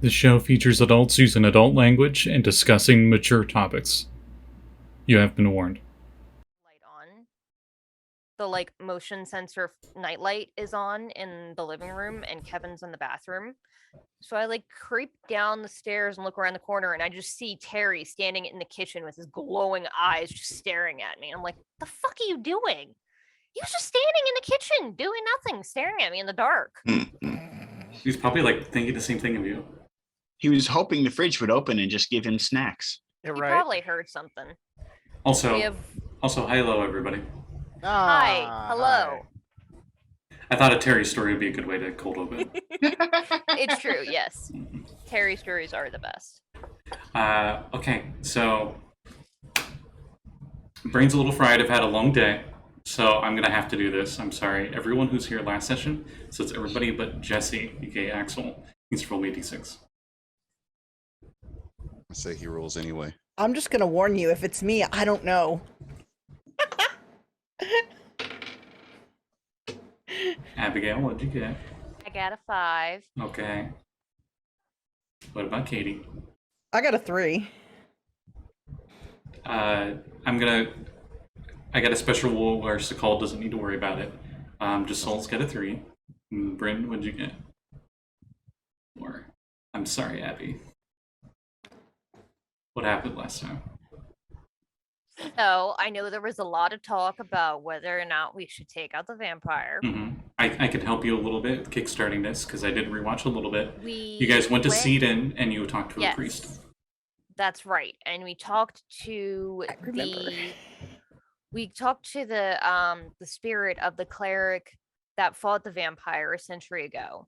The show features adults using adult language and discussing mature topics. You have been warned. Light on. The motion sensor nightlight is on in the living room, and Kevin's in the bathroom. So I creep down the stairs and look around the corner, and I just see Terry standing in the kitchen with his glowing eyes just staring at me. I'm like, the fuck are you doing? He was just standing in the kitchen doing nothing, staring at me in the dark. He's probably thinking the same thing of you. He was hoping the fridge would open and just give him snacks. He probably heard something. Also, hello everybody. Hi, hello. Hi. I thought a Terry story would be a good way to cold open. It's true, yes. Terry stories are the best. Okay, so brain's a little fried. I've had a long day, so I'm gonna have to do this. I'm sorry, everyone who's here last session. So it's everybody but Jesse, aka Axel. Needs to roll me a d6. I say he rolls anyway. I'm just gonna warn you, if it's me, I don't know. Abigail, what'd you get? I got a 5. Okay. What about Katie? I got a 3. I got a special rule where Sekald doesn't need to worry about it. Josul's got a 3. Bryn, what'd you get? 4. I'm sorry, Abby. What happened last time? So I know there was a lot of talk about whether or not we should take out the vampire. Mm-hmm. I can help you a little bit kickstarting this because I did rewatch a little bit. You guys went to Seedon and you talked to a priest. That's right, and we talked to the spirit of the cleric that fought the vampire a century ago.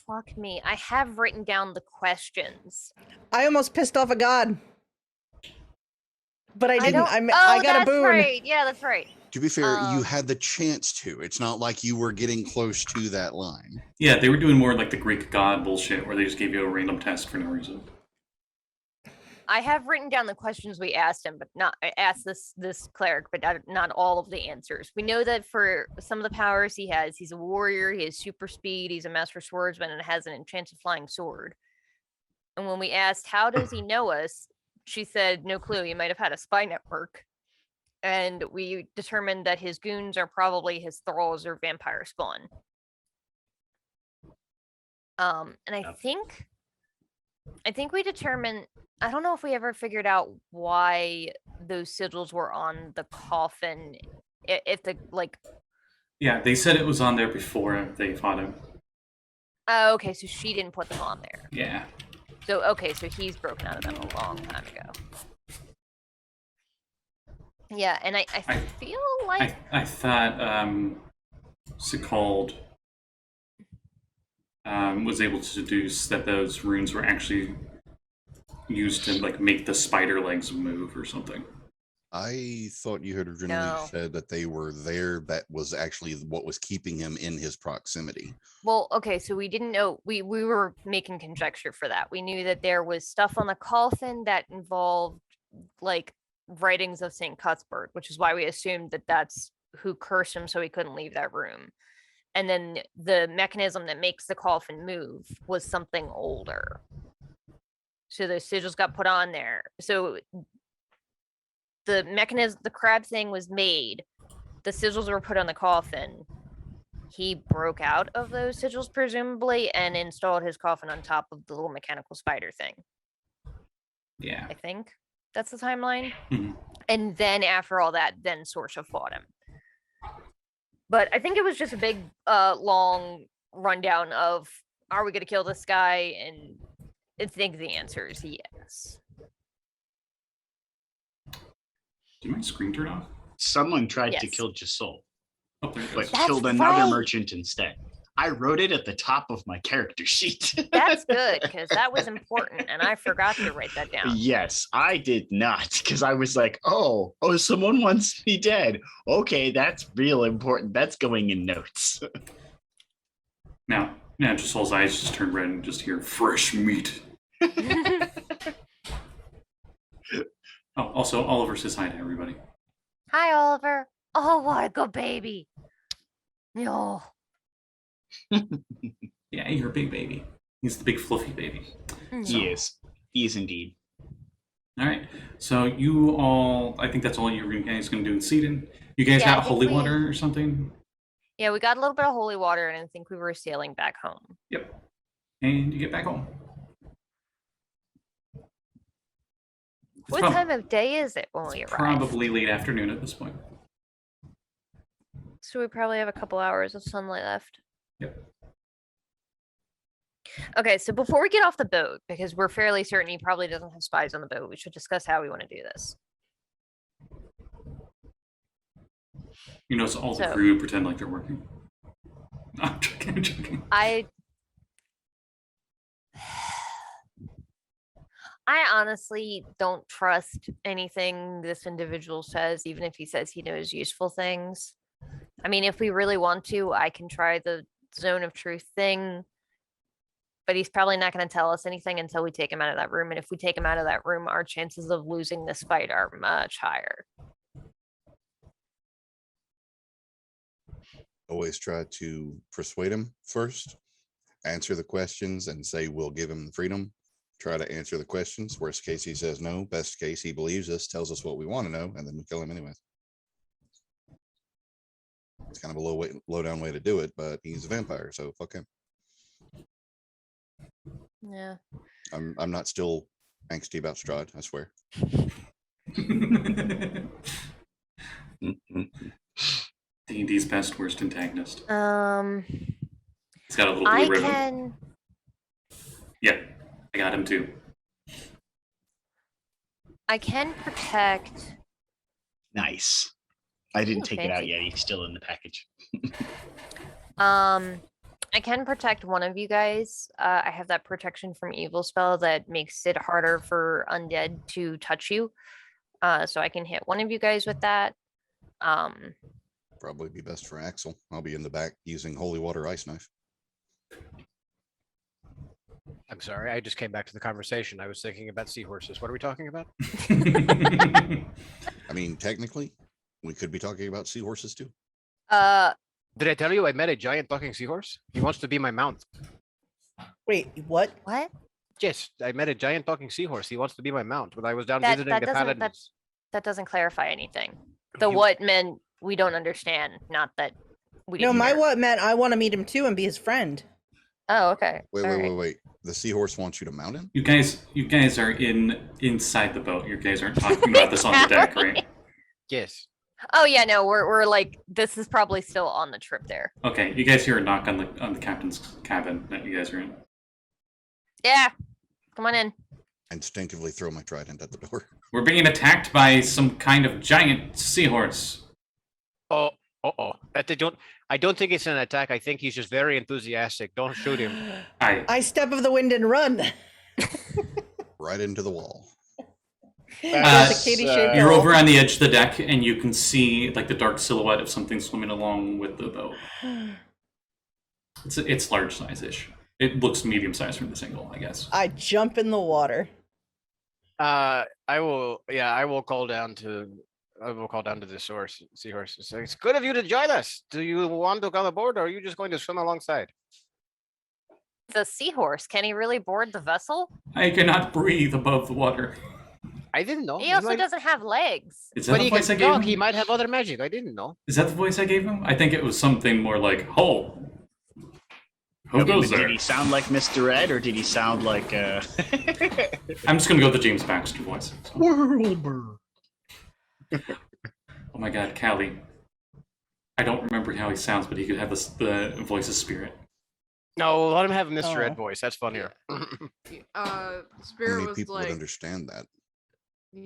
Fuck me, I have written down the questions. I almost pissed off a god. But I didn't. I got a boon. Right. Yeah, that's right. To be fair, you had the chance to. It's not like you were getting close to that line. Yeah, they were doing more like the Greek god bullshit where they just gave you a random test for no reason. I have written down the questions we asked him, but I asked this cleric, but not all of the answers. We know that for some of the powers he has, he's a warrior, he has super speed, he's a master swordsman, and has an enchanted flying sword. And when we asked, how does he know us? She said, no clue, he might have had a spy network. And we determined that his goons are probably his thralls or vampire spawn. And I think we determined, I don't know if we ever figured out why those sigils were on the coffin. If the, Yeah, they said it was on there before they fought him. Oh, okay, so she didn't put them on there. Yeah. So, okay, so he's broken out of them a long time ago. Yeah, and I feel like... I thought Sekald was able to deduce that those runes were actually used to make the spider legs move or something. I thought you had originally said that they were there. That was actually what was keeping him in his proximity. Well, okay, so we didn't know. We were making conjecture for that. We knew that there was stuff on the coffin that involved writings of St. Cuthbert, which is why we assumed that that's who cursed him so he couldn't leave that room. And then the mechanism that makes the coffin move was something older. So the sigils got put on there. So the mechanism, the crab thing was made. The sigils were put on the coffin. He broke out of those sigils, presumably, and installed his coffin on top of the little mechanical spider thing. Yeah. I think that's the timeline. Mm-hmm. And then after all that, then Sorsha fought him. But I think it was just a big, long rundown of, are we going to kill this guy? And I think the answer is yes. Did my screen turn off? Someone tried to kill Josul, but killed another merchant instead. I wrote it at the top of my character sheet. That's good, because that was important, and I forgot to write that down. Yes, I did not, because I was like, oh, someone wants me dead. Okay, that's real important. That's going in notes. Now, Josul's eyes just turned red and just hear fresh meat. Oh, also, Oliver says hi to everybody. Hi, Oliver. Oh, what a good baby. Yo. Yeah, you're a big baby. He's the big fluffy baby. He is. He is indeed. All right. So you all, I think that's all you guys going to do in Seaton. You guys Yeah, I got think holy we- water or something? Yeah, we got a little bit of holy water, and I think we were sailing back home. Yep. And you get back home. It's What time of day is it when we arrive? Probably late afternoon at this point. So we probably have a couple hours of sunlight left. Yep. Okay, so before we get off the boat, because we're fairly certain he probably doesn't have spies on the boat, we should discuss how we want to do this. You notice all the So- crew pretend like they're working. I'm joking. I'm joking. I honestly don't trust anything this individual says, even if he says he knows useful things. I mean, if we really want to, I can try the zone of truth thing, but he's probably not going to tell us anything until we take him out of that room. And if we take him out of that room, our chances of losing this fight are much higher. Always try to persuade him first, answer the questions, and say we'll give him freedom. Try to answer the questions. Worst case, he says no. Best case, he believes us, tells us what we want to know, and then we kill him anyway. It's kind of a low down way to do it, but he's a vampire, so fuck him. Yeah. I'm not still angsty about Strahd, I swear. D&D's best worst antagonist. I He's got a little blue ribbon. can. Yeah, I got him too. I can protect. Nice. I didn't Ooh, take it out fancy. yet. He's still in the package. I can protect one of you guys. I have that protection from evil spell that makes it harder for undead to touch you. So I can hit one of you guys with that. Probably be best for Axel. I'll be in the back using holy water ice knife. I'm sorry, I just came back to the conversation. I was thinking about seahorses. What are we talking about? I mean, technically, we could be talking about seahorses too. Did I tell you I met a giant talking seahorse? He wants to be my mount. Wait, what? What? Yes, I met a giant talking seahorse. He wants to be my mount when I was down That- visiting that the doesn't- paladins. That doesn't clarify anything. The You- what meant we don't understand, not that we No, didn't my hear. what meant I want to meet him too and be his friend. Oh, okay. Wait. The seahorse wants you to mount him? You guys are inside the boat. You guys aren't talking about this on the deck, right? Yes. Oh yeah, no, we're like this is probably still on the trip there. Okay, you guys hear a knock on the captain's cabin that you guys are in. Yeah, come on in. Instinctively throw my trident at the door. We're being attacked by some kind of giant seahorse. Oh. I don't think it's an attack. I think he's just very enthusiastic. Don't shoot him. I step of the wind and run. Right into the wall. That's a Katie shaped You're hole. over on the edge of the deck, and you can see like the dark silhouette of something swimming along with the boat. It's large size-ish. It looks medium sized from this angle, I guess. I jump in the water. I will call down to the seahorse. Say, it's good of you to join us. Do you want to come aboard, or are you just going to swim alongside? The seahorse, can he really board the vessel? I cannot breathe above the water. I didn't know. He also doesn't have legs. Is that But the he voice I can gave talk. him? He might have other magic. I didn't know. Is that the voice I gave him? I think it was something more like, "Ho, who Okay, goes but there?" did he sound like Mr. Ed or did he sound like I'm just gonna go with the James Baxter voice. So. Oh my God, Callie. I don't remember how he sounds, but he could have the voice of spirit. No, let him have Mr. Oh. Ed voice. That's funnier. How Spirit many was people would like understand that?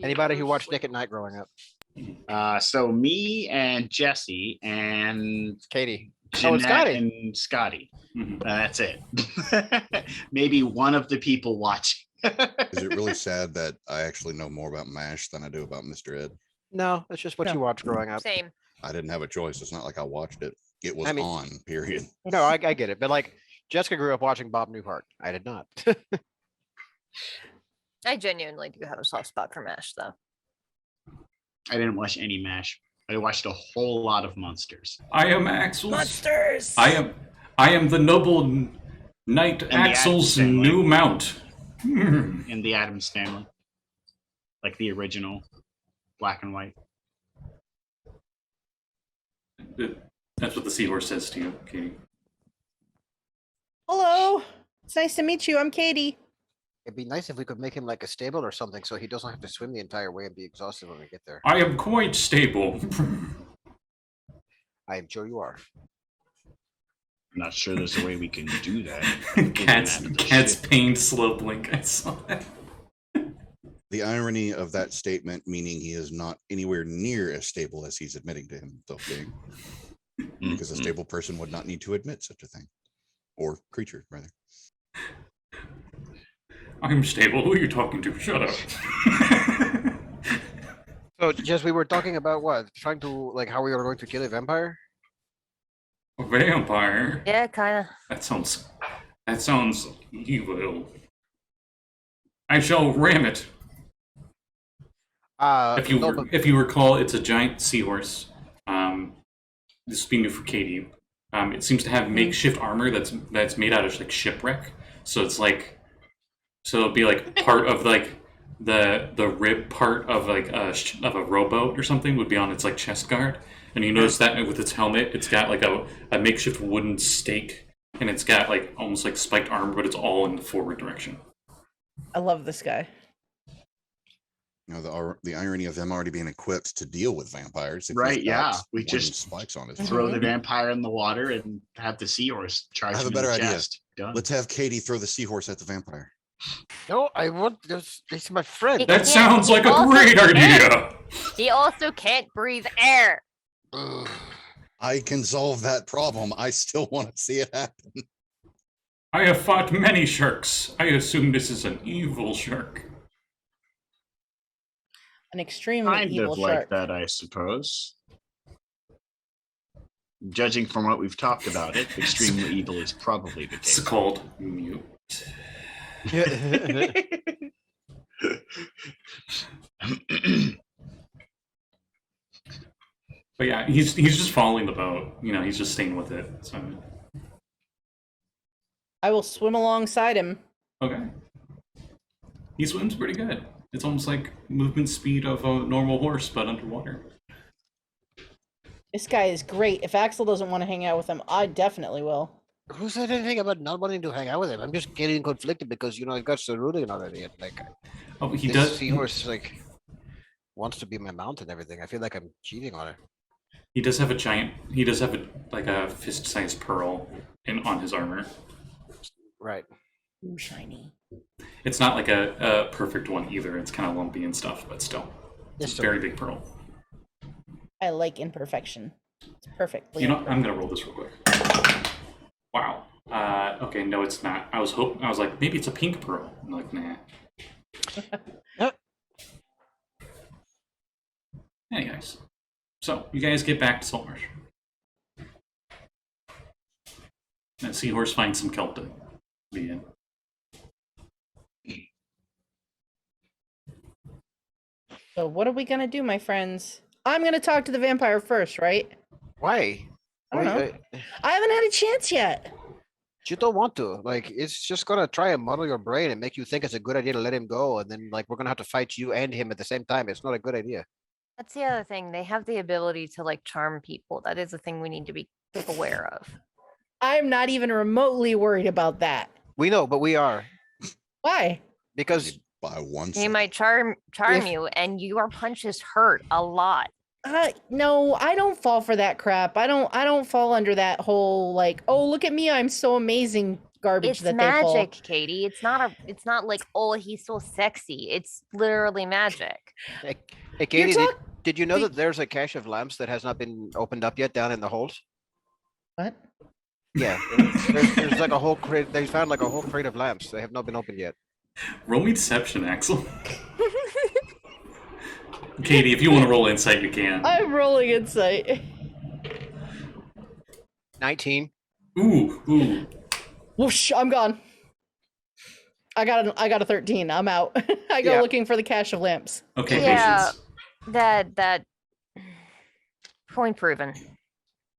Anybody who was watched like- Nick at Night growing up. so me and Jesse and Katie. Jeanette Scotty. and Scotty. Mhm. That's it. Maybe one of the people watching. Is it really sad that I actually know more about MASH than I do about Mr. Ed? No, that's just what No. you watched growing up. Same. I didn't have a choice. It's not like I watched it. It was I mean- on, period. No, I get it. But like Jessica grew up watching Bob Newhart. I did not. I genuinely do have a soft spot for MASH, though. I didn't watch any MASH. I watched a whole lot of Monsters. I am Axel. Monsters. I am the noble Knight And the Addams Axel's family. new mount. In the Addams family. Like the original. Black and white. That's what the seahorse says to you, Katie. Hello. It's nice to meet you. I'm Katie. It'd be nice if we could make him like a stable or something so he doesn't have to swim the entire way and be exhausted when we get there. I am quite stable. I am sure you are. I'm not sure there's a way we can do that. Cat's pained slow blink. I saw that. The irony of that statement, meaning he is not anywhere near as stable as he's admitting to himself being, because a stable person would not need to admit such a thing, or creature rather. I'm stable. Who are you talking to? Shut up. So, just we were talking about what? Trying to, like, how we were going to kill a vampire? A vampire? Yeah, kind of. That sounds evil. I shall ram it. If you recall, it's a giant seahorse. This is being new for Katie. It seems to have makeshift armor that's made out of like shipwreck. So it's like, so it'll be like part of like the rib part of like of a rowboat or something would be on its like chest guard. And you notice that with its helmet, it's got like a makeshift wooden stake, and it's got like almost like spiked armor, but it's all in the forward direction. I love this guy. You know, the irony of them already being equipped to deal with vampires. If Right, he's yeah. got We wooden just spikes on his Throw throat. the vampire in the water and have the seahorse charge I have a him in better the idea. chest. Done. Let's have Katie throw the seahorse at the vampire. No, I want this. He's my friend. That Yeah, sounds he like a also great can't. idea. He also can't breathe air. Ugh. I can solve that problem. I still want to see it happen. I have fought many sharks. I assume this is an evil shark. An extremely Kind evil of like shark. that, I suppose. Judging from what we've talked about it, extremely evil is probably the It's case. called mute. But yeah, he's just following the boat. You know, he's just staying with it. So I will swim alongside him. okay, he swims pretty good. It's almost like movement speed of a normal horse, but underwater. This guy is great. If Axel doesn't want to hang out with him, I definitely will. Who said anything about not wanting to hang out with him? I'm just getting conflicted because I've got Cerulean already. And, like, Oh, he this does. seahorse like wants to be my mount and everything. I feel like I'm cheating on her. He does have a giant. He does have a fist-sized pearl on his armor. Right. Ooh, shiny. It's not like a perfect one either. It's kind of lumpy and stuff, but still, it's a very big pearl. I like imperfection. It's perfect. You know, I'm gonna roll this real quick. Wow. Okay, no, it's not. I was like, maybe it's a pink pearl. I'm like, nah. Anyways, so you guys get back to Saltmarsh. And Seahorse finds some kelp to be in. So what are we gonna do, my friends? I'm gonna talk to the vampire first, right? Why? I don't know. I haven't had a chance yet. You don't want to. Like, it's just gonna try and muddle your brain and make you think it's a good idea to let him go, and then like we're gonna have to fight you and him at the same time. It's not a good idea. That's the other thing. They have the ability to like charm people. That is a thing we need to be aware of. I'm not even remotely worried about that. We know, but we are. Why? Because By one He second. might charm If- you, and your punches hurt a lot. No, I don't fall for that crap. I don't fall under that whole like, oh, look at me, I'm so amazing garbage It's that they pull. magic, Katie. It's not like, oh, he's so sexy. It's literally magic. Hey, Katie, talk- did you know the- that there's a cache of lamps that has not been opened up yet down in the hold? What? Yeah, there's like a whole crate. They found like a whole crate of lamps. They have not been opened yet. Roll me deception, Axel. Katie, if you want to roll insight, you can. I'm rolling insight. 19. Ooh. Whoosh, I'm gone. I got a 13. I'm out. I go Yeah. looking for the cache of lamps. Okay, Yeah. patience. That point proven.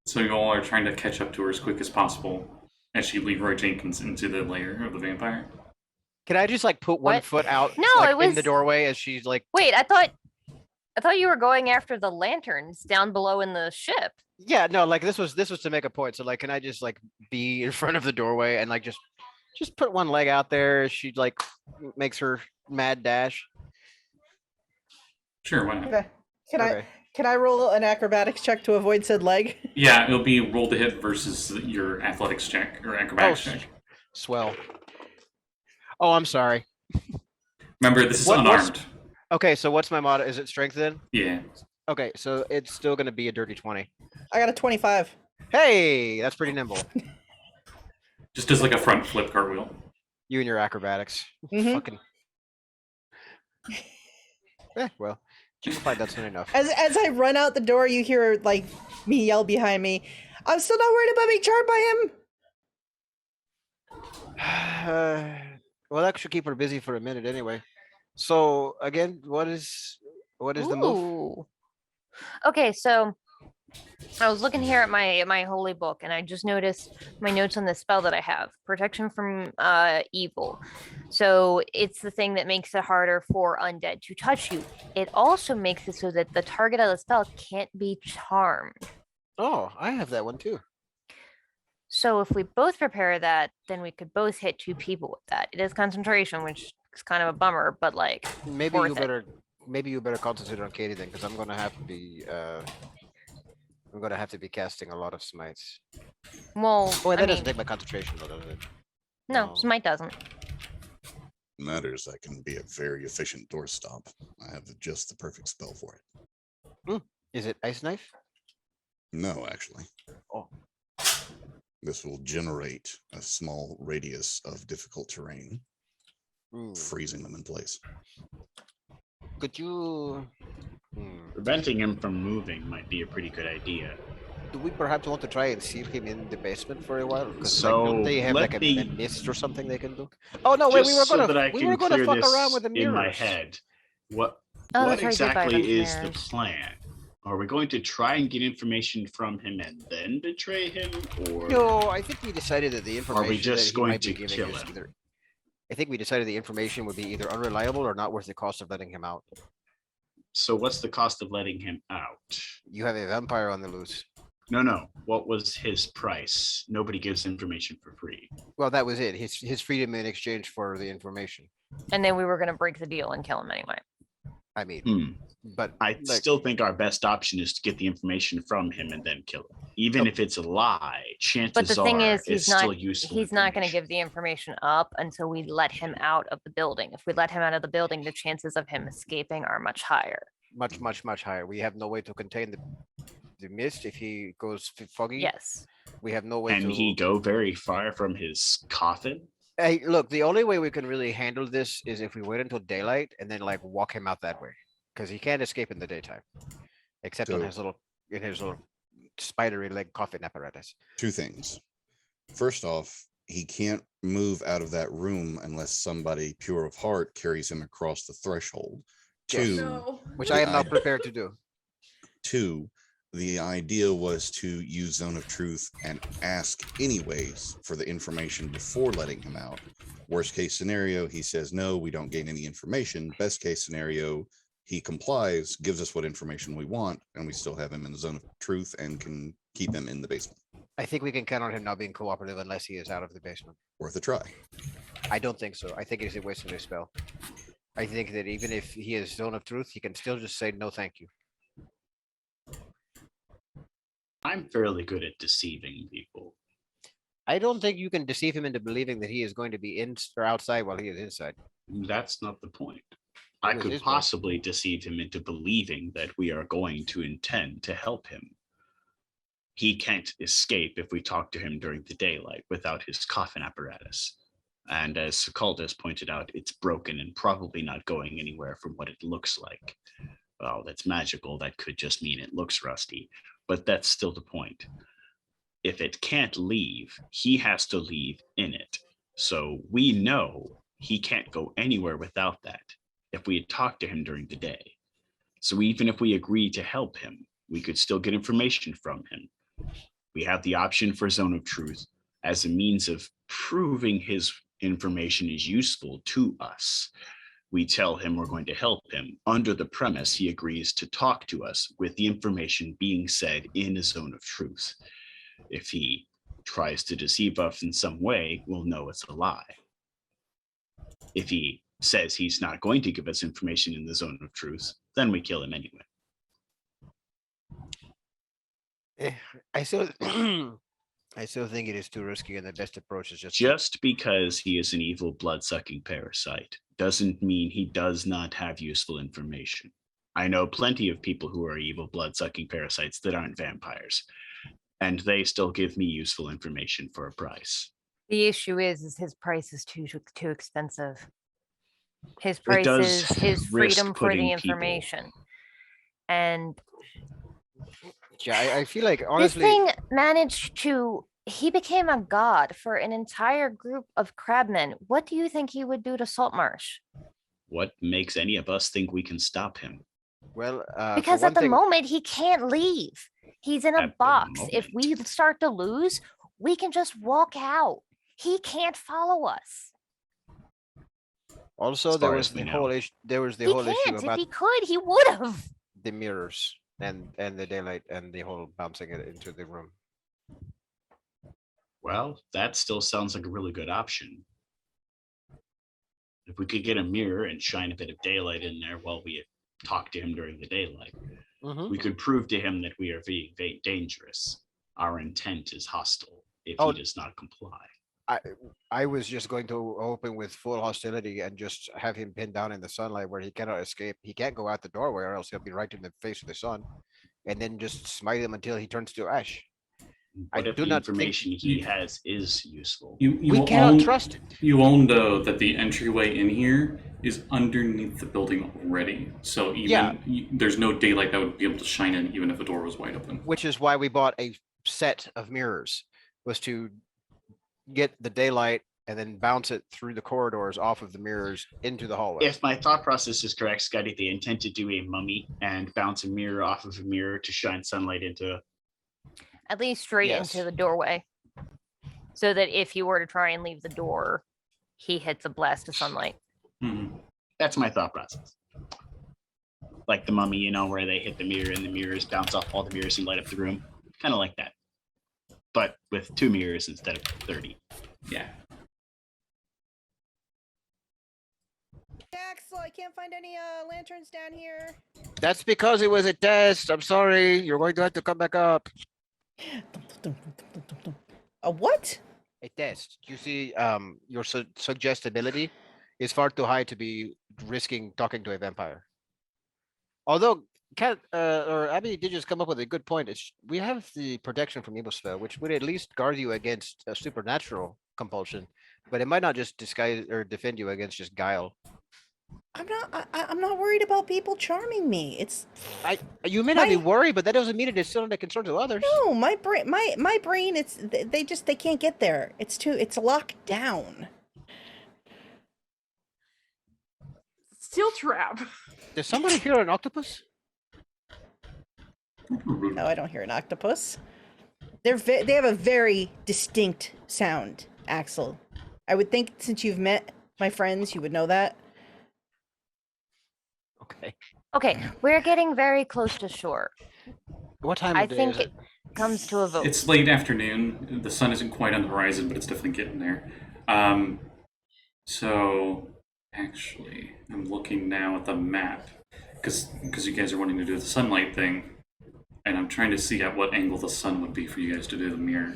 So you all are trying to catch up to her as quick as possible. as she Leroy Jenkins into the lair of the vampire. Can I just like put one What? foot out No, like, it in the was- doorway as she's like Wait, I thought you were going after the lanterns down below in the ship. yeah, no, like this was to make a point. So like can I just like be in front of the doorway and like just put one leg out there as she like makes her mad dash? Sure, why not? Okay. Okay. Can I roll an acrobatics check to avoid said leg? Yeah, it'll be roll to hit versus your athletics check or acrobatics Oh, check. Swell. Oh, I'm sorry. Remember, this is What's- unarmed. Okay, so what's my motto? Is it strength then? Yeah. Okay, so it's still gonna be a dirty 20. I got a 25. Hey, that's pretty nimble. Just does like a front flip cartwheel. You and your acrobatics. Mhm. Fucking. Well, you can find that's not enough. As I run out the door, you hear like me yell behind me. I'm still not worried about being charmed by him. Well, that should keep her busy for a minute anyway. So again, what is the move? Ooh. Okay, so I was looking here at my holy book, and I just noticed my notes on the spell that I have: protection from evil. So it's the thing that makes it harder for undead to touch you. It also makes it so that the target of the spell can't be charmed. Oh, I have that one too. So if we both prepare that, then we could both hit 2 people with that. It is concentration, which is kind of a bummer, but like Maybe worth you it. better concentrate on Kade then, because I'm gonna have to be casting a lot of smites. Well, Oh, I that doesn't mean, take my concentration though, does it? no, No. smite doesn't. Matters, I can be a very efficient doorstop. I have just the perfect spell for it. Is it ice knife? No, actually. Oh. This will generate a small radius of difficult terrain, Ooh. freezing them in place. Could you? Preventing him from moving might be a pretty good idea. Do we perhaps want to try and seal him in the basement for a while? Because So, don't they have let like me- a mist or something they can do? Oh no, wait, we were Just so gonna that I we can were gonna clear fuck this around with the mirrors. in my head. What Oh, what that's right, goodbye, exactly is the mirrors. plan? Are we going to try and get information from him and then betray him, or No, I think we decided that the information just that he going might be to giving kill is him? either. I think we decided the information would be either unreliable or not worth the cost of letting him out. so? What's the cost of letting him out? You have a vampire on the loose. No. What was his price? Nobody gives information for free. Well, that was it. His freedom in exchange for the information. And then we were gonna break the deal and kill him anyway. I mean, Hmm. but I like, still think our best option is to get the information from him and then kill him. Even if it's a lie, chances But the thing are is, it's he's still not useful. he's not going to information. give the information up until we let him out of the building. If we let him out of the building, the chances of him escaping are much higher. much higher. We have no way to contain the mist if he goes foggy. Yes. We have no way Can to. he go very far from his coffin? Hey, look, the only way we can really handle this is if we wait until daylight and then like walk him out that way, because he can't escape in the daytime, except on So- his little spidery leg coffin apparatus. Two things. First off, he can't move out of that room unless somebody pure of heart carries him across the threshold. Yes. Two, Which I am not I- prepared to do. Two, the idea was to use Zone of Truth and ask anyways for the information before letting him out. Worst case scenario, he says no, we don't gain any information. Best case scenario, he complies, gives us what information we want, and we still have him in the Zone of Truth and can keep him in the basement. I think we can count on him not being cooperative unless he is out of the basement. Worth a try. I don't think so. I think it is a waste of his spell. I think that even if he is Zone of Truth, he can still just say no, thank you. I'm fairly good at deceiving people. I don't think you can deceive him into believing that he is going to be in or outside while he is inside. That's not the point. I was could his point. possibly deceive him into believing that we are going to intend to help him. He can't escape if we talk to him during the daylight without his coffin apparatus. And as Sekald has pointed out, it's broken and probably not going anywhere from what it looks like. Well, that's magical. That could just mean it looks rusty, but that's still the point. If it can't leave, he has to leave in it. So we know he can't go anywhere without that if we had talked to him during the day. So even if we agree to help him, we could still get information from him. We have the option for Zone of Truth. as a means of proving his information is useful to us. We tell him we're going to help him under the premise he agrees to talk to us with the information being said in a zone of truth. If he tries to deceive us in some way, we'll know it's a lie. If he says he's not going to give us information in the zone of truth, then we kill him anyway. I still, I still think it is too risky, and the best approach is Just because he is an evil blood-sucking parasite doesn't mean he does not have useful information. I know plenty of people who are evil blood-sucking parasites that aren't vampires, and they still give me useful information for a price. The issue is his price is too expensive. His It price does is his risk freedom for putting the people- information. And Yeah, I feel like this honestly, thing managed to, he became a god for an entire group of crabmen. What do you think he would do to Saltmarsh? What makes any of us think we can stop him? well, Because at the moment he can't leave. He's in a At the box. If moment. we start to lose, we can just walk out. He can't follow us. also as there far was as we the know. whole issue. There was the He whole issue can't. If about he could, he would have. the mirrors and the daylight and the whole bouncing it into the room. Well, that still sounds like a really good option. If we could get a mirror and shine a bit of daylight in there while we talk to him during the daylight, we could prove to him that we are being dangerous. Our intent is hostile if Oh. he does not comply. I was just going to open with full hostility and just have him pinned down in the sunlight where he cannot escape. He can't go out the doorway or else he'll be right in the face of the sun. And then just smite him until he turns to ash. I What if do the not think- information he has is useful? You We cannot own, trust it. You own though that the entryway in here is underneath the building already, so even Yeah. there's no daylight that would be able to shine in, even if a door was wide open. Which is why we bought a set of mirrors, was to get the daylight and then bounce it through the corridors off of the mirrors into the hallway. If my thought process is correct, Scotty, they intend to do a mummy and bounce a mirror off of a mirror to shine sunlight into. At least straight Yes. into the doorway. So that if you were to try and leave the door, he hits a blast of sunlight. Mhm. That's my thought process. Like the mummy, where they hit the mirror and the mirrors bounce off all the mirrors and light up the room. Kind of like that. But with 2 mirrors instead of 30. Yeah. Axel, I can't find any lanterns down here. That's because it was a test. I'm sorry. You're going to have to come back up. A what? A test. You see, your suggestibility is far too high to be risking talking to a vampire. Although, Cat or Abby did just come up with a good point. We have the protection from evil spell, which would at least guard you against a supernatural compulsion, but it might not just disguise or defend you against just guile. I'm not worried about people charming me. It's You may not be My- worried, but that doesn't mean it is still not a concern to others. no, my brain, my brain. It's they can't get there. It's locked down. Steel trap. Does somebody hear an octopus? No, I don't hear an octopus. They have a very distinct sound, Axel. I would think since you've met my friends, you would know that. Okay. Okay, we're getting very close to shore. What time I of day think is it comes to a vote. It's late afternoon. The sun isn't quite on the horizon, but it's definitely getting there. So actually, I'm looking now at the map because you guys are wanting to do the sunlight thing, and I'm trying to see at what angle the sun would be for you guys to do the mirror.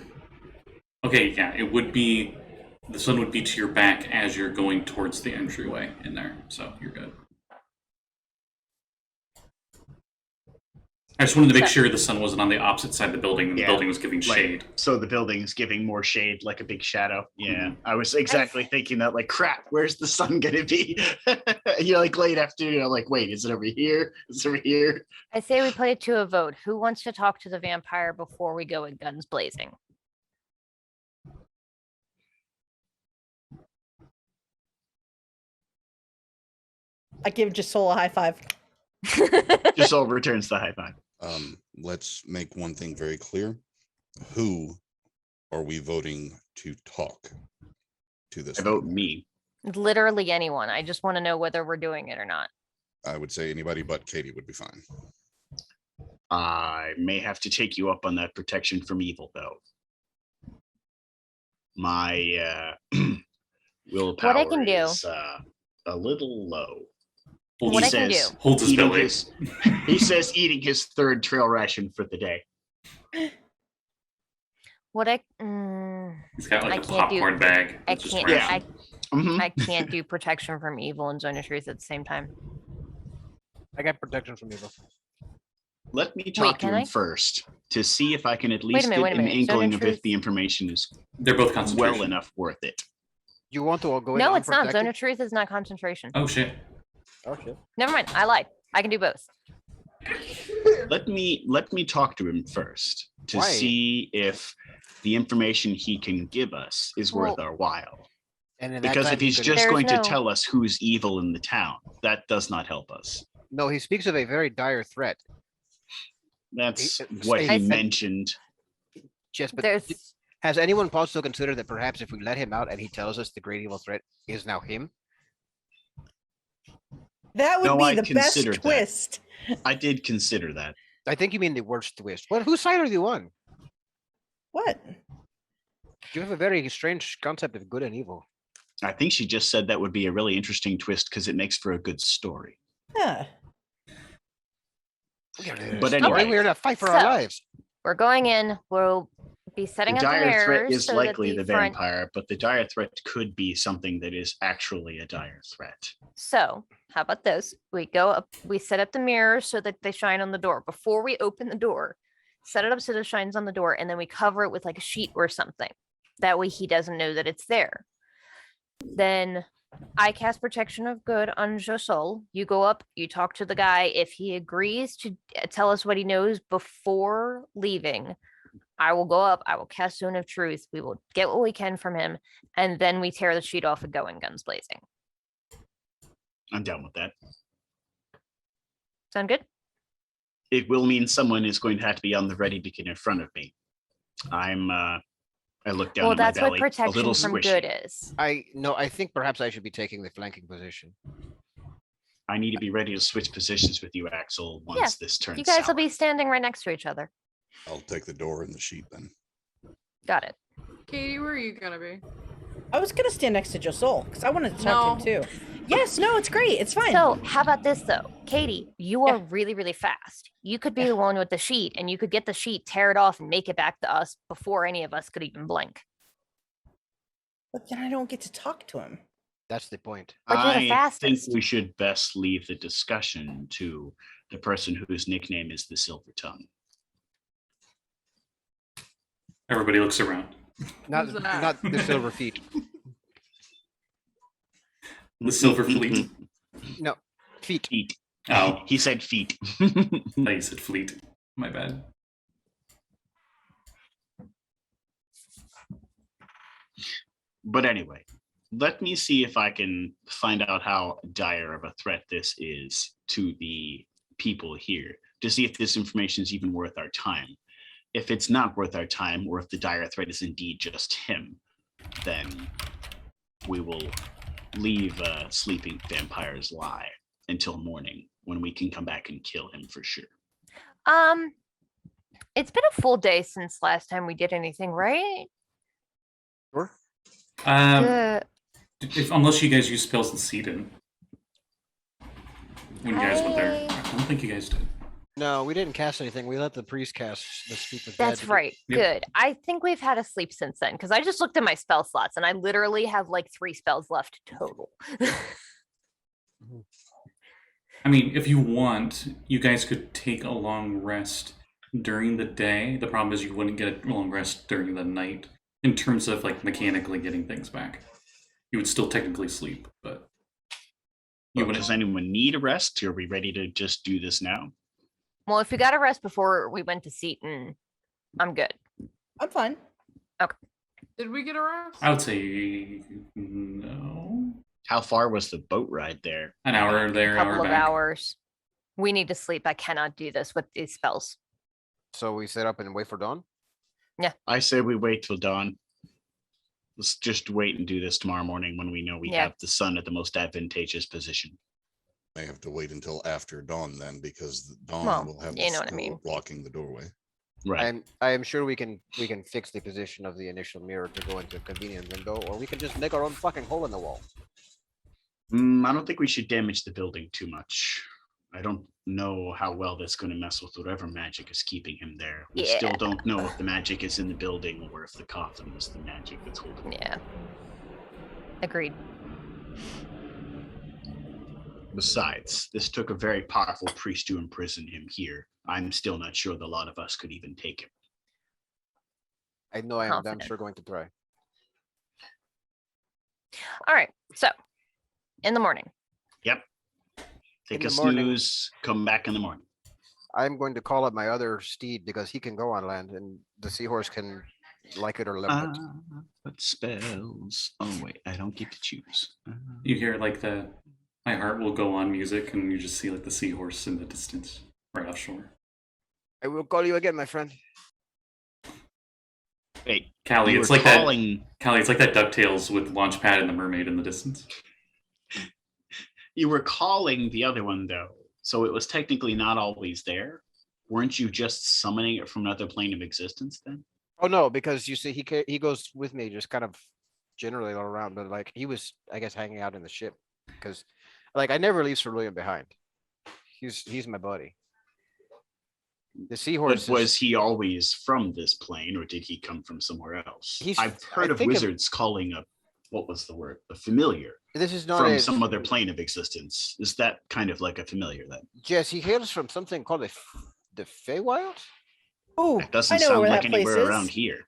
Okay, yeah, it would be. The sun would be to your back as you're going towards the entryway in there, so you're good. I just wanted to make sure the sun wasn't on the opposite side of the building and Yeah, the building was giving like- shade. So the building is giving more shade, like a big shadow. Yeah, I was exactly thinking that. Like, crap, where's the sun gonna be? You're like late afternoon. You're like, wait, is it over here? Is it over here? I say we put it to a vote. Who wants to talk to the vampire before we go with guns blazing? I give Josul a high five. Just all returns the high five. Let's make one thing very clear. Who are we voting to talk to this? I vote vampire? me. Literally anyone. I just want to know whether we're doing it or not. I would say anybody but Katie would be fine. I may have to take you up on that protection from evil, though. My willpower can do- is a little low. What I can do- Holds his eating belly. he says eating his third trail ration for the day. What I He's got I like a can't do- popcorn bag. I with just can't ration. Mhm. I can't do protection from evil and zone of truth at the same time. I got protection from evil. Let me talk to can him I? first to see if I can at a least minute, get wait a an minute. Zone of inkling of if truth? the information is They're both concentration. well enough worth it. You want to go in No, it's not. Zone unprotected? of truth is not concentration. Oh shit. Oh shit. Never mind. I lied. I can do both. Let me talk to him first to Why? see if the information he can give us is worth Well- our while. And in that Because time if he he's could- just There's going no- to tell us who's evil in the town, that does not help us. No, he speaks of a very dire threat. That's He- what he I- mentioned. Yes, but There's has anyone paused to consider that perhaps if we let him out and he tells us the great evil threat is now him? That would No, be I the best considered that. twist. I did consider that. I think you mean the worst twist. What? Whose side are you on? What? You have a very strange concept of good and evil. I think she just said that would be a really interesting twist because it makes for a good story. Yeah. But Story, anyway, we're in a fight for our So- lives. we're going in. We'll be setting the up the dire threat mirrors is so likely that the the front. vampire, but the dire threat could be something that is actually a dire threat. So how about this? We go up. We set up the mirrors so that they shine on the door before we open the door. Set it up so that it shines on the door, and then we cover it with like a sheet or something. That way he doesn't know that it's there. Then I cast protection of good on Josul. You go up, you talk to the guy. If he agrees to tell us what he knows before leaving, I will go up, I will cast Zone of Truth. We will get what we can from him, and then we tear the sheet off and go in guns blazing. I'm down with that. Sound good? It will mean someone is going to have to be on the ready to get in front of me. I look down Well, at my that's belly, what a protection little from squishy. good is. I think perhaps I should be taking the flanking position. I need to be ready to switch positions with you, Axel, once this turns You guys will sour. be standing right next to each other. I'll take the door and the sheet then. Got it. Katie, where are you gonna be? I was gonna stand next to Josul because I wanted to talk to him too. Yes, no, it's great. It's fine. So how about this though? Katie, you are Yeah. really, really fast. You could be Yeah. the one with the sheet and you could get the sheet, tear it off, and make it back to us before any of us could even blink. But then I don't get to talk to him. That's the point. But you're the I think fastest. we should best leave the discussion to the person whose nickname is the Silver Tongue. Everybody looks around. Not Who's that? not the silver feet. The Silver Fleet. No, feet. Feet. Oh, He said feet. I said fleet. My bad. But anyway, let me see if I can find out how dire of a threat this is to the people here to see if this information is even worth our time. If it's not worth our time, or if the dire threat is indeed just him, then we will leave sleeping vampires lie until morning when we can come back and kill him for sure. It's been a full day since last time we did anything, right? Sure. Unless you guys use spells and seed in. When you guys went there. I- I don't think you guys did. No, we didn't cast anything. We let the priest cast the speak with dead That's to do- right. Yep. Good. I think we've had a sleep since then because I just looked at my spell slots and I literally have like 3 spells left total. I mean, if you want, you guys could take a long rest during the day. The problem is you wouldn't get a long rest during the night in terms of like mechanically getting things back. You would still technically sleep, but you wouldn't. Does anyone need a rest? Are we ready to just do this now? Well, if we got a rest before we went to Seaton, I'm good. I'm fine. Did we get a rest? I would say no. How far was the boat ride there? An hour there, an Couple hour of back. hours. We need to sleep. I cannot do this with these spells. So we set up and wait for dawn. I say we wait till dawn. Let's just wait and do this tomorrow morning when we know we have the sun at the most advantageous position. May have to wait until after dawn then, because the dawn will have the school blocking the doorway. Right. I am sure we can fix the position of the initial mirror to go into a convenient window, or we can just make our own fucking hole in the wall. I don't think we should damage the building too much. I don't know how well that's going to mess with whatever magic is keeping him there. We still don't know if the magic is in the building or if the coffin is the magic that's holding him. Yeah. Agreed. Besides, this took a very powerful priest to imprison him here. I'm still not sure the lot of us could even take him. I know I am damn sure going to try. All right, so in the morning. Yep. Take a snooze, come back in the morning. I'm going to call up my other steed because he can go on land and the seahorse can like it or love it. What spells? Oh wait, I don't get to choose. You hear like My Heart Will Go On music, and you just see like the seahorse in the distance, right offshore. I will call you again, my friend. Wait, Callie, it's like Callie, it's like that DuckTales with Launchpad and the mermaid in the distance. You were calling the other one though, so it was technically not always there. Weren't you just summoning it from another plane of existence then? Oh no, because you see, he goes with me, just kind of generally all around, but like he was, I guess, hanging out in the ship because, like, I never leave Sir William behind. He's my buddy. The seahorse. But was he always from this plane, or did he come from somewhere else? I've heard of wizards calling what was the word? A familiar. This is not from some other plane of existence. Is that kind of like a familiar then? Yes, he hails from something called the Feywild. Oh, that doesn't sound like anywhere around here.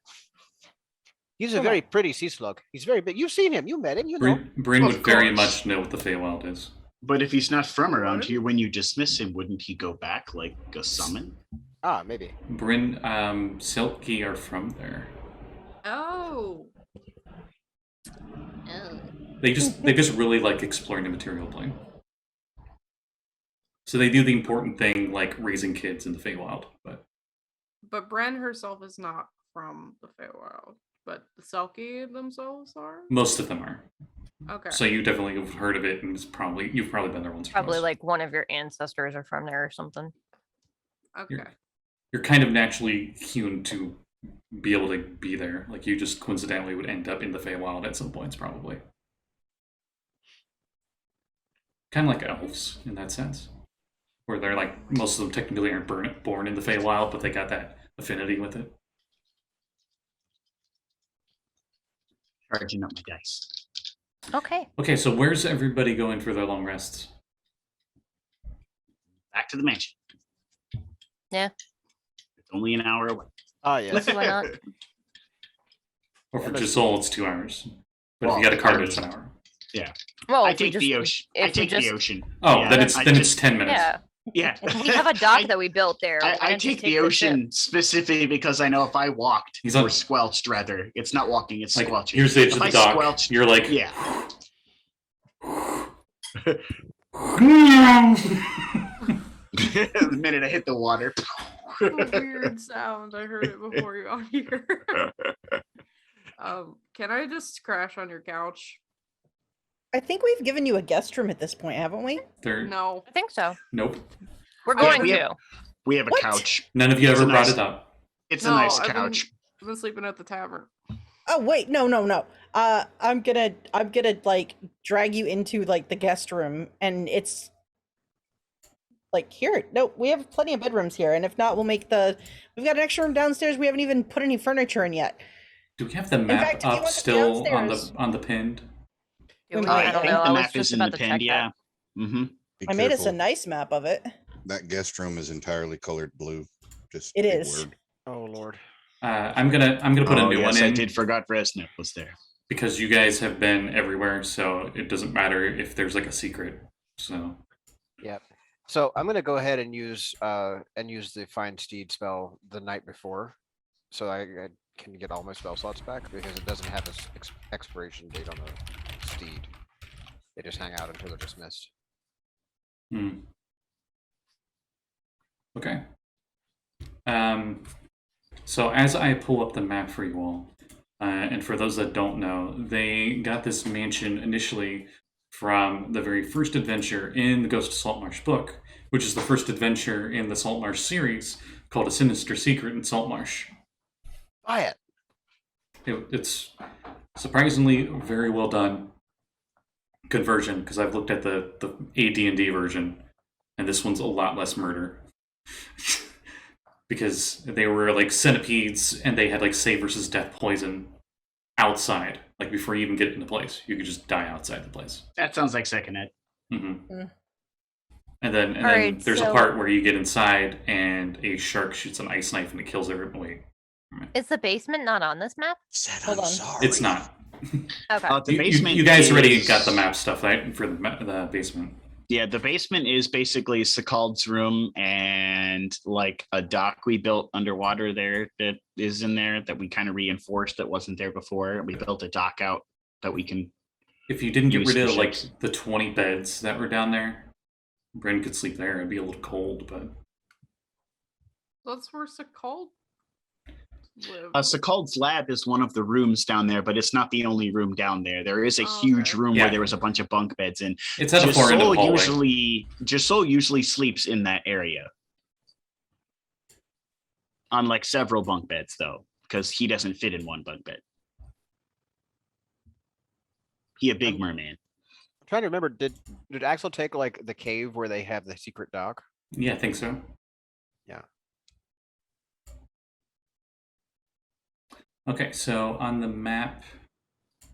He's a very pretty sea slug. He's very big. You've seen him. You met him. You know. Bryn would very much know what the Feywild is. But if he's not from around here, when you dismiss him, wouldn't he go back like a summon? Ah, maybe. Bryn, Silky are from there. Oh. They just really like exploring the material plane. So they do the important thing like raising kids in the Feywild, But Bryn herself is not from the Feywild, but the Selkie themselves are? Most of them are. Okay. So you definitely have heard of it, and you've probably been there once or twice. Probably like one of your ancestors are from there or something. Okay. You're kind of naturally hewn to be able to be there. Like you just coincidentally would end up in the Feywild at some points, probably. Kind of like elves in that sense, where they're like most of them technically aren't born in the Feywild, but they got that affinity with it. Charging up my dice. Okay. Okay, so where's everybody going for their long rests? Back to the mansion. Yeah. It's only an hour away. Oh yeah. Why not? Or for Josul, it's 2 hours. But if you got a cart, it's an hour. Yeah. Well, I take the ocean. The ocean. Oh, yeah, then it's 10 minutes. Yeah. Yeah. We have a dock that we built there. I take the ocean specifically because I know if I walked or squelched, rather, it's not walking, it's like, squelching. Here's the edge of the dock. Squelched, you're like, yeah. The minute I hit the water. What a weird sound. I heard it before you got here. Can I just crash on your couch? I think we've given you a guest room at this point, haven't we? No. I think so. Nope. We're going We have a couch. None of you ever brought it up. It's a nice couch. I've been sleeping at the tavern. Oh wait, no. I'm gonna like drag you into like the guest room, and it's like here. No, we have plenty of bedrooms here, and if not, we'll make we've got an extra room downstairs. We haven't even put any furniture in yet. Do we have the map up still on the pinned? I don't know. The map is in the pinned, yeah. Mm-hmm. I made us a nice map of it. That guest room is entirely colored blue. Just it is. Word. Oh Lord. I'm gonna put a new one in. I did forgot Resnick was there. Because you guys have been everywhere, so it doesn't matter if there's like a secret. So. Yep. So I'm gonna go ahead and use the Find Steed spell the night before, so I can get all my spell slots back because it doesn't have an expiration date on the steed. They just hang out until they're dismissed. Hmm. Okay. So as I pull up the map for you all, And for those that don't know, they got this mansion initially from the very first adventure in the Ghost of Saltmarsh book, which is the first adventure in the Saltmarsh series called A Sinister Secret in Saltmarsh. Buy it. It's surprisingly very well done conversion, because I've looked at the AD&D version, and this one's a lot less murder. Because they were like centipedes, and they had like save versus death poison outside. Like before you even get into place, you could just die outside the place. That sounds like second ed. Mm-hmm. And then Alright, there's a so- part where you get inside, and a shark shoots an ice knife, and it kills everyone. Wait, Is the basement not on this map? Said Hold I'm on. sorry. it's not. Okay. The You, basement. you guys already is- got the map stuff, right, for the basement. Yeah, the basement is basically Sekald's room and like a dock we built underwater there that is in there that we kind of reinforced that wasn't there before. We built a dock out that we can. If you didn't get Use rid of for like ships. the 20 beds that were down there, Bryn could sleep there. It'd be a little cold, but That's where Sekald live. Sekald's lab is one of the rooms down there, but it's not the only room down there. There is a Oh, huge okay. room Yeah. where there was a bunch of bunk beds in. it's at the far end of the hallway. Josul usually sleeps in that area. On like several bunk beds though, because he doesn't fit in one bunk bed. He a big merman. I'm trying to remember, did Axel take like the cave where they have the secret dock? Yeah, I think so. Yeah. Okay, so on the map,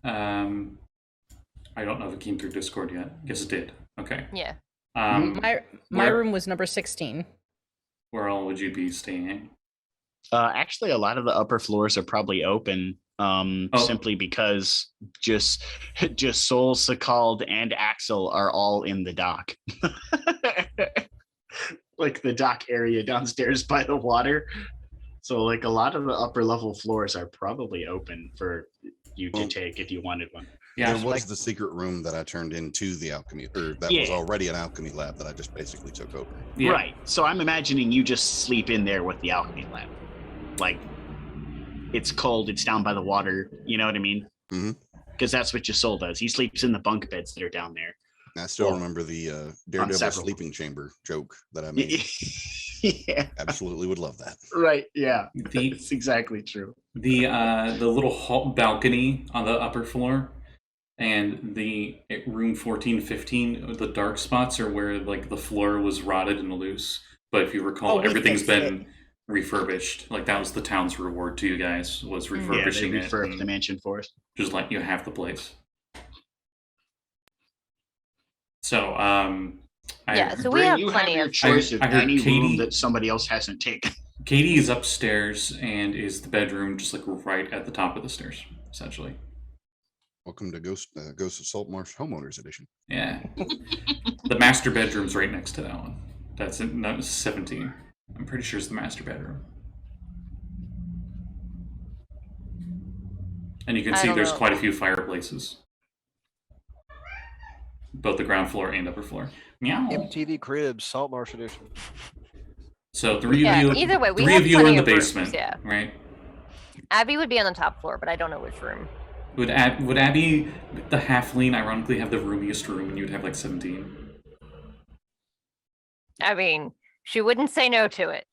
I don't know if it came through Discord yet. Yes, it did. Okay. Yeah. My where- room was number 16. Where all would you be staying? Actually, a lot of the upper floors are probably open, simply because just Josul, Sekald, and Axel are all in the dock. Like the dock area downstairs by the water. So like a lot of the upper level floors are probably open for you to Well, take if you wanted one. Yeah, There was the secret room that I turned into the alchemy, or that was Yeah. already an alchemy lab that I just basically took over. yeah. Right. So I'm imagining you just sleep in there with the alchemy lab. Like it's cold, it's down by the water, you know what I mean? Mhm. Because that's what Josul does. He sleeps in the bunk beds that are down there. And I still Well, remember the Daredevil several. sleeping chamber joke that I made. Yeah. Absolutely would love that. Right. Yeah. The That's exactly true. the little balcony on the upper floor, and the room 1415, the dark spots are where like the floor was rotted and loose. But if you recall, Oh, we everything's fixed been refurbished. Like that was the town's reward to you guys, was Yeah, they refurbishing it, refurbed the and mansion for us. just letting you have the place. So Yeah, so we Bryn, have you plenty your of. choice of I heard any Katie- room that somebody else hasn't taken. Katie is upstairs and is the bedroom just like right at the top of the stairs, essentially. Welcome to Ghost of Saltmarsh Homeowners Edition. Yeah. The master bedroom's right next to that one. That's in no, 17. I'm pretty sure it's the master bedroom. And you can I see don't there's know. quite a few fireplaces. Both the ground floor and upper floor. Meow. MTV Cribs, Saltmarsh edition. So three Yeah, of you either way, we three have of you are in plenty the of rooms, basement. yeah. Right? Abby would be on the top floor, but I don't know which room. Would Abby, the halfling, ironically have the roomiest room, and you'd have like 17? I mean, she wouldn't say no to it.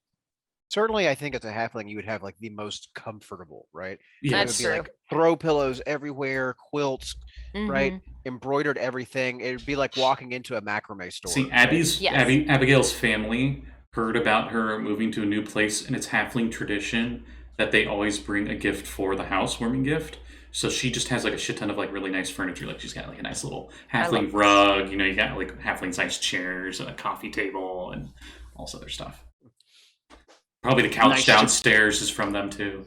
Certainly, I think as a halfling, you would have like the most comfortable, right? Yes. It That's would be true. like throw pillows everywhere, quilts, right? Mhm. Embroidered everything. It would be like walking into a macrame store. See, right? Yes. Abigail's family heard about her moving to a new place, and it's halfling tradition that they always bring a gift for the housewarming gift. So she just has like a shit ton of like really nice furniture. Like she's got like a nice little I love halfling this. rug. You know, you got like halfling sized chairs and a coffee table and all this other stuff. Probably the couch Nice. downstairs is from them too.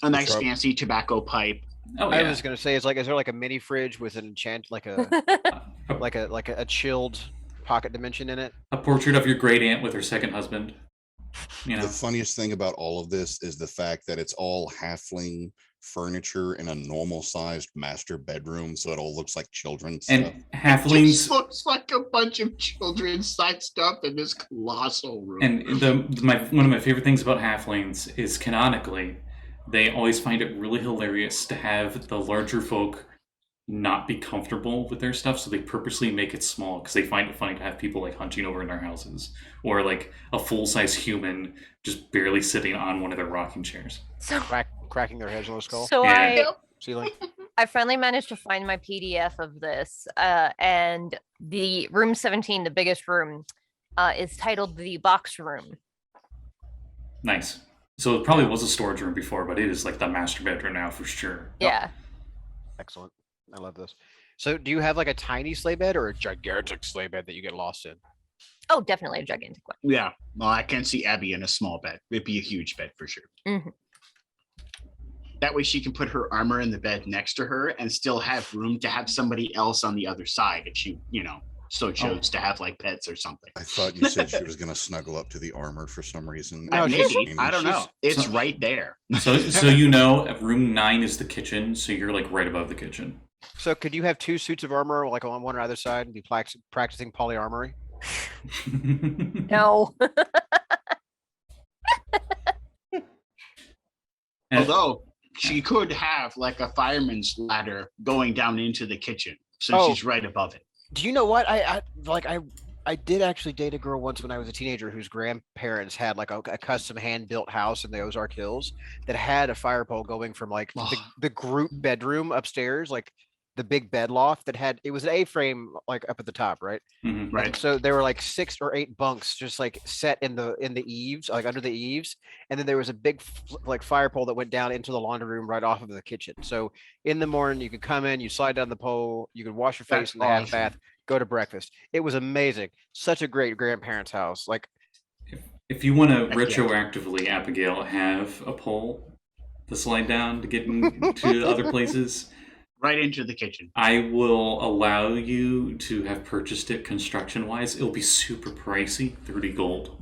A nice Prob- fancy tobacco pipe. Oh I yeah. was gonna say, is there like a mini fridge with an enchant, like a a chilled pocket dimension in it? A portrait of your great aunt with her second husband. You know. The funniest thing about all of this is the fact that it's all halfling furniture in a normal sized master bedroom, so it all looks like children's stuff. And halflings Just looks like a bunch of children's side stuff in this colossal room. And one of my favorite things about halflings is canonically, they always find it really hilarious to have the larger folk not be comfortable with their stuff, so they purposely make it small because they find it funny to have people like hunching over in their houses, or like a full-size human just barely sitting on one of their rocking chairs. So, Cracking their heads on the skull. so Yeah. Ceiling. I finally managed to find my PDF of this, and the room 17, the biggest room, is titled the box room. Nice. So it probably was a storage room before, but it is like the master bedroom now for sure. Yeah. Excellent. I love this. So do you have like a tiny sleigh bed or a gigantic sleigh bed that you get lost in? Oh, definitely a gigantic one. Yeah. Well, I can see Abby in a small bed. It'd be a huge bed for sure. Mhm. That way she can put her armor in the bed next to her and still have room to have somebody else on the other side if she, so chose to have like pets or something. I thought you said she was going to snuggle up to the armor for some reason. No, Maybe. I don't know. It's So- right there. So room 9 is the kitchen, so you're like right above the kitchen. So could you have 2 suits of armor, like on one or other side, and be practicing polyarmory? No. And- Although she could have like a fireman's ladder going down into the kitchen, so Oh. she's right above it. Do you know what? I did actually date a girl once when I was a teenager whose grandparents had like a custom hand-built house in the Ozark Hills that had a fire pole going from like the group bedroom upstairs, like the big bed loft that had, it was an A-frame like up at the top, right? Mhm. Right. So there were like 6 or 8 bunks just like set in the eaves, like under the eaves, and then there was a big like fire pole that went down into the laundry room right off of the kitchen. So in the morning you could come in, you slide down the pole, you could wash your face That's in the half awesome. bath, go to breakfast. It was amazing. Such a great grandparents' house. Like If you want to Heck yeah. retroactively, Abigail, have a pole to slide down to get into other places, Right into the kitchen. I will allow you to have purchased it construction-wise. It'll be super pricey, 30 gold.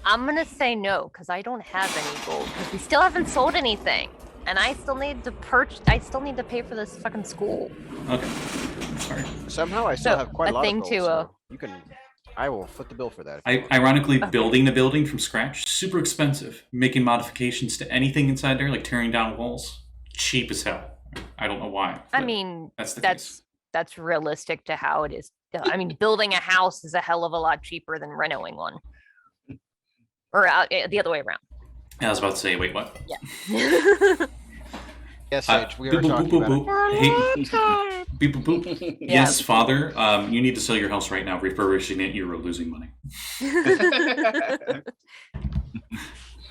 I'm gonna say no because I don't have any gold because we still haven't sold anything, and I still need to I still need to pay for this fucking school. Okay. Sorry. somehow I still So, have quite a a lot thing of gold. to, So you can, I will foot the bill for that. Ironically, building the building from scratch, super expensive. Making modifications to anything inside there, like tearing down walls, cheap as hell. I don't know why. I but mean, that's the that's case. that's realistic to how it is. I mean, building a house is a hell of a lot cheaper than renovating one, or the other way around. I was about to say, wait, what? Yes, Sage, we are boop, boop, talking boop, about boop. Hey, beep, boop, boop. Yes, father. You need to sell your house right now. Refurbishing it, you are losing money.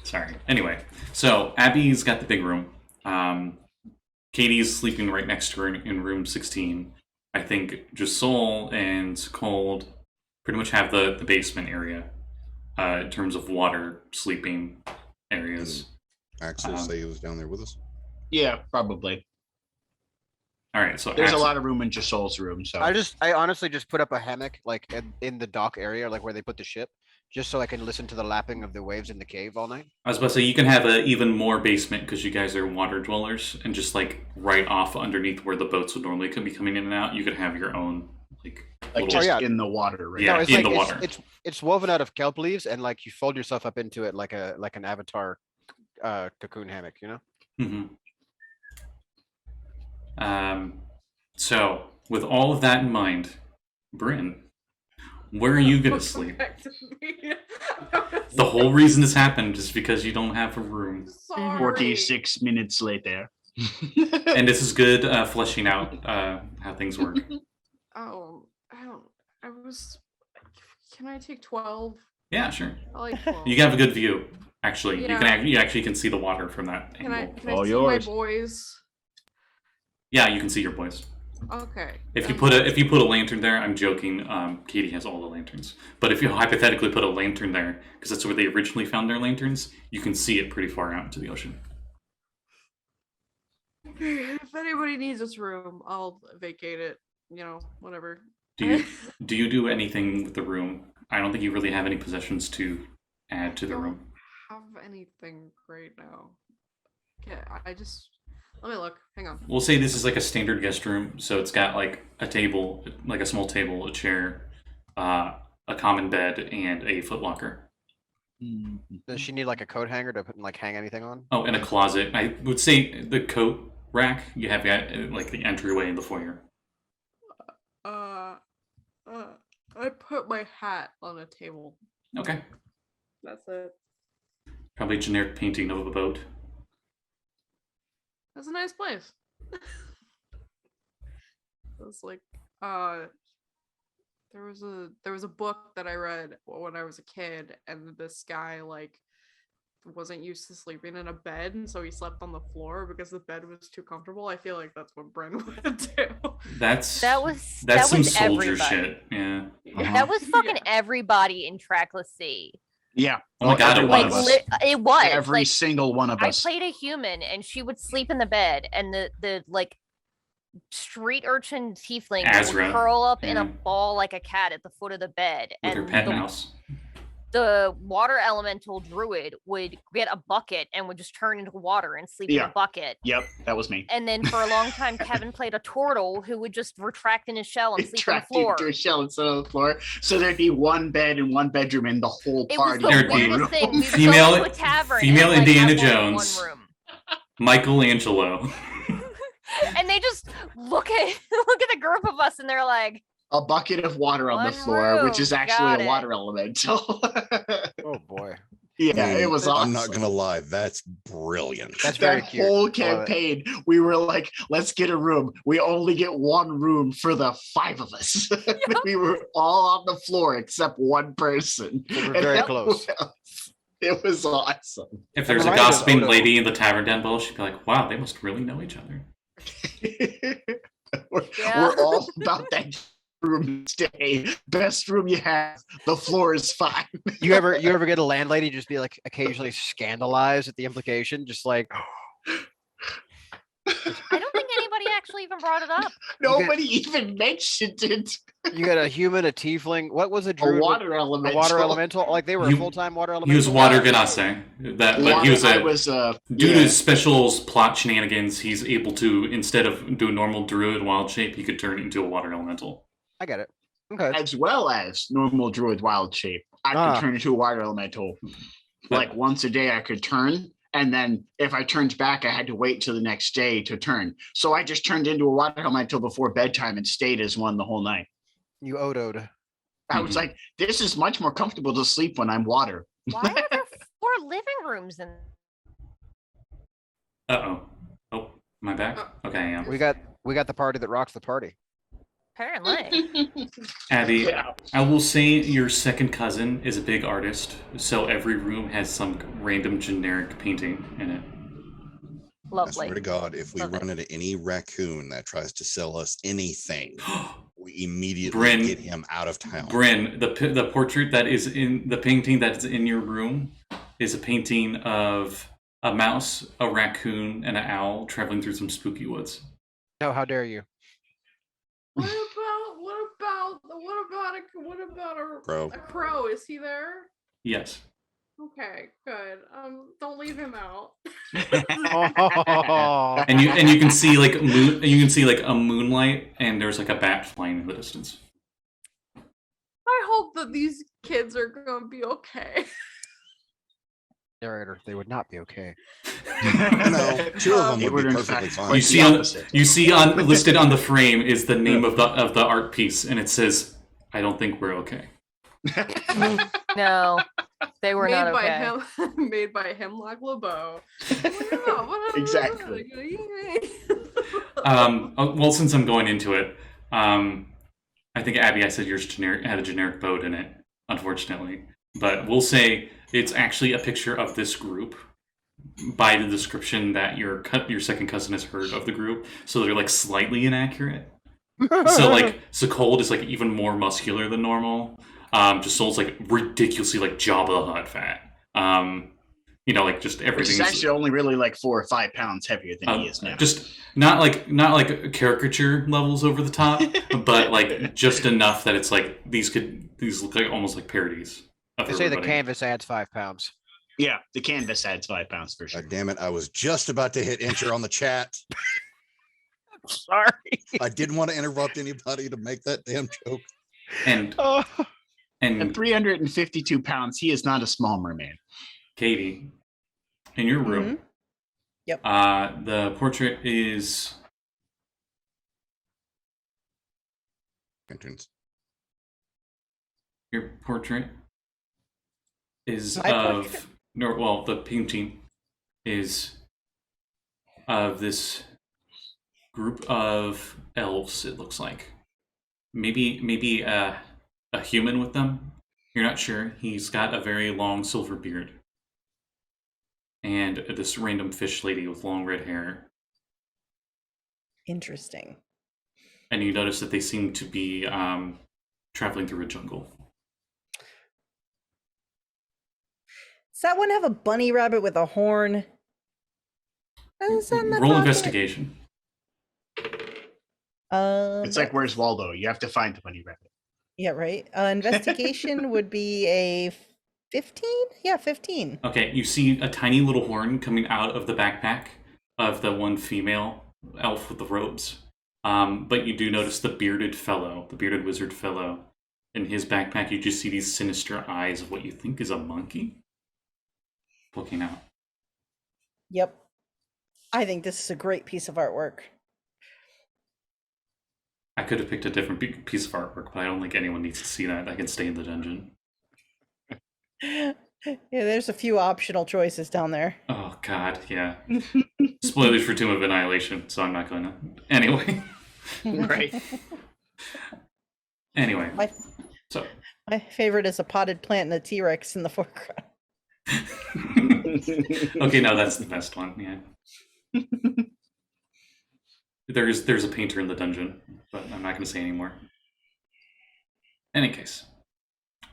Sorry. Anyway, so Abby's got the big room. Katie's sleeping right next to her in room 16. I think Josul and Sekald pretty much have the basement area in terms of water sleeping areas. Axel say he was down there with us. Yeah, probably. All right, so There's a Axel- lot of room in Josul's room, so I honestly just put up a hammock like in the dock area, like where they put the ship, just so I can listen to the lapping of the waves in the cave all night. I was about to say, you can have an even more basement because you guys are water dwellers, and just like right off underneath where the boats would normally be coming in and out, you could have your own like little- just yeah. in the water, right? Yeah, no, it's in like the water. it's woven out of kelp leaves, and like you fold yourself up into it like an avatar cocoon hammock, you know? Mhm. So with all of that in mind, Bryn, where are you gonna sleep? Back to me. The whole reason this happened is because you don't have a room, Sorry. 46 minutes later. and this is good fleshing out how things work. Oh, I was. Can I take 12? Yeah, sure. I like 12. You have a good view. Actually, Yeah. you actually can see the water from that Can I angle. All see yours. my boys? Yeah, you can see your boys. Okay. If you put a lantern there, I'm joking. Katie has all the lanterns. But if you hypothetically put a lantern there, because that's where they originally found their lanterns, you can see it pretty far out into the ocean. If anybody needs this room, I'll vacate it. You know, whatever. Do you do anything with the room? I don't think you really have any possessions to add to the room. Have anything right now? Yeah, I just let me look. Hang on. We'll say this is like a standard guest room, so it's got like a table, like a small table, a chair, a common bed, and a footlocker. Does she need like a coat hanger to put like hang anything on? Oh, in a closet. I would say the coat rack. You have like the entryway in the foyer. I put my hat on a table. Okay. That's it. Probably generic painting of a boat. That's a nice place. It's like there was a book that I read when I was a kid, and this guy like wasn't used to sleeping in a bed, and so he slept on the floor because the bed was too comfortable. I feel like that's what Bryn would do. That's That some was soldier everybody. shit. Yeah. That was fucking everybody in Trackless Sea. Yeah. Oh my God, every it one Like of us. it was Every like, single one of I us. played a human, and she would sleep in the bed, and the like street urchin tiefling Azra, would curl up in a yeah. ball like a cat at the foot of the bed, With her and pet the, mouse. the water elemental druid would get a bucket and would just turn into water and sleep in Yeah. a bucket. Yep, that was me. And then for a long time, Kevin played a turtle who would just retract in his shell and sleep on the Trapped floor. into a shell instead of the floor. So there'd be one bed and one bedroom in the whole It was party. the There'd be weirdest thing. We would female- go to a tavern female and, like, Indiana have one in Jones. one room. Michelangelo. And they just look at the group of us, and they're like, A bucket of water on the One floor, which room, is actually got a it. water elemental. Oh boy, Yeah, it was awesome. I'm not gonna lie, that's brilliant. that's very That cute. whole Love it. campaign, we were like, let's get a room. We only get one room for the 5 of us. We were all on the floor except one person. We were And very everyone close. else- It was awesome. If there's a reminded of gossiping Odo. lady in the tavern down below, she'd be like, wow, they must really know each other. we're, Yeah. we're all about that room stay. Best room you have. The floor is fine. You ever get a landlady just be like occasionally scandalized at the implication, just like I don't think anybody actually even brought it up. Nobody even mentioned it. you got a human, a tiefling. What was a A druid? water A elemental. water elemental? Like they were a You- full-time water He elemental. was Water Ganase. But he was I a was due to yeah. his specials plot shenanigans, he's able to, instead of do normal druid wild shape, he could turn into a water elemental. I get it. Okay. as well as normal druid wild shape. I Ah. could turn into a water elemental. Like once a day I could turn, and then if I turned back, I had to wait till the next day to turn. So I just turned into a water elemental before bedtime and stayed as one the whole night. You odoed. I was Mhm. like, this is much more comfortable to sleep when I'm water. Why are there 4 living rooms in? Uh-oh. Oh, am I back? Okay, I am. We got the party that rocks the party. Apparently. Abby, Yeah. I will say your second cousin is a big artist, so every room has some random generic painting in it. I Lovely. swear to God, if we Love it. run into any raccoon that tries to sell us anything, we immediately Bryn. get him out of town. Bryn, the portrait that is in the painting that is in your room is a painting of a mouse, a raccoon, and an owl traveling through some spooky woods. No, how dare you? What about Bro. a crow? Is he there? Yes. Okay, good. Don't leave him out. Oh, And you can see like a moonlight, and there's like a bat flying in the distance. I hope that these kids are gonna be okay. narrator, they would not be okay. No, 2 of them They would be in perfectly fact fine. quite You the see on opposite. listed on the frame is the name of the art piece, and it says, "I don't think we're okay." No, they were made not by okay. him, made by Hemlock LeBeau. Exactly. Well, since I'm going into it, I think Abby, I said yours had a generic boat in it, unfortunately. But we'll say it's actually a picture of this group by the description that your second cousin has heard of the group. So they're like slightly inaccurate. So like Sekald is like even more muscular than normal. Josul's like ridiculously like Jabba the Hutt fat. Like just Which everything's is actually only really like 4 or 5 pounds heavier than he is now. just not like caricature levels over the top, but like just enough that it's like these look like almost like parodies. Of They say the everybody. canvas adds 5 pounds. Yeah, the canvas adds 5 pounds for sure. God damn it, I was just about to hit enter on the chat. Sorry. I didn't want to interrupt anybody to make that damn joke. And At And 352 pounds, he is not a small merman. Katie, in your room, Yep. the portrait is Entrance. your portrait is My of portrait? no, well, the painting is of this group of elves. It looks like maybe a human with them. You're not sure. He's got a very long silver beard, and this random fish lady with long red hair. Interesting. And you notice that they seem to be traveling through a jungle. Does that one have a bunny rabbit with a horn? Is that in the Roll pocket? investigation. It's like, where's Waldo? You have to find the bunny rabbit. Yeah, right. Investigation would be a 15? Yeah, 15. Okay, you see a tiny little horn coming out of the backpack of the one female elf with the robes. But you do notice the bearded wizard fellow. In his backpack, you just see these sinister eyes of what you think is a monkey looking out. Yep. I think this is a great piece of artwork. I could have picked a different piece of artwork, but I don't think anyone needs to see that. I can stay in the dungeon. Yeah, there's a few optional choices down there. Oh, God, yeah. Spoilers for Tomb of Annihilation, so I'm not going to. Anyway. Right. Anyway. My favorite is a potted plant and a T-Rex in the foreground. Okay, no, that's the best one, yeah. There's a painter in the dungeon, but I'm not going to say anymore. Any case,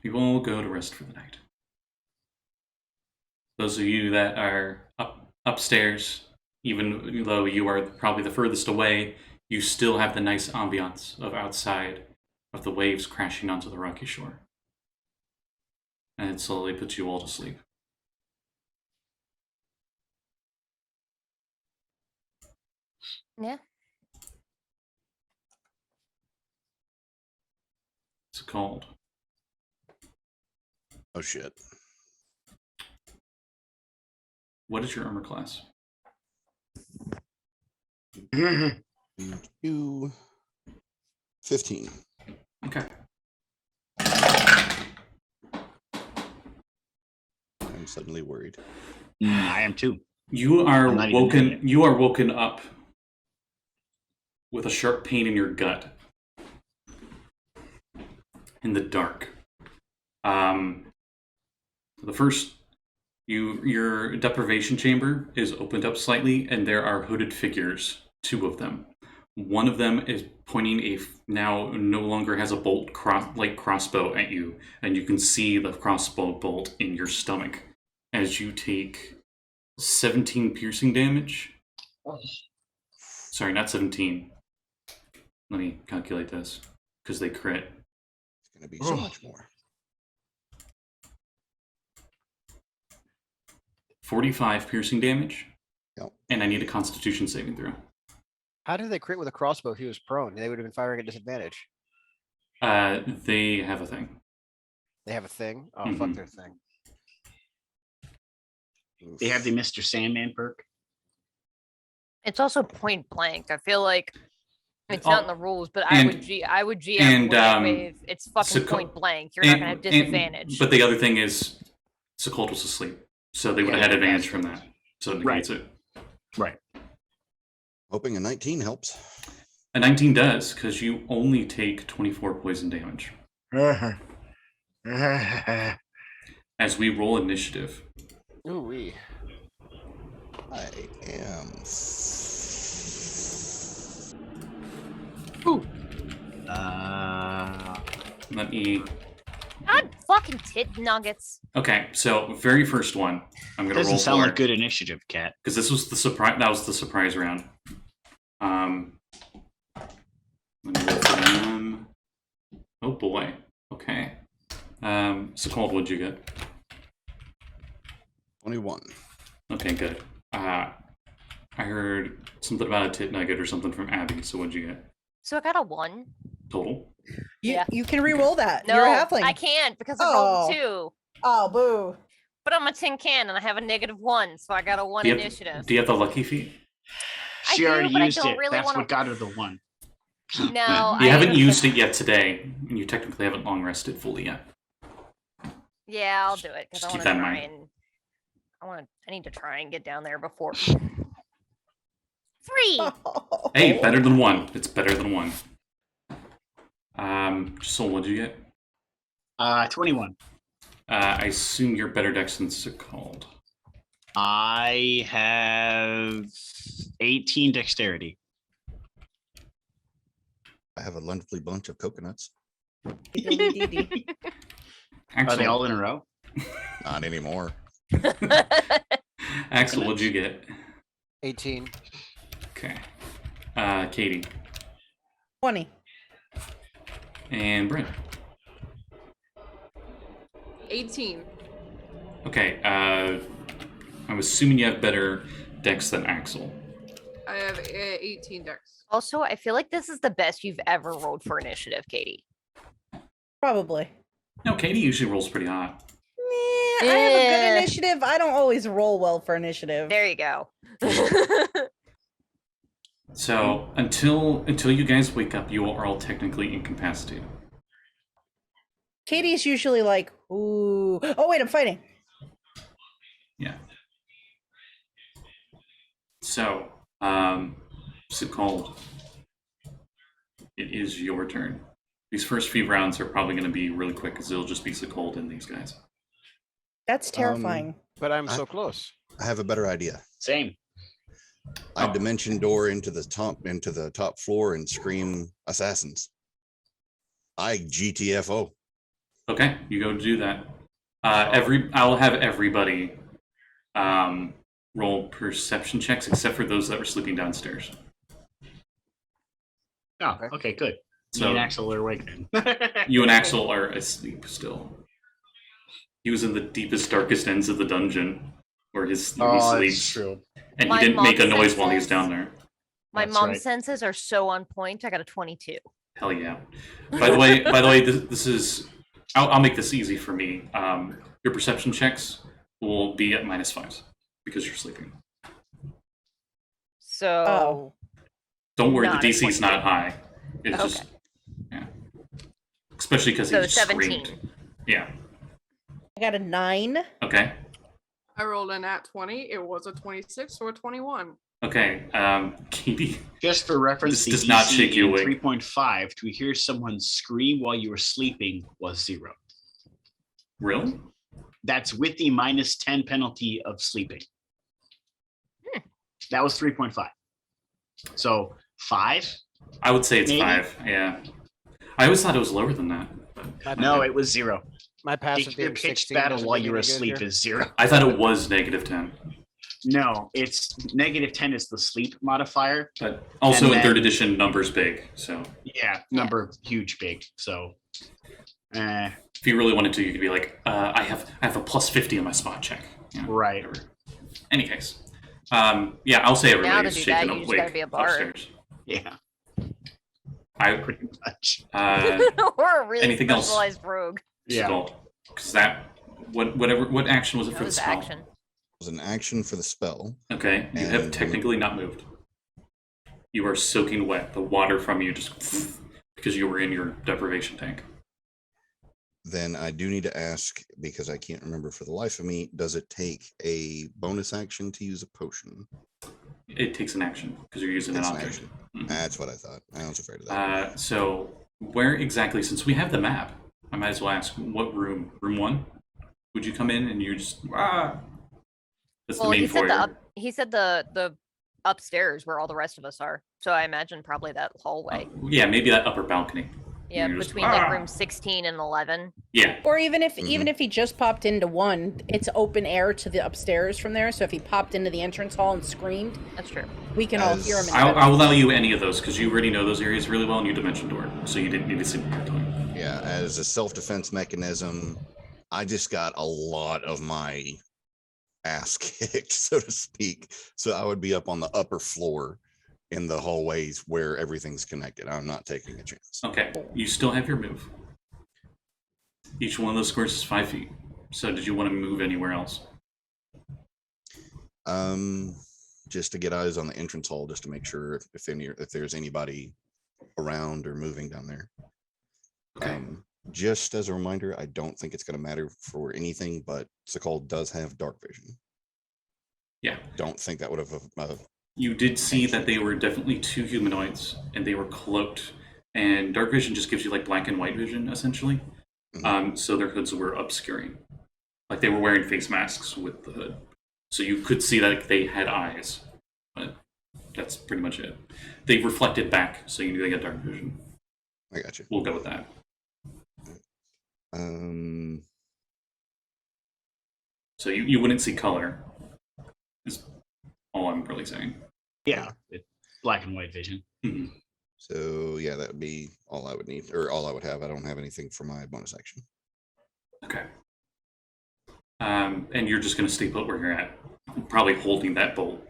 we will go to rest for the night. Those of you that are upstairs, even though you are probably the furthest away, you still have the nice ambiance of outside, of the waves crashing onto the rocky shore. And it slowly puts you all to sleep. Yeah. It's called. Oh shit. What is your armor class? You 15. Okay. I'm suddenly worried. I am too. You are I'm not even there woken. yet. You are woken up with a sharp pain in your gut in the dark. The first, your deprivation chamber is opened up slightly, and there are hooded figures. 2 of them. One of them is pointing now no longer has a bolt crossbow at you, and you can see the crossbow bolt in your stomach as you take 17 piercing damage. Sorry, not 17. Let me calculate this, because they crit. It's going to be so much more. 45 piercing damage. Yep. And I need a constitution saving throw. How did they crit with a crossbow if he was prone? They would have been firing at disadvantage. They have a thing. They have a thing? Oh, fuck their thing. They have the Mr. Sandman perk. It's also point blank. I feel like it's Oh, not in the rules, but and- I would GM and, wave. It's fucking Sekald- point blank. You're not gonna have disadvantage. But the other thing is, Sekald was asleep, so they would have Yeah, had advantage that's from that. So it negates it. Right. Hoping a 19 helps. A 19 does, because you only take 24 poison damage. As we roll initiative. Ooh wee. I am. Let me. God fucking tit nuggets. Okay, so very first one, I'm gonna Doesn't roll sound for like good initiative, Cat. because this was the surprise. That was the surprise round. Let me roll for them. Oh boy. Okay. Sekald, what'd you get? 21. Okay, good. I heard something about a tit nugget or something from Abby. So what'd you get So I got a 1. total? You can re-roll that. No, You're a halfling. I can't because I rolled 2. Oh, boo. But I'm a tin can and I have a -1, so I got a 1 initiative. Do you have the lucky feat? I She do, already but I used don't it. really That's wanna- what got her the 1. No, You I haven't used it yet today, and you technically haven't long rested fully yet. Yeah, I'll do it because Just I keep want to that in try mind. and I need to try and get down there before 3. Hey, better than 1. It's better than 1. So what'd you get? 21. I assume you're better dex than Sekald. I have 18 dexterity. I have a lovely bunch of coconuts. Are they Axel, all in a row? Not anymore. Axel, what'd you get? 18. Okay. Katie 20. and Bryn. 18. Okay. I'm assuming you have better dex than Axel. I have 18 dex. Also, I feel like this is the best you've ever rolled for initiative, Katie. Probably. No, Katie usually rolls pretty hot. I have a good initiative. I don't always roll well for initiative. There you go. So until you guys wake up, you are all technically incapacitated. Katie's usually like, ooh. Oh, wait, I'm fighting. Yeah. So, Sekald, it is your turn. These first few rounds are probably going to be really quick because it'll just be Sekald and these guys. That's terrifying. But I'm so close. I have a better idea. Same. I dimension door into the top floor and scream assassins. I GTFO. Okay, you go do that. I'll have everybody roll perception checks except for those that were sleeping downstairs. Oh, okay, good. So- Me and Axel are awake then. You and Axel are asleep still. He was in the deepest, darkest ends of the dungeon where he sleeps, true. and My he didn't make a mom noise while he was senses- down there. My That's mom's right. senses are so on point. I got a 22. Hell yeah! By the way, this is. I'll make this easy for me. Your perception checks will be at -5 because you're sleeping. So Oh. Don't worry, Not the a DC is not high. It's Okay. just yeah. Especially because So he 17. screamed. Yeah. I got a 9. Okay. I rolled a nat 20. It was a 26 or a 21. Okay. Katie. Just for reference, This the does not DC shake you in awake. 3.5 to hear someone scream while you were sleeping was 0. Really? That's with the -10 penalty of sleeping. That was 3.5. So 5? I would say it's Maybe. 5. Yeah. I always thought it was lower than that. No, it was 0. My passive Your being pitched 16 battle doesn't while do you were any good asleep here. is 0. I thought it was -10. No, it's -10 is the sleep modifier. But also And in 3rd then- edition, numbers big. So Yeah, number huge big. So if you really wanted to, you could be like, I have a +50 on my spot check. You know, right. whatever. Any case. Yeah, I'll say Now to everybody's do shaken that, you just gotta awake be a bard. upstairs. Yeah, I pretty much. We're a really Anything else? specialized rogue. Yeah. Because that what action was it That for the was spell? action. It was an action for the spell. Okay, you have And- technically not moved. You are soaking wet. The water from you just because you were in your deprivation tank. Then I do need to ask, because I can't remember for the life of me, does it take a bonus action to use a potion? It takes an action because you're using an It's an object. action. Mhm. That's what I thought. I was afraid of that. So where exactly? Since we have the map, I might as well ask what room? Room 1? Would you come in and you just That's Well, the main he said foyer. he said the upstairs where all the rest of us are. So I imagine probably that hallway. Yeah, maybe that upper balcony. Yeah, You're just, between like room 16 and 11. Yeah, Or even if he just popped into one, it's open air to the upstairs from there. So if he popped into the entrance hall and screamed, That's true. we can all As- hear him. in I'll, the I'll allow you any of those because you already know those areas really well and you dimension door, so you didn't need to see what you're doing. Yeah, as a self-defense mechanism, I just got a lot of my ass kicked, so to speak. So I would be up on the upper floor in the hallways where everything's connected. I'm not taking a chance. Okay, you still have your move. Each one of those squares is 5 feet. So did you want to move anywhere else? Just to get eyes on the entrance hall, just to make sure if there's anybody around or moving down there. Okay. Just as a reminder, I don't think it's going to matter for anything, but Sekald does have dark vision. Yeah. Don't think that would have. You did see that they were definitely 2 humanoids, and they were cloaked. And dark vision just gives you like black and white vision, essentially. So their hoods were obscuring, like they were wearing face masks with the hood. So you could see that they had eyes, but that's pretty much it. They reflected back, so you knew they got dark vision. I got you. We'll go with that. So you wouldn't see color, is all I'm really saying. Yeah, it's black and white vision. Mm-hmm. So yeah, that would be all I would need, or all I would have. I don't have anything for my bonus action. Okay. And you're just going to stay put where you're at, probably holding that bolt.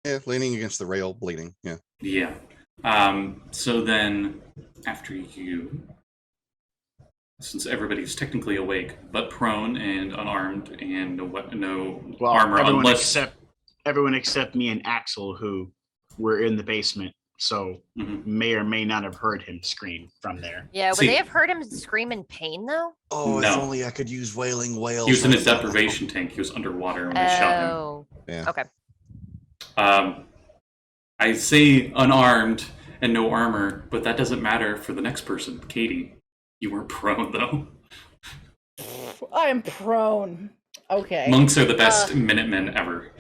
Yeah, leaning against the rail, bleeding. Yeah. Yeah. So then, after you, since everybody's technically awake, but prone and unarmed and no armor, everyone except me and Axel, who were in the basement, so may or may not have heard him scream from there. Yeah, would they have heard him scream in pain though? Oh, No. if only I could use wailing whales. He was in a deprivation tank. He was underwater when they shot him. Oh. Yeah. Okay. I say unarmed and no armor, but that doesn't matter for the next person. Katie, you were prone though. I am prone. Okay. Monks are the best Minutemen ever.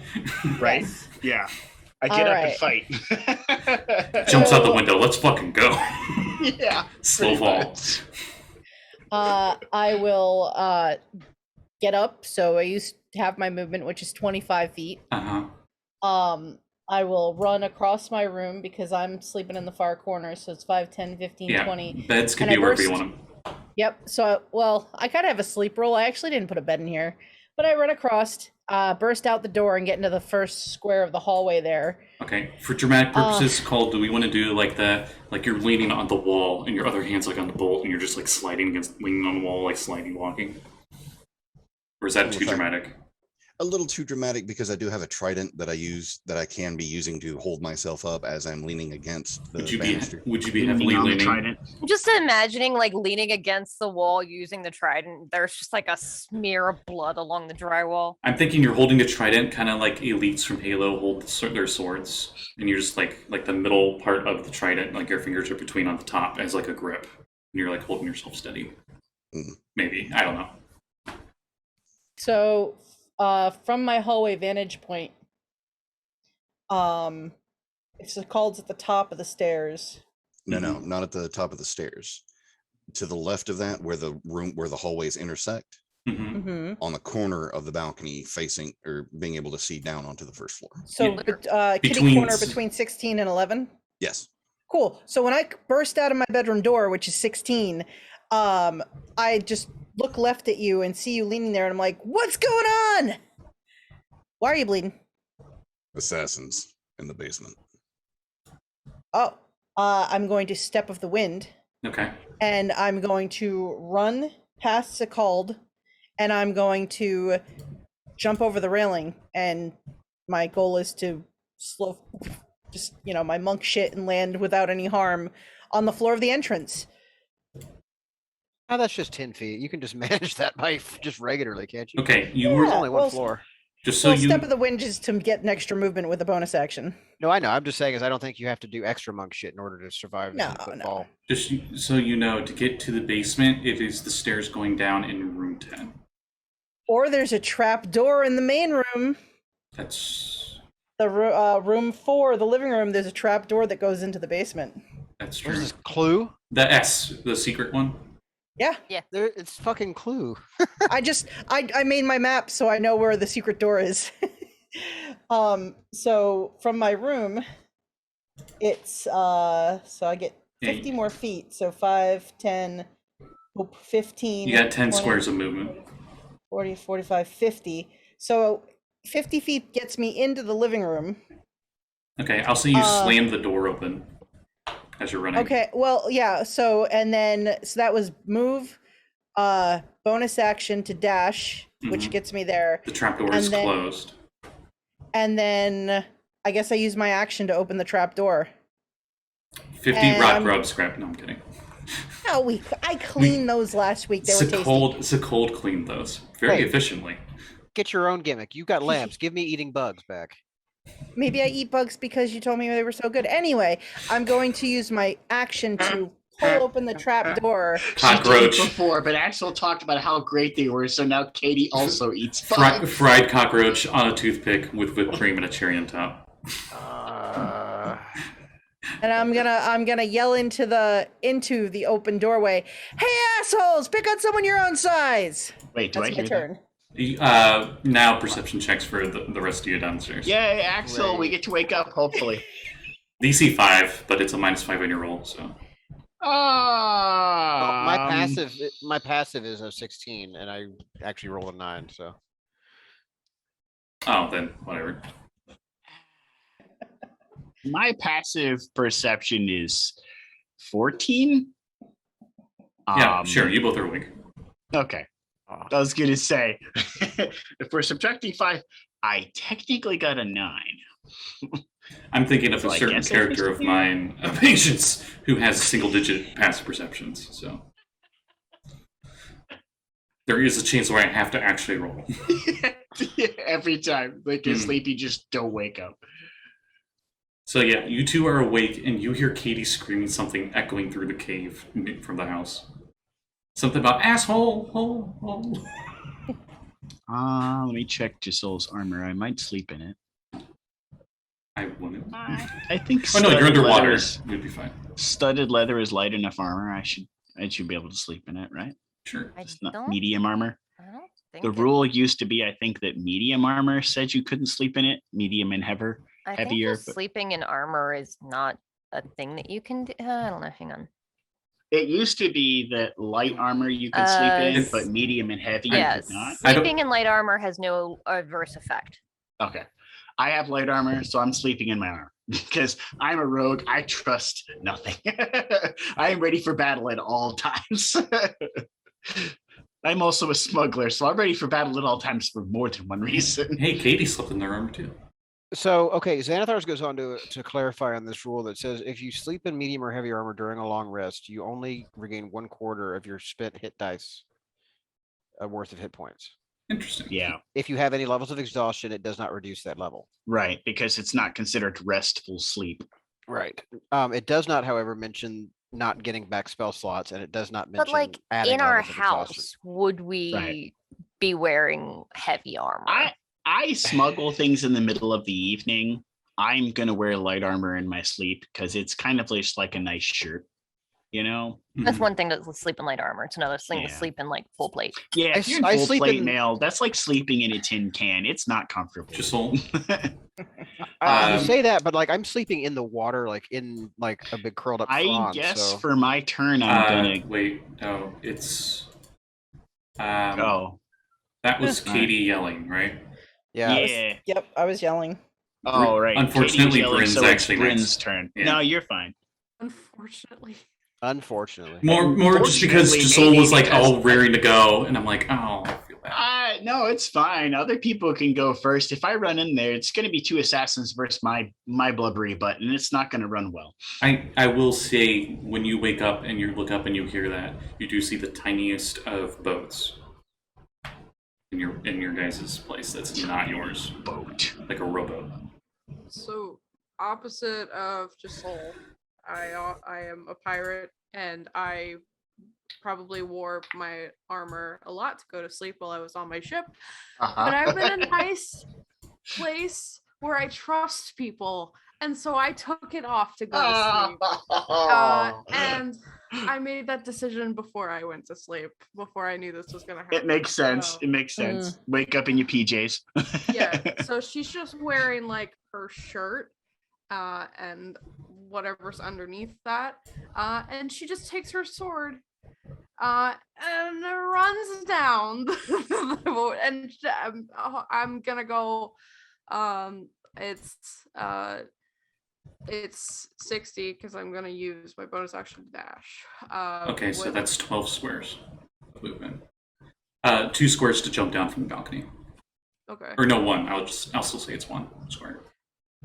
Right? Yeah. I get up and fight. Jumps out the window. Let's fucking go. Yeah. Slow fall. I will get up. So I used to have my movement, which is 25 feet. I will run across my room because I'm sleeping in the far corner. So it's 5, 10, 15, 20. Beds can be wherever you want them. Yep. So, I kind of have a sleep roll. I actually didn't put a bed in here. But I run across, burst out the door, and get into the first square of the hallway there. Okay. For dramatic purposes, do we want to do like you're leaning on the wall and your other hand's like on the bolt and you're just like leaning on the wall, like sliding walking? Or is that too dramatic? A little too dramatic because I do have a trident that I can be using to hold myself up as I'm leaning against the banister. Would you be heavily leaning? Trident? I'm just imagining like leaning against the wall using the trident. There's just like a smear of blood along the drywall. I'm thinking you're holding a trident, kind of like elites from Halo hold their swords, and you're just like the middle part of the trident, like your fingers are between on the top as like a grip, and you're like holding yourself steady. Maybe, I don't know. So, from my hallway vantage point, it's called at the top of the stairs. No, not at the top of the stairs. To the left of that, where the hallways intersect, on the corner of the balcony, facing or being able to see down onto the first floor. So, kitty corner between 16 and 11. Yes. Cool. So when I burst out of my bedroom door, which is 16, I just look left at you and see you leaning there, and I'm like, "What's going on? Why are you bleeding?" Assassins in the basement. Oh, I'm going to step of the wind. Okay. And I'm going to run past Sekald, and I'm going to jump over the railing. And my goal is to my monk shit and land without any harm on the floor of the entrance. Oh, that's just 10 feet. You can just manage that by just regularly, can't you? Okay, There's only one floor. Just so you step of the wind is to get an extra movement with a bonus action. No, I know. I'm just saying is I don't think you have to do extra monk shit in order to survive the fall. Just so you know, to get to the basement, it is the stairs going down in room 10. Or there's a trap door in the main room. That's the room 4, the living room. There's a trap door that goes into the basement. That's true. What is this, Clue? The S, the secret one. Yeah. It's fucking Clue. I made my map so I know where the secret door is. So from my room, it's so I get 50 more feet. So 5, 10, 15. You got 10 20, squares of movement. 40, 45, 50. So 50 feet gets me into the living room. Okay, I'll say you slam the door open as you're running. Okay, well, yeah. So that was move, bonus action to dash, which gets me there. The trapdoor and is then- closed. And then I guess I use my action to open the trap door. 50 rock grub scrap. No, I'm kidding. No, I cleaned those last week. They were tasty. Sekald cleaned those very Hey. efficiently. Get your own gimmick. You got lamps. Give me eating bugs back. Maybe I eat bugs because you told me they were so good. Anyway, I'm going to use my action to pull open the trap door. Cockroach. She did before, but Axel talked about how great they were, so now Katie also eats bugs. Fried cockroach on a toothpick with whipped cream and a cherry on top. And I'm gonna yell into the open doorway. Hey assholes, pick on someone your own size. Wait, do That's I my hear turn. Now perception checks for the rest of you downstairs. that? Yay, Axel, we get to wake up, hopefully. DC 5, but it's a -5 on your roll, so. Well, my passive is a 16, and I actually rolled a 9. So Oh, then whatever. My passive perception is 14. Yeah, sure. You both are awake. Okay. I was gonna say, if we're subtracting 5, I technically got a 9. I'm thinking of So a I certain guess character of mine, a patience, who has single-digit passive perceptions. So there is a chance where I have to actually roll. Every time, like you're asleep, you just don't wake up. So yeah, you two are awake, and you hear Katie screaming something echoing through the cave from the house. Something about asshole, hole, hole. Let me check Josul's armor. I might sleep in it. I wouldn't. I think. Oh no, you're studded underwater. leather is- You'd be fine. Studded leather is light enough armor. I should be able to sleep in it, right? Sure. I It's not don't. medium armor. I don't think The it- rule used to be, I think, that medium armor said you couldn't sleep in it. Medium and heavier. I think heavier, just but- sleeping in armor is not a thing that you can do. I don't know. Hang on. It used to be that light armor you could sleep in, s- but medium and heavy Yes. you could not. I don't- Sleeping in light armor has no adverse effect. Okay. I have light armor, so I'm sleeping in my armor because I'm a rogue. I trust nothing. I am ready for battle at all times. I'm also a smuggler, so I'm ready for battle at all times for more than one reason. Hey, Katie slept in their armor too. So, okay, Xanathars goes on to clarify on this rule that says if you sleep in medium or heavy armor during a long rest, you only regain 1/4 of your spent hit dice worth of hit points. Interesting. Yeah, If you have any levels of exhaustion, it does not reduce that level. right, because it's not considered restful sleep. Right. It does not, however, mention not getting back spell slots, and it does not mention But like adding in our levels of exhaustion. house, would we be wearing heavy armor? I smuggle things in the middle of the evening. I'm gonna wear light armor in my sleep because it's kind of just like a nice shirt, you know? That's one thing to sleep in light armor. It's another thing to Yeah. sleep in like full plate. Yeah, I if you're s- I in full sleep plate in- mail, that's like sleeping in a tin can. It's not comfortable. Josul. You Um, say that, but like I'm sleeping in the water, like in like a big curled up I prawn. guess So for my turn, I'm gonna. Wait, no, it's. Oh, That was Alright. Katie yelling, right? yeah, yeah. Yep, I was yelling. Oh, right. Unfortunately, Katie's yelling, Bryn's so it's actually Bryn's next. turn. Yeah. No, you're fine. Unfortunately. unfortunately. More just because Unfortunately, Josul maybe was like because all raring to go, and I'm like, oh, I feel bad. No, it's fine. Other people can go first. If I run in there, it's going to be 2 assassins versus my blubbery butt, and it's not going to run well. I will say, when you wake up and you look up and you hear that, you do see the tiniest of boats in your guys' place. That's not yours, Boat. like a rowboat. So opposite of Josul, I am a pirate, and I probably wore my armor a lot to go to sleep while I was on my ship. But I'm in a nice place where I trust people, and so I took it off to go to sleep. And I made that decision before I went to sleep, before I knew this was gonna happen. It makes sense. So, It makes sense. Wake up in your PJs. yeah. So she's just wearing like her shirt, and whatever's underneath that, and she just takes her sword, and runs down the boat, and I'm gonna go. It's It's 60 because I'm gonna use my bonus action to dash. Okay, so with- that's 12 squares of movement. 2 squares to jump down from the balcony. okay. Or no, 1. I'll still say it's 1 square.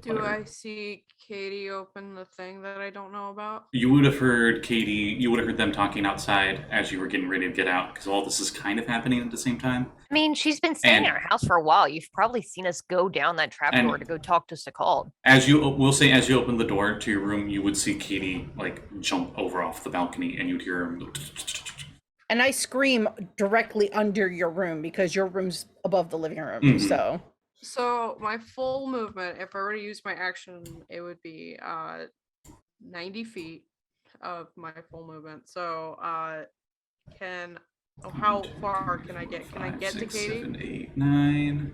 Do whatever. I see Katie open the thing that I don't know about? You would have heard Katie. You would have heard them talking outside as you were getting ready to get out, because all this is kind of happening at the same time. I mean, she's been staying And- at our house for a while. You've probably seen us go down that trapdoor And- to go talk to Sekald. As you open the door to your room, you would see Katie like jump over off the balcony, and you'd hear her. And I scream directly under your room because your room's above the living room. Mhm. So So my full movement, if I were to use my action, it would be 90 feet of my full movement. So how far can I get? Can I get to Katie? 7, 8, 9.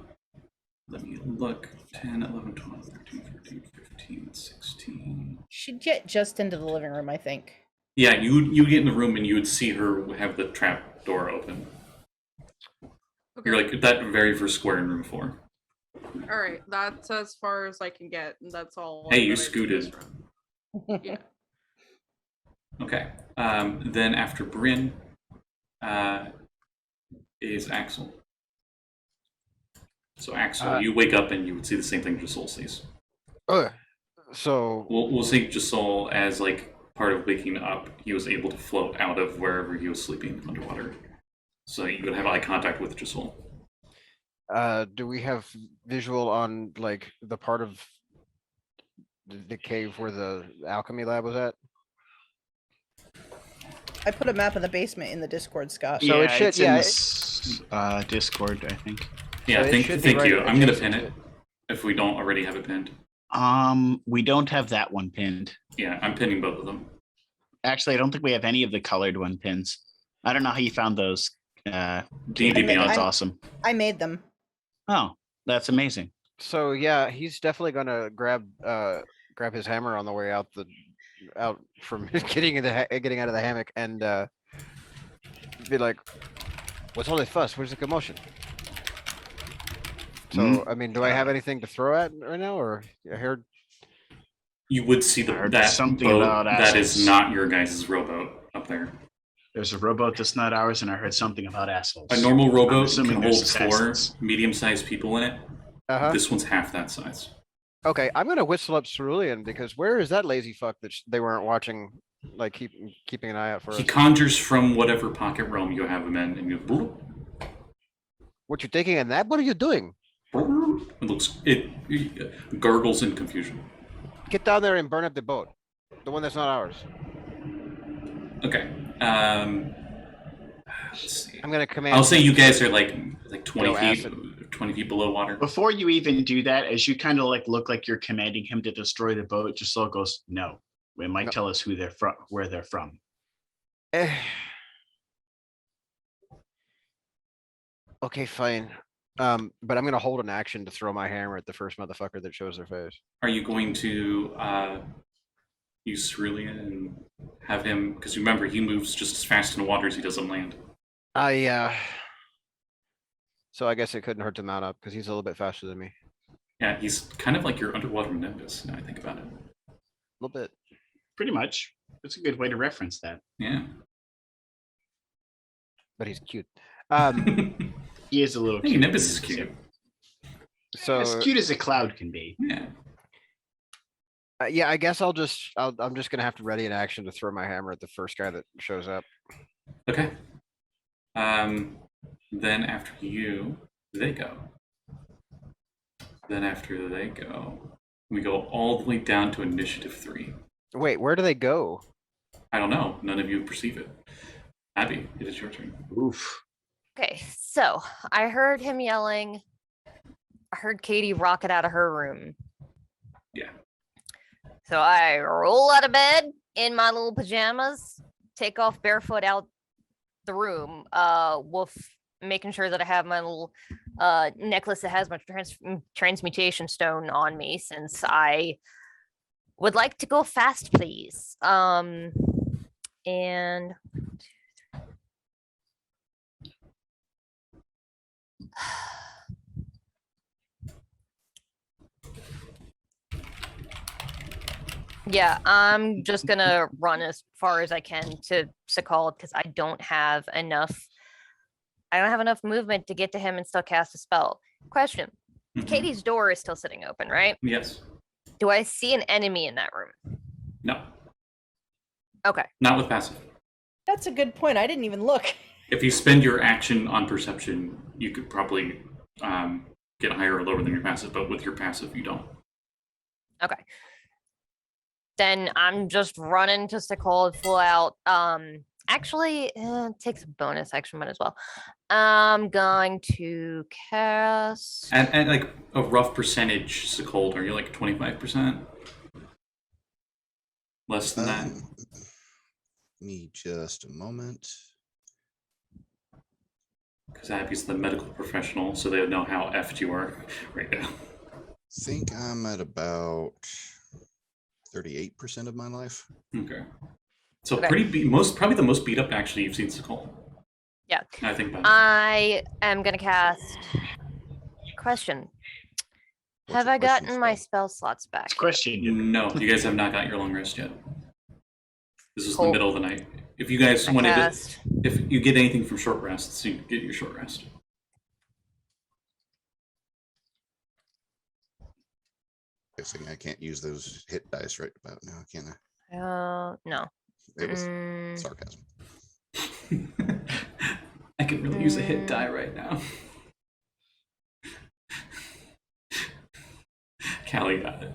Let me look. 10, 11, 12, 13, 14, 15, 16. she'd get just into the living room, I think. Yeah, you get in the room and you would see her have the trap door open. Okay. You're like at that very first square in room 4. All right, that's as far as I can get, and that's all. Hey, you that I do this scooted. round. Yeah. Okay. Then after Bryn is Axel. So Axel, you wake up and you would see the same thing Josul sees. So We'll say Josul as like part of waking up. He was able to float out of wherever he was sleeping underwater, so you would have eye contact with Josul. do we have visual on like the part of the cave where the alchemy lab was at? I put a map of the basement in the Discord, Scott. So it should- it's yeah, in it- this, Discord, I think. Yeah, So it thank should be you. right I'm gonna adjacent pin to it if we don't already have it pinned. We don't have that one pinned. Yeah, I'm pinning both of them. Actually, I don't think we have any of the colored one pins. I don't know how you found those. D&D I Beyond. That's I'm- awesome. I made them. Oh, that's amazing. So yeah, he's definitely gonna grab his hammer on the way out from getting getting out of the hammock and be like, "What's all this fuss? Where's the commotion?" So I mean, do I have anything to throw at right now, or I heard? You would see I heard that something boat about that is assholes. not your guys' rowboat up there. There's a rowboat that's not ours, and I heard something about assholes. A normal I'm rowboat assuming can there's hold 4 assassins. medium-sized people in it. This one's half that size. Okay, I'm gonna whistle up Cerulean because where is that lazy fuck that they weren't watching, like keeping an eye out for He us? conjures from whatever pocket realm you have him in, and you bloop, What you taking in that? What are you doing? bloop. It gurgles in confusion. Get down there and burn up the boat, the one that's not ours. Okay. Let's see. I'm gonna command. I'll say you guys are like 20 No feet, acid. 20 feet below water. Before you even do that, as you kind of like look like you're commanding him to destroy the boat, Josul goes, "No, it might No. tell us who they're from, where they're from." Okay, fine. But I'm gonna hold an action to throw my hammer at the first motherfucker that shows their face. Are you going to use Cerulean and have him? Because remember, he moves just as fast in the water as he does on land. So I guess it couldn't hurt to mount up because he's a little bit faster than me. Yeah, he's kind of like your underwater Nimbus. Now I think about it. A little bit. Pretty much. That's a good way to reference that. Yeah. But he's cute. He is a little Hey, cute. Nimbus is cute. So As cute as a cloud can be. Yeah. yeah, I guess I'm just gonna have to ready an action to throw my hammer at the first guy that shows up. Okay. Then after you, they go. Then after they go, we go all the way down to initiative 3. Wait, where do they go? I don't know. None of you perceive it. Abby, it is your turn. Oof. Okay, so I heard him yelling. I heard Katie rocket out of her room. Yeah. So I roll out of bed in my little pajamas, take off barefoot out the room, wolf, making sure that I have my little necklace that has my transmutation stone on me, since I would like to go fast, please. And Yeah, I'm just gonna run as far as I can to Sekald because I don't have enough. I don't have enough movement to get to him and still cast a spell. Question: Mhm. Katie's door is still sitting open, right? Yes. Do I see an enemy in that room? No. Okay. Not with passive. That's a good point. I didn't even look. If you spend your action on perception, you could probably get higher or lower than your passive, but with your passive, you don't. Okay. Then I'm just running to Sekald full out. Actually, it takes a bonus action, might as well. I'm going to cast. At like a rough percentage, Sekald, are you like 25%? Less than that? Me just a moment. Because Abby's the medical professional, so they know how effed you are right now. Think I'm at about 38% of my life. Okay. So Okay. probably the most beat up actually you've seen Sekald. Yeah. I think about I am gonna cast. Question: What's Have your I question, gotten my Scott? spell slots back? It's question. it. No, you guys have not got your long rest yet. This is Cool. the middle of the night. If you guys I wanted to, cast. if you get anything from short rests, you get your short rest. Guessing I can't use those hit dice right about now, can I? No. It was Mm, sarcasm. I could really use a hit die right now. Callie got it.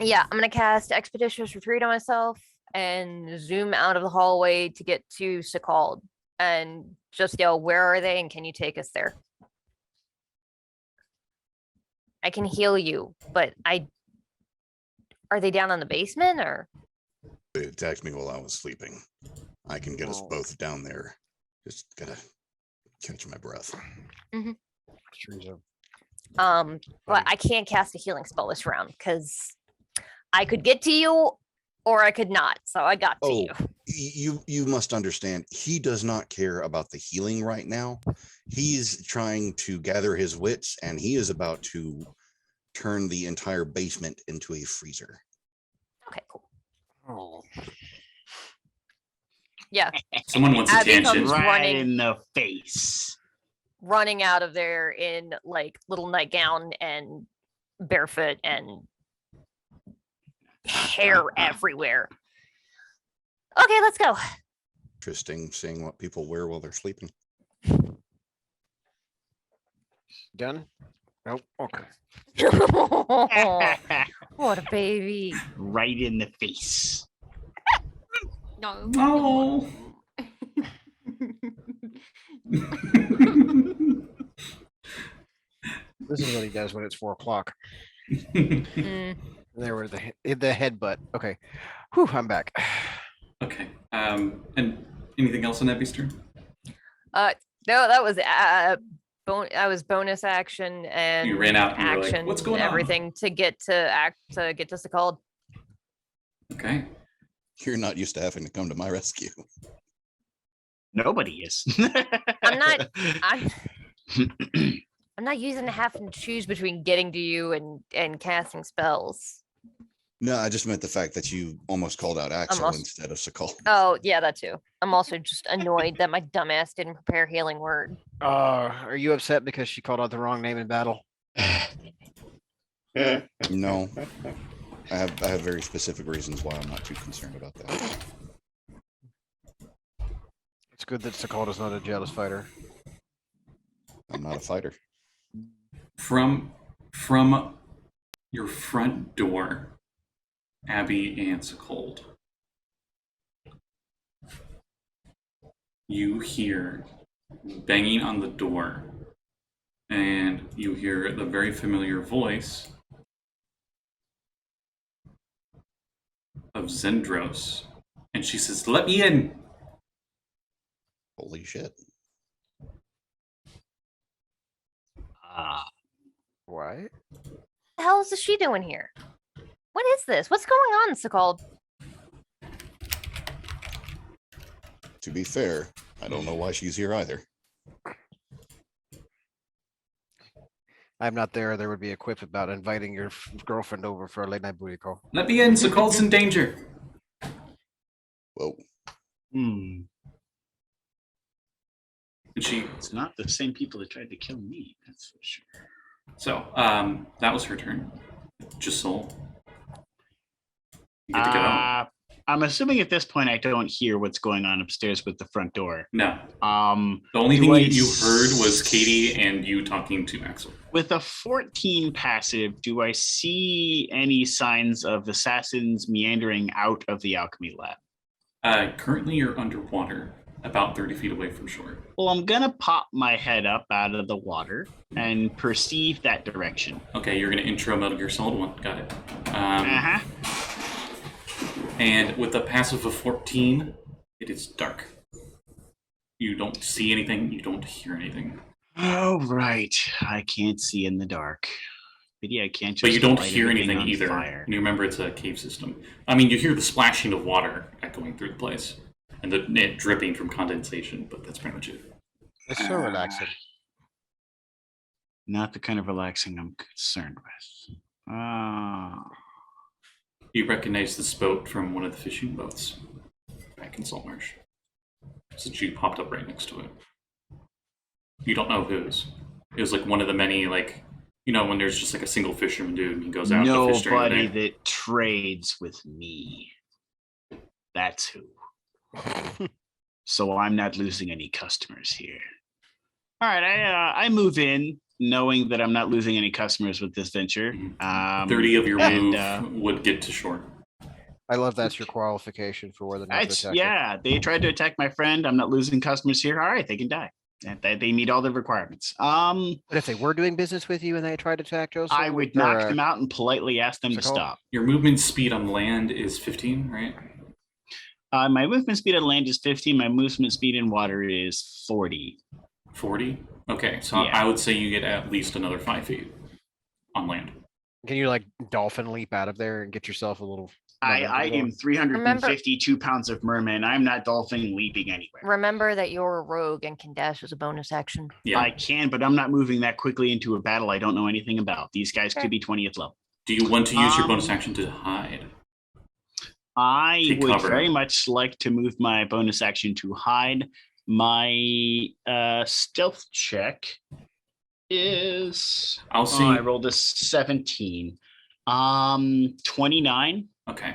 Yeah, I'm gonna cast Expeditious Retreat on myself and zoom out of the hallway to get to Sekald and just yell, "Where are they? And can you take us there?" I can heal you, but are they down in the basement or? They attacked me while I was sleeping. I can get us Oh. both down there. Just gotta catch my breath. Treason. But I can't cast a healing spell this round because I could get to you or I could not. So I got to Oh, you. you must understand. He does not care about the healing right now. He's trying to gather his wits, and he is about to turn the entire basement into a freezer. Okay, cool. Oh. Yeah, Someone wants Abby attention. comes Right running. in the face. Running out of there in like little nightgown and barefoot and hair everywhere. Okay, let's go. Interesting seeing what people wear while they're sleeping. Done? Nope. Okay. What a baby. Right in the face. No. Oh. This is what he does when it's 4 o'clock. Mm, There were the headbutt. Okay. Whew, I'm back. Okay. And anything else on Abby's turn? no, that was I was bonus action and ran out and you were like, action "What's going on?" everything to get to Sekald. Okay. You're not used to having to come to my rescue. Nobody is. I'm not. I'm not using to having to choose between getting to you and casting spells. No, I just meant the fact that you almost called out Axel Almost. instead of Sekald. Oh yeah, that too. I'm also just annoyed that my dumbass didn't prepare healing word. Are you upset because she called out the wrong name in battle? No, I have very specific reasons why I'm not too concerned about that. It's good that Sekald is not a jealous fighter. I'm not a fighter. From your front door, Abby and Sekald, you hear banging on the door, and you hear the very familiar voice of Zendros, and she says, "Let me in." Holy shit. Why? What the hell is she doing here? What is this? What's going on, Sekald? To be fair, I don't know why she's here either. I'm not there. There would be a quip about inviting your girlfriend over for a late night booty call. Let me in, Sekald's in danger. Whoa. Hmm. And she. It's not the same people that tried to kill me, that's for sure. So, that was her turn. Josul. You get to go. I'm assuming at this point I don't hear what's going on upstairs with the front door. No. The The only thing you heard was Katie and you talking to Axel. With a 14 passive, do I see any signs of assassins meandering out of the alchemy lab? Currently, you're underwater, about 30 feet away from shore. Well, I'm gonna pop my head up out of the water and perceive that direction. Okay, you're going to intro Metal Gear Solid 1. Got it. Uh-huh. And with a passive of 14, it is dark. You don't see anything. You don't hear anything. Oh, right. I can't see in the dark. But yeah, I can't just. But you don't light hear everything anything on either. fire. And you remember it's a cave system. I mean, you hear the splashing of water echoing through the place. And it dripping from condensation, but that's pretty much it. It's so relaxing. Not the kind of relaxing I'm concerned with. You recognize this boat from one of the fishing boats back in Saltmarsh. Since you popped up right next to it. You don't know whose. It was like one of the many, like, you know, when there's just like a single fisherman dude and he goes out to fish during the Nobody day. that trades with me. That's who. So I'm not losing any customers here. All right, I move in knowing that I'm not losing any customers with this venture. 30 of your and, move would get to shore. I love that's your qualification for whether or not to attack. yeah, they tried to attack my friend. I'm not losing customers here. All right, they can die. They meet all the requirements. But if they were doing business with you and they tried to attack Josul, I would knock them out and politely ask them to Sekald? stop. Your movement speed on land is 15, right? My movement speed on land is 15. My movement speed in water is 40. 40? Okay, so Yeah. I would say you get at least another 5 feet on land. Can you like dolphin leap out of there and get yourself a little? I am 352 pounds of merman. I'm not dolphin leaping anywhere. Remember that you're a rogue and can dash as a bonus action. Yeah. I can, but I'm not moving that quickly into a battle I don't know anything about. These guys could be 20th level. Do you want to use your bonus action to hide? I Take would cover. very much like to move my bonus action to hide. My stealth check is. I'll see. I rolled a 17. 29. Okay.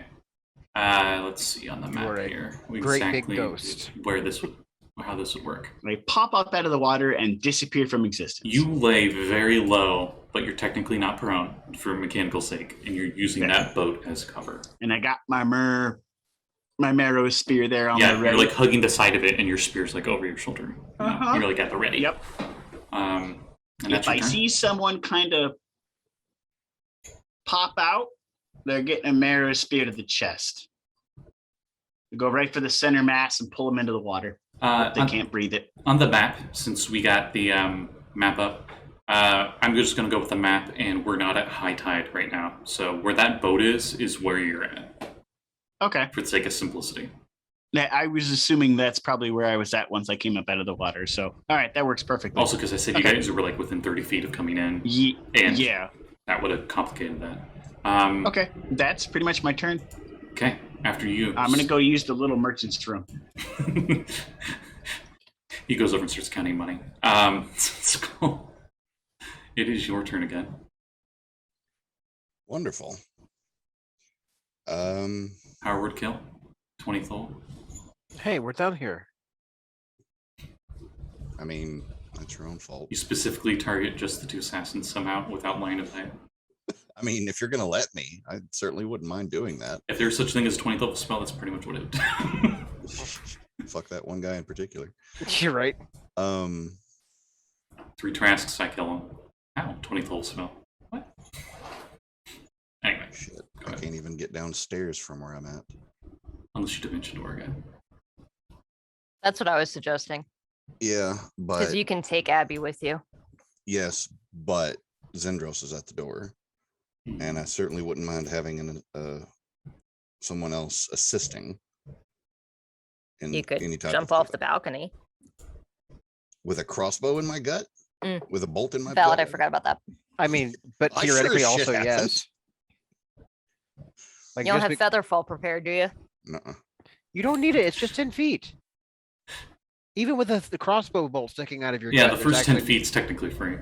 Let's see on the You map are a here. great big Exactly ghost. Where this would, how this would work. I pop up out of the water and disappear from existence. You lay very low, but you're technically not prone for mechanical sake, and you're using that boat as cover. And I got my marrow spear there on Yeah, the you're ready. like hugging the side of it, and your spear's like over your shoulder. You know, Uh-huh. You're like at the ready. Yep. And that's If your I turn. see someone kind of pop out, they're getting a marrow spear to the chest. You go right for the center mass and pull them into the water. They can't breathe it. On the map, since we got the map up, I'm just going to go with the map, and we're not at high tide right now. So where that boat is where you're at, Okay. for the sake of simplicity. I was assuming that's probably where I was at once I came up out of the water. So, all right, that works perfectly. Also, because I said you guys were like within 30 feet of coming in, and yeah. that would have complicated that. Okay, that's pretty much my turn. Okay, after you. I'm going to go use the little merchant's room. He goes over and starts counting money. So it is your turn again. Wonderful. Howard kill. 20 thol. Hey, we're down here. I mean, that's your own fault. You specifically target just the two assassins somehow without line of sight. I mean, if you're gonna let me, I certainly wouldn't mind doing that. If there's such thing as 20th level spell, that's pretty much what it Fuck that one guy in particular. You're right. 3 Trasks, I kill him. Ow, 20th level spell. What? Anyway, Shit, go I ahead. can't even get downstairs from where I'm at. Unless you dimension door again. That's what I was suggesting. Yeah, Because but you can take Abby with you. yes, but Zendros is at the door, and I certainly wouldn't mind having someone else assisting. In You could any type jump of off the balcony. with a crossbow in my gut, Mm. with a bolt in my Valid, I gut? forgot about that. I mean, but I sure theoretically as shit also haven't. yes. Like You don't just have bec- Featherfall prepared, do you? Nuh-uh. you don't need it. It's just 10 feet. Even with the crossbow bolt sticking out of your Yeah, gut, the there's first 10 actually- feet's technically free.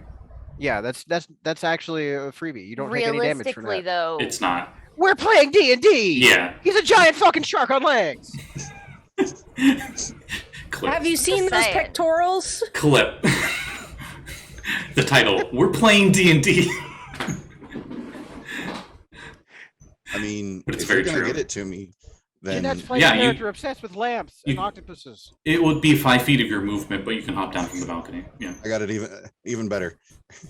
Yeah, that's actually a freebie. You don't take any damage from Realistically, that. though, It's not. We're playing D&D. Yeah. He's a giant fucking shark on legs. Clip. Have you seen Just those saying. pectorals? Clip. The title. We're playing D&D. I mean, But it's if you're very gonna true. get it to me, then Jeanette's playing Yeah, a you- character obsessed with lamps and you- octopuses. It would be 5 feet of your movement, but you can hop down from the balcony. Yeah. I got it even better.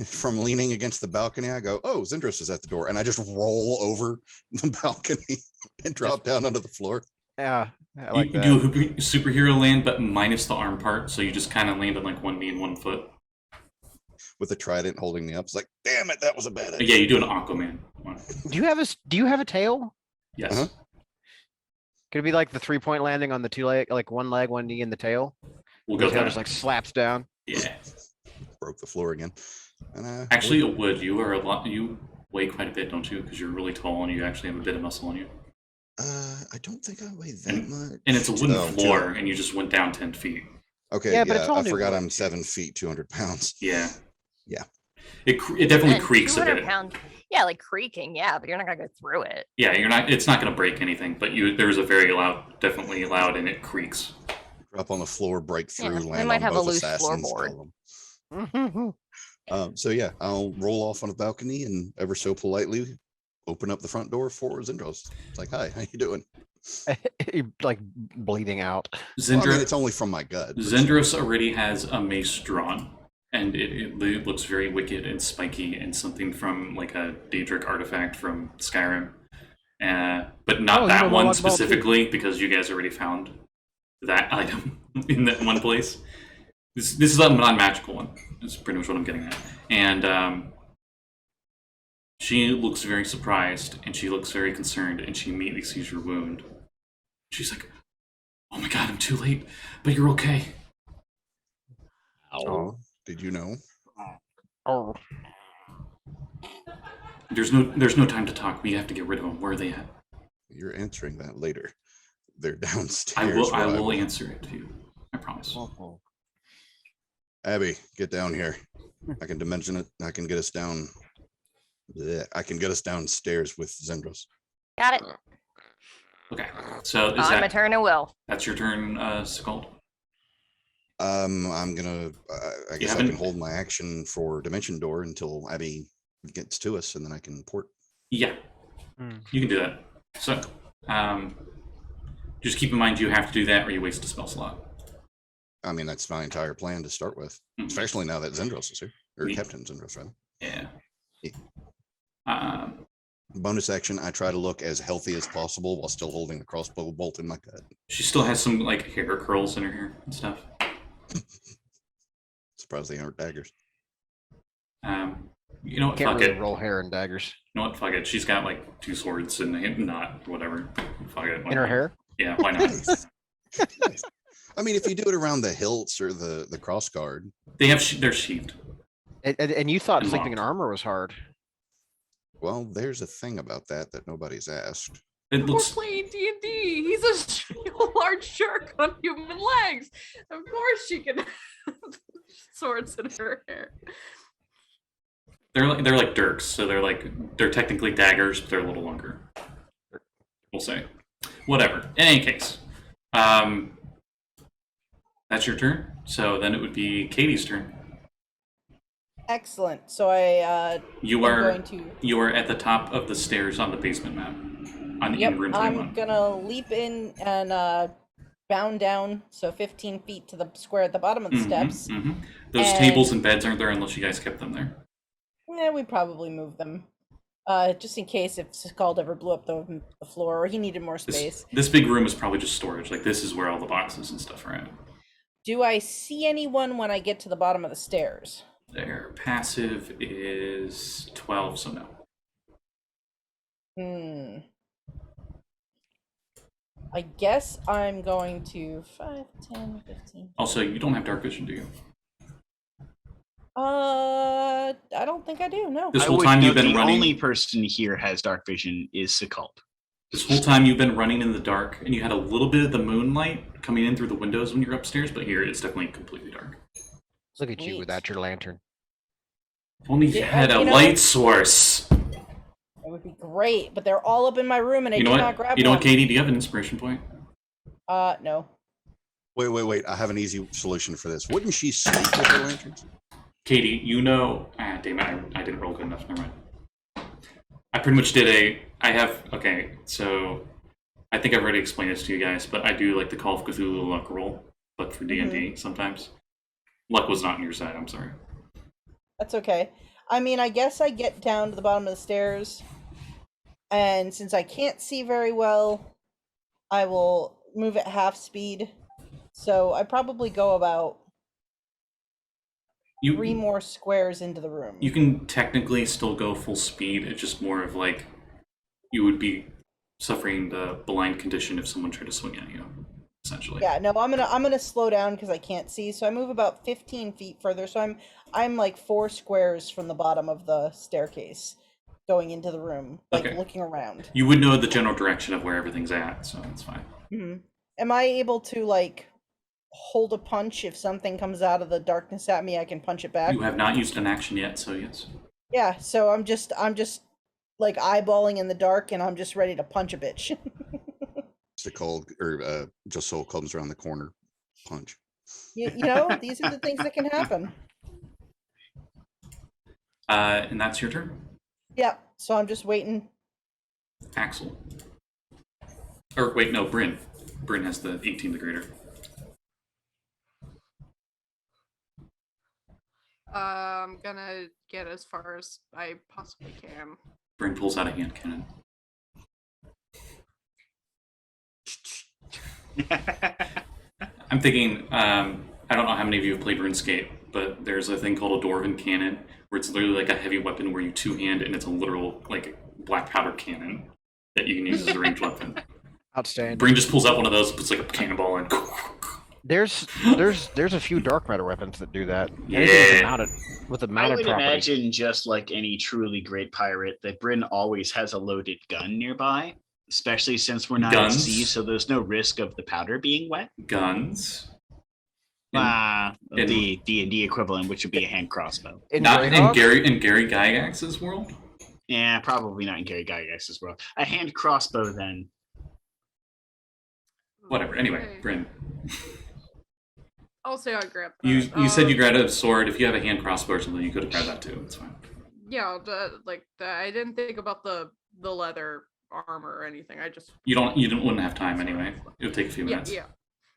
From leaning against the balcony, I go, "Oh, Zindros is at the door," and I just roll over the balcony and drop down onto the floor. Yeah, I like You that. do a superhero land, but minus the arm part, so you just kind of land on like 1 knee and 1 foot. With the trident holding me up. It's like, damn it, that was a bad idea. Yeah, you do an Aquaman one. Do you have a tail? Yes. Uh-huh. Could it be like the 3-point landing on the 2 leg, like 1 leg, 1 knee, and the tail? We'll The go tail that. just like slaps down. Yeah. Broke the floor again. And Actually, it would. You are a lot. You weigh quite a bit, don't you? Because you're really tall and you actually have a bit of muscle on you. I don't think I weigh that much. And it's a wooden Oh, floor, and you just went down 10 feet. Okay, Yeah, yeah, but it's all I new forgot wood. I'm 7 feet, 200 pounds. Yeah. Yeah. It definitely and creaks a 200 bit. pounds. Yeah, like creaking. Yeah, but you're not gonna go through it. Yeah, you're not. It's not going to break anything, but there's a very loud, definitely loud, and it creaks. Drop on the floor, break Yeah, through, they land might on have a both loose assassins. floorboard. kill them. So yeah, I'll roll off on the balcony and ever so politely open up the front door for Zindros. It's like, "Hi, how you doing?" Like bleeding out. Well, I mean, Zendros, it's only from my gut. but Zendros already has a mace drawn, and it looks very wicked and spiky and something from like a Daedric artifact from Skyrim. But not Oh, you that know the one one ball too. specifically, because you guys already found that item in that one place. This is a non-magical one. That's pretty much what I'm getting at. And she looks very surprised, and she looks very concerned, and she immediately sees your wound. She's like, "Oh my god, I'm too late, but you're okay." Oh, did you know? Oh, There's no time to talk. We have to get rid of them. Where are they at? You're answering that later. They're downstairs. I where will answer it to you. I promise. Abby, get down here. I can dimension it. I can get us down. I can get us downstairs with Zendros. Got it. Okay. So is On my that turn, I will. that's your turn, Sekald? I'm gonna. I guess I haven't- can hold my action for Dimension Door until Abby gets to us, and then I can port. Yeah. Hmm. You can do that. So, just keep in mind you have to do that, or you waste a spell slot. I mean, that's my entire plan to start with, Mhm. especially now that Zendros is here, or Yeah. Captain Zendros, rather. Yeah. Yeah. Um, Bonus action, I try to look as healthy as possible while still holding the crossbow bolt in my gut. she still has some like hair curls in her hair and stuff. Surprised they aren't daggers. You know what? can't Fuck really it. roll hair and daggers You know what? Fuck it. She's got like 2 swords and a knot, whatever. Fuck it. why in her not? hair. Yeah. Why not? Nice. I mean, if you do it around the hilts or the cross guard, They have. They're sheathed. And you thought And sleeping in locked. armor was hard. well, there's a thing about that nobody's asked. It We're looks. playing D&D. He's a large shark on human legs. Of course she can have swords in her hair. They're like dirks, so they're technically daggers, but they're a little longer. We'll say. Whatever. In any case, that's your turn. So then it would be Katie's turn. Excellent. So I You am are going to. you are at the top of the stairs on the basement map. On Yep, in room I'm 21. gonna leap in and bound down, so 15 feet to the square at the bottom of the steps. Mhm. Those And- tables and beds aren't there unless you guys kept them there. Yeah, we probably move them. Just in case if Sekald ever blew up the floor or he needed more space. This big room is probably just storage. Like this is where all the boxes and stuff are at. Do I see anyone when I get to the bottom of the stairs? Their passive is 12, so no. I guess I'm going to 5, 10, 15. Also, you don't have dark vision, do you? I don't think I do. No. This I whole would time you've note been the running. only person here has dark vision is Sekald. This whole time you've been running in the dark, and you had a little bit of the moonlight coming in through the windows when you're upstairs, but here it's definitely completely dark. Look at you Sweet. without your lantern. If only you Yeah, had a you know- light source. That would be great, but they're all up in my room and I You know cannot what? grab You know one. what, Katie? Do you have an inspiration point? No. Wait. I have an easy solution for this. Wouldn't she sleep with her lanterns? Katie, you know. Damn it! I didn't roll good enough. Never mind. I pretty much did okay, so I think I've already explained this to you guys, but I do like the Call of Cthulhu luck roll, but for D&D sometimes. Luck was not on your side. I'm sorry. That's okay. I mean, I guess I get down to the bottom of the stairs, and since I can't see very well, I will move at half speed. So I probably go about 3 more squares into the room. You can technically still go full speed. It's just more of like you would be suffering the blind condition if someone tried to swing at you, essentially. Yeah, no, I'm gonna slow down because I can't see. So I move about 15 feet further. So I'm like 4 squares from the bottom of the staircase, going into the room, like Okay. looking around. You would know the general direction of where everything's at, so that's fine. Am I able to like hold a punch if something comes out of the darkness at me? I can punch it back. You have not used an action yet, so yes. Yeah, so I'm just like eyeballing in the dark, and I'm just ready to punch a bitch. Sekald or Josul comes around the corner, punch. you know, these are the things that can happen. And that's your turn, Yeah, so I'm just waiting. Axel. Or wait, no, Bryn. Bryn has the 18 the greater. I'm gonna get as far as I possibly can. Bryn pulls out a hand cannon. I'm thinking, I don't know how many of you have played RuneScape, but there's a thing called a Dwarven cannon, where it's literally like a heavy weapon where you two-hand, and it's a literal, like, black powder cannon that you can use as a ranged weapon. Outstanding. Bryn just pulls out one of those, puts like a cannonball in. There's a few dark matter weapons that do that. Yeah. Anything with a I mounted would property. imagine, just like any truly great pirate, that Bryn always has a loaded gun nearby, especially since we're not at Guns? sea, so there's no risk of the powder being wet. Guns. The D&D equivalent, which would be a hand crossbow. Not in Greyhawk? Gary Gygax's world? Yeah, probably not in Gary Gygax as well. A hand crossbow, then. Whatever. Anyway, Okay. Bryn. I'll say I grab that. You said you grabbed a sword. If you have a hand crossbow or something, you could have grabbed that too. It's fine. Yeah, I didn't think about the leather armor or anything. I just Wouldn't have time anyway. It would take a few minutes.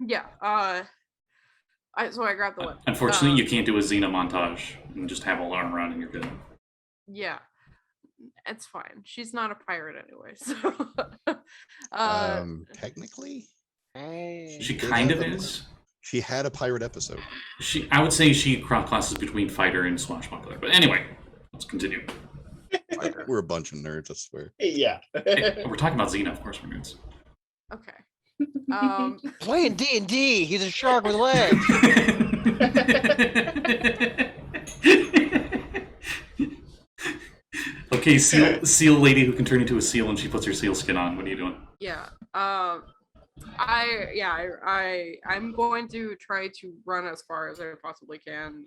yeah. So I grabbed the weapon. Unfortunately, you can't do a Xena montage and just have all armor on and you're good. Yeah, it's fine. She's not a pirate anyway, so. Technically, She kind of is. she had a pirate episode. I would say she classes between fighter and swashbuckler. But anyway, let's continue. We're a bunch of nerds, I swear. Yeah. We're talking about Xena, of course, we're nerds. Okay. Playing D&D. He's a shark with legs. Okay, seal lady who can turn into a seal and she puts her seal skin on. What are you doing? Yeah. I'm going to try to run as far as I possibly can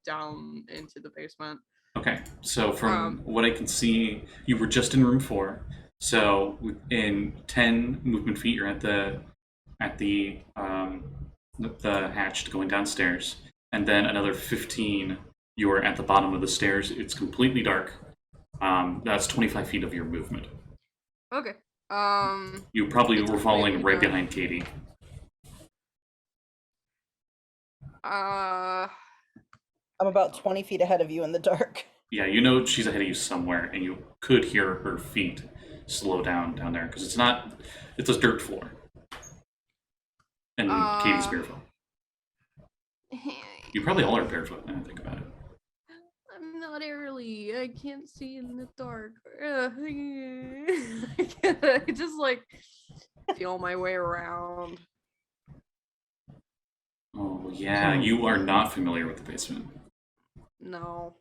down into the basement. Okay, so from what I can see, you were just in room 4. So in 10 movement feet, you're at the hatch going downstairs, and then another 15, you are at the bottom of the stairs. It's completely dark. That's 25 feet of your movement. Okay. You probably It's were following completely right dark. behind Katie. I'm about 20 feet ahead of you in the dark. Yeah, you know she's ahead of you somewhere, and you could hear her feet slow down there because it's a dirt floor. And Katie's barefoot. You probably all are barefoot now I think about it. I'm not early. I can't see in the dark. I just like feel my way around. Oh yeah, you are not familiar with the basement. No.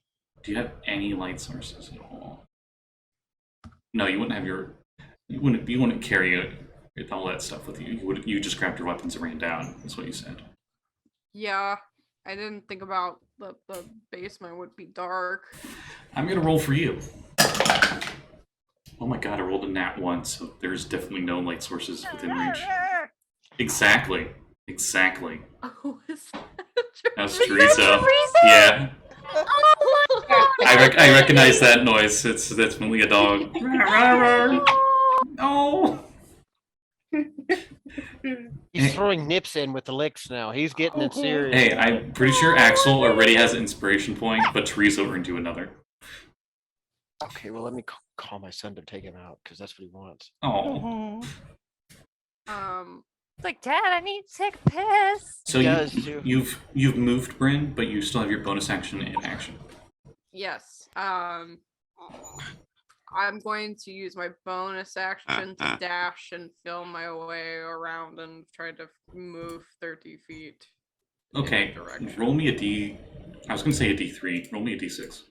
Do you have any light sources at all? No, you wouldn't have your. You wouldn't carry all that stuff with you. You just grabbed your weapons and ran down. That's what you said. Yeah, I didn't think about the basement would be dark. I'm gonna roll for you. Oh my god, I rolled a nat 1, so there's definitely no light sources within reach. Exactly. Oh, is that That's Teresa? Teresa. Yeah. I recognize that noise. It's definitely a dog. No. He's throwing nips in with the licks now. He's getting it serious. Hey, I'm pretty sure Axel already has an inspiration point, but Teresa earned you another. Okay, well, let me call my son to take him out because that's what he wants. Oh. It's like, Dad, I need to take a piss. So He does, too. you've moved Bryn, but you still have your bonus action and action. Yes. I'm going to use my bonus action to dash and feel my way around and try to move 30 feet. in Okay, that direction. roll me a D. I was gonna say a D3. Roll me a D6.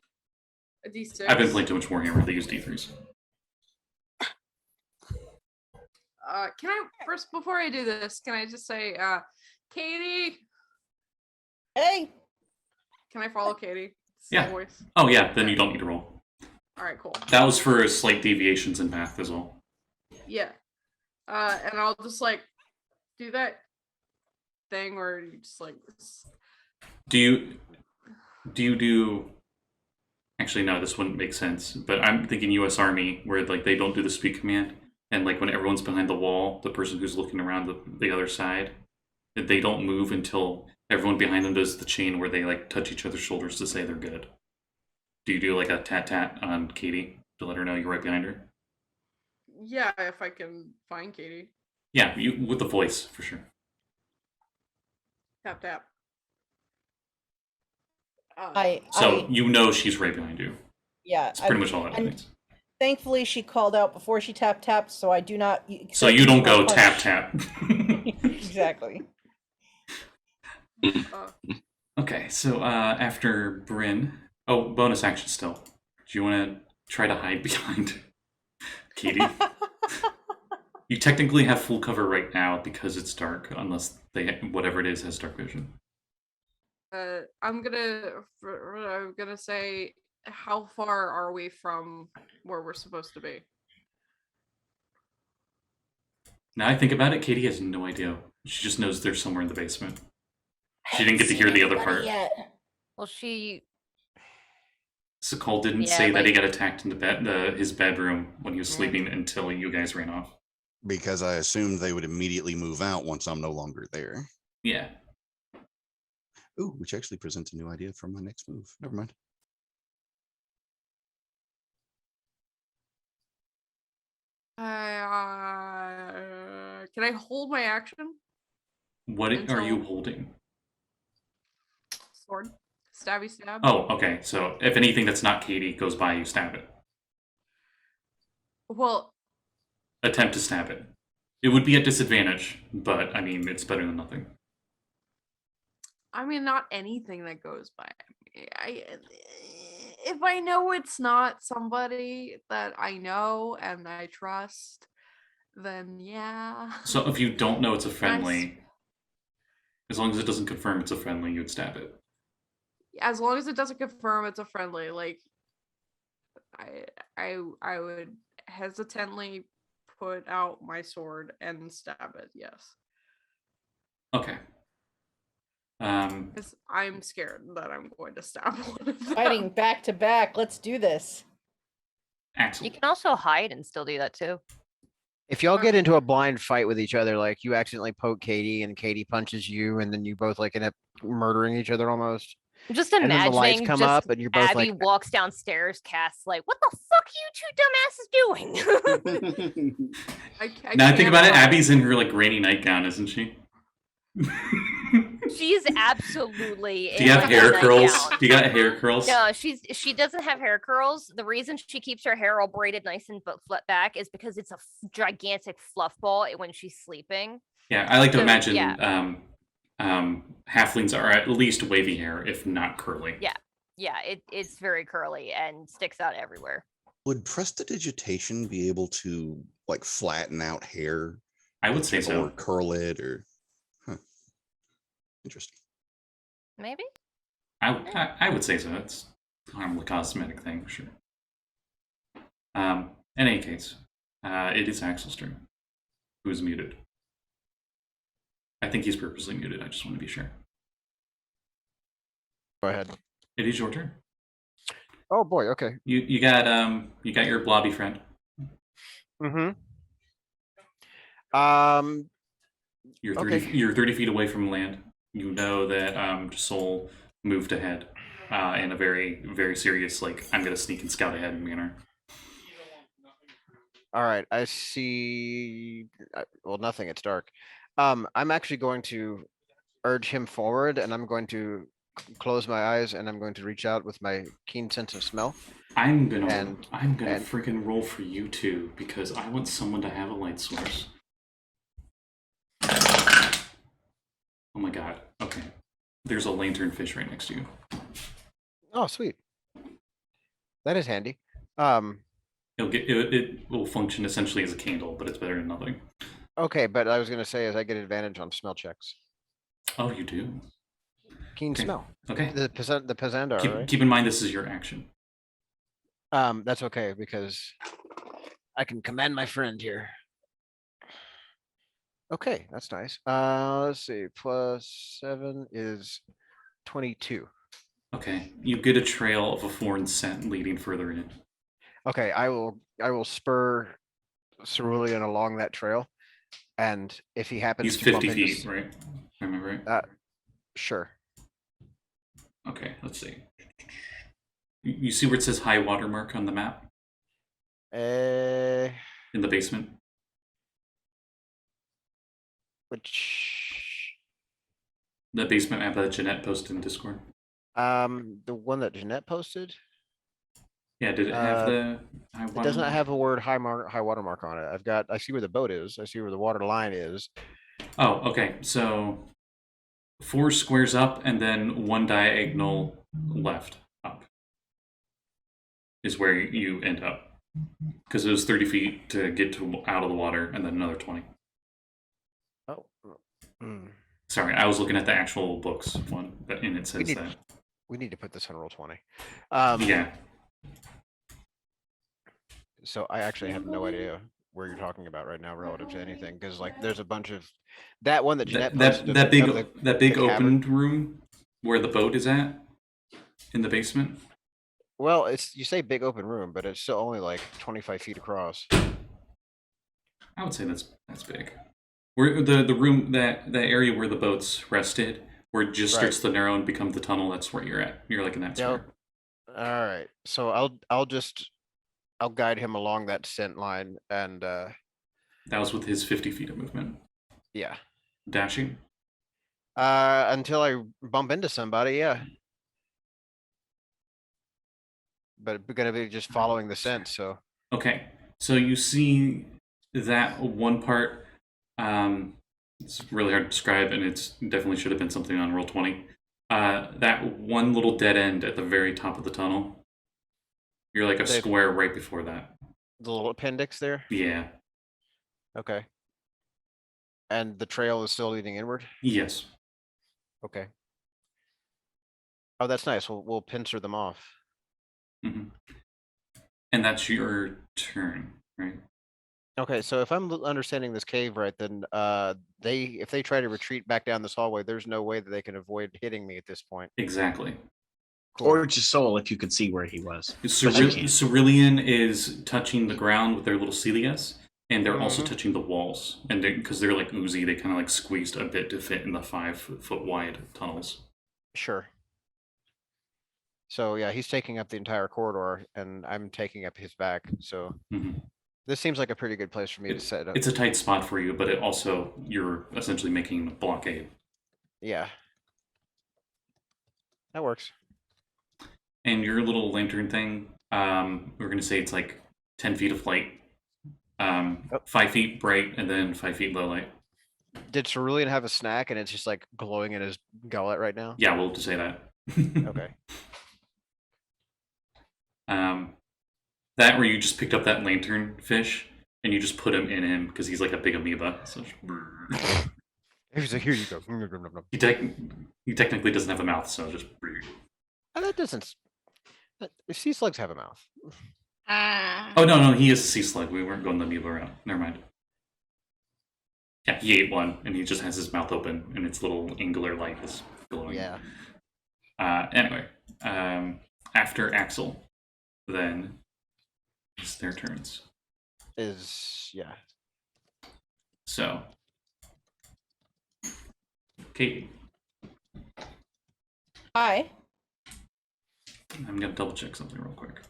A D6. I've been playing too much Warhammer. They use D3s. Can I first, before I do this, can I just say, Katie? Hey, Can I follow Katie? Yeah. Voice. Oh yeah, then you don't need to roll. All right, cool. That was for slight deviations in path as well. Yeah. And I'll just like do that thing where you just like. Do you do? Actually, no. This wouldn't make sense. But I'm thinking U.S. Army, where like they don't do the speak command, and like when everyone's behind the wall, the person who's looking around the other side, they don't move until everyone behind them does the chain where they like touch each other's shoulders to say they're good. Do you do like a tat tat on Katie to let her know you're right behind her? Yeah, if I can find Katie. Yeah, you with the voice for sure. Tap tap. So you know she's right behind you. yeah. That's pretty much all that and means. Thankfully, she called out before she tapped, so I do not. So you don't go punch. tap tap. Exactly. Okay, so after Bryn, oh, bonus action still. Do you want to try to hide behind Katie? You technically have full cover right now because it's dark, unless whatever it is has dark vision. I'm gonna say, how far are we from where we're supposed to be? Now I think about it, Katie has no idea. She just knows they're somewhere in the basement. She didn't get to hear the other part. Well, she. Sekald didn't Yeah, say that he like- got attacked in his bedroom when he was sleeping until you guys ran off. Because I assumed they would immediately move out once I'm no longer there. Yeah. Ooh, which actually presents a new idea for my next move. Never mind. Can I hold my action? What are you Until- holding? Sword, stabby stab. Oh, okay. So if anything that's not Katie goes by, you stab it. Well, Attempt to stab it. It would be at disadvantage, but I mean, it's better than nothing. I mean, not anything that goes by. If I know it's not somebody that I know and I trust, then yeah. So if you don't know it's a friendly, Nice. as long as it doesn't confirm it's a friendly, you'd stab it. As long as it doesn't confirm it's a friendly, like I would hesitantly put out my sword and stab it. Yes, Okay. because I'm scared that I'm going to stab one of them. Fighting back to back. Let's do this. Axel. You can also hide and still do that too. If y'all get into a blind fight with each other, like you accidentally poke Katie and Katie punches you, and then you both like end up murdering each other almost. I'm just And then the lights imagining come just up and you're both Abby like, walks downstairs, casts like, "What the fuck are you two dumbasses doing?" Now I think can't about it, help- Abby's in her like granny nightgown, isn't she? She's absolutely. Do you have in hair a curls? nightgown. Do you got hair curls? No, she doesn't have hair curls. The reason she keeps her hair all braided nice and but flat back is because it's a gigantic fluff ball when she's sleeping. Yeah, I like to So, imagine yeah. halflings are at least wavy hair, if not curly. Yeah. Yeah, it's very curly and sticks out everywhere. Would prestidigitation be able to like flatten out hair? I would say so. Or curl it, or interesting. Maybe. I would say so. It's a harmless cosmetic thing, sure. In any case, it is Axel's turn. Who's muted? I think he's purposely muted. I just want to be sure. Go ahead. It is your turn. Oh boy. Okay. You got your blobby friend. Mm-hmm. You're 30 feet away from land. You know that Josul moved ahead in a very, very serious, like, I'm gonna sneak and scout ahead manner. All right. I see. Well, nothing. It's dark. I'm actually going to urge him forward, and I'm going to close my eyes, and I'm going to reach out with my keen sense of smell. I'm gonna freaking roll for you too, because I want someone to have a light source. Oh my god. Okay. There's a lanternfish right next to you. Oh, sweet. That is handy. It will function essentially as a candle, but it's better than nothing. Okay, but I was gonna say is I get advantage on smell checks. Oh, you do? Keen smell. Okay. The Pezandar, right? Keep in mind this is your action. That's okay because I can command my friend here. Okay, that's nice. Let's see. +7 is 22. Okay. You get a trail of a foreign scent leading further in. Okay, I will spur Cerulean along that trail, and if he happens He's to bump 50 into feet, right? Remember right? Sure. Okay, let's see. You see where it says high water mark on the map? In the basement? Which? The basement map that Jeanette posted in Discord. The one that Jeanette posted? Yeah, did it have the high water It does not mark? have a word high water mark on it. I see where the boat is. I see where the water line is. Oh, okay. So 4 squares up and then 1 diagonal left up is where you end up. Because it was 30 feet to get to out of the water and then another 20. Oh. Sorry, I was looking at the actual books one, and it says that. We need to put this on roll 20. Yeah. So I actually have no idea where you're talking about right now relative to anything, because like there's a bunch of that one that Jeanette posted That big the open room where the boat is at in the basement. Well, it's you say big open room, but it's still only like 25 feet across. I would say that's big. Where the room that area where the boats rested, where it just starts to narrow and become the tunnel, that's where you're at. You're like in that square. All right. So I'll guide him along that scent line, and that was with his 50 feet of movement. Yeah. Dashing? Until I bump into somebody, yeah. But it's gonna be just following the scent, so. Okay. So you see that one part, it's really hard to describe, and it's definitely should have been something on roll 20. That one little dead end at the very top of the tunnel. You're like a square right before that. The little appendix there? Yeah. Okay. And the trail is still leading inward? Yes. Okay. Oh, that's nice. We'll pincer them off. Mm-hmm. And that's your turn, right? Okay, so if I'm understanding this cave right, then if they try to retreat back down this hallway, there's no way that they can avoid hitting me at this point. Exactly. Cool. Or Josul, if you could see where he was. Cerulean is touching the ground with their little celias, and they're also touching the walls. And because they're like oozy, they kind of like squeezed a bit to fit in the 5-foot wide tunnels. Sure. So yeah, he's taking up the entire corridor, and I'm taking up his back. So this seems like a pretty good place for me to set up. It's a tight spot for you, but it also you're essentially making a blockade. Yeah, that works. And your little lantern thing, we're gonna say it's like 10 feet of light, 5 feet bright, and then 5 feet low light. Did Cerulean have a snack and it's just like glowing in his gullet right now? Yeah, we'll just say that. Okay. That where you just picked up that lantern fish and you just put him in him because he's like a big amoeba. So He's like, here you go. he technically doesn't have a mouth, so just. And that doesn't. Sea slugs have a mouth. Oh no, he is a sea slug. We weren't going the amoeba route. Never mind. Yeah, he ate one, and he just has his mouth open, and its little angular light is glowing. Yeah. Anyway, after Axel, then it's their turns. Yeah. So, Katie, Hi. I'm gonna double check something real quick.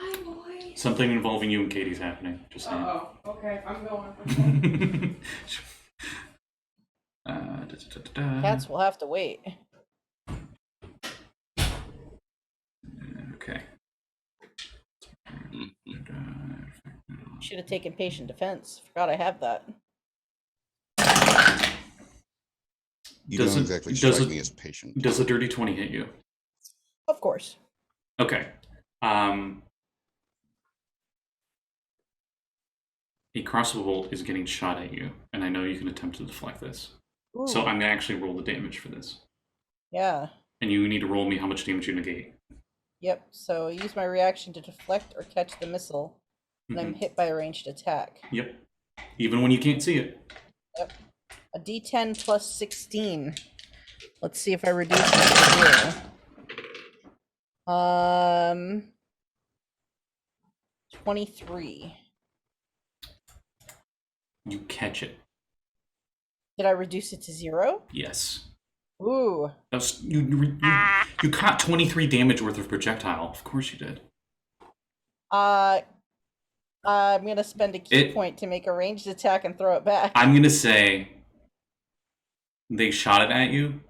Hi, boy. Something involving you and Katie's happening. Just saying. Oh, okay, I'm going. Cats will have to wait. Okay. Should have taken patient defense. Forgot I have that. You Does don't it- exactly does strike it- me as patient. Does a dirty 20 hit you? Of course. Okay. A crossbow bolt is getting shot at you, and I know you can attempt to deflect this. So Ooh, I'm gonna actually roll the damage for this. yeah. And you need to roll me how much damage you negate. Yep. So use my reaction to deflect or catch the missile, and I'm Mhm. hit by a ranged attack. Yep. Even when you can't see it. Yep. A D10 plus 16. Let's see if I reduce it to 0. 23. You catch it. Did I reduce it to 0? Yes. Ooh. That was, you caught 23 damage worth of projectile. Of course you did. I'm gonna spend a key It- point to make a ranged attack and throw it back. I'm gonna say they shot it at you,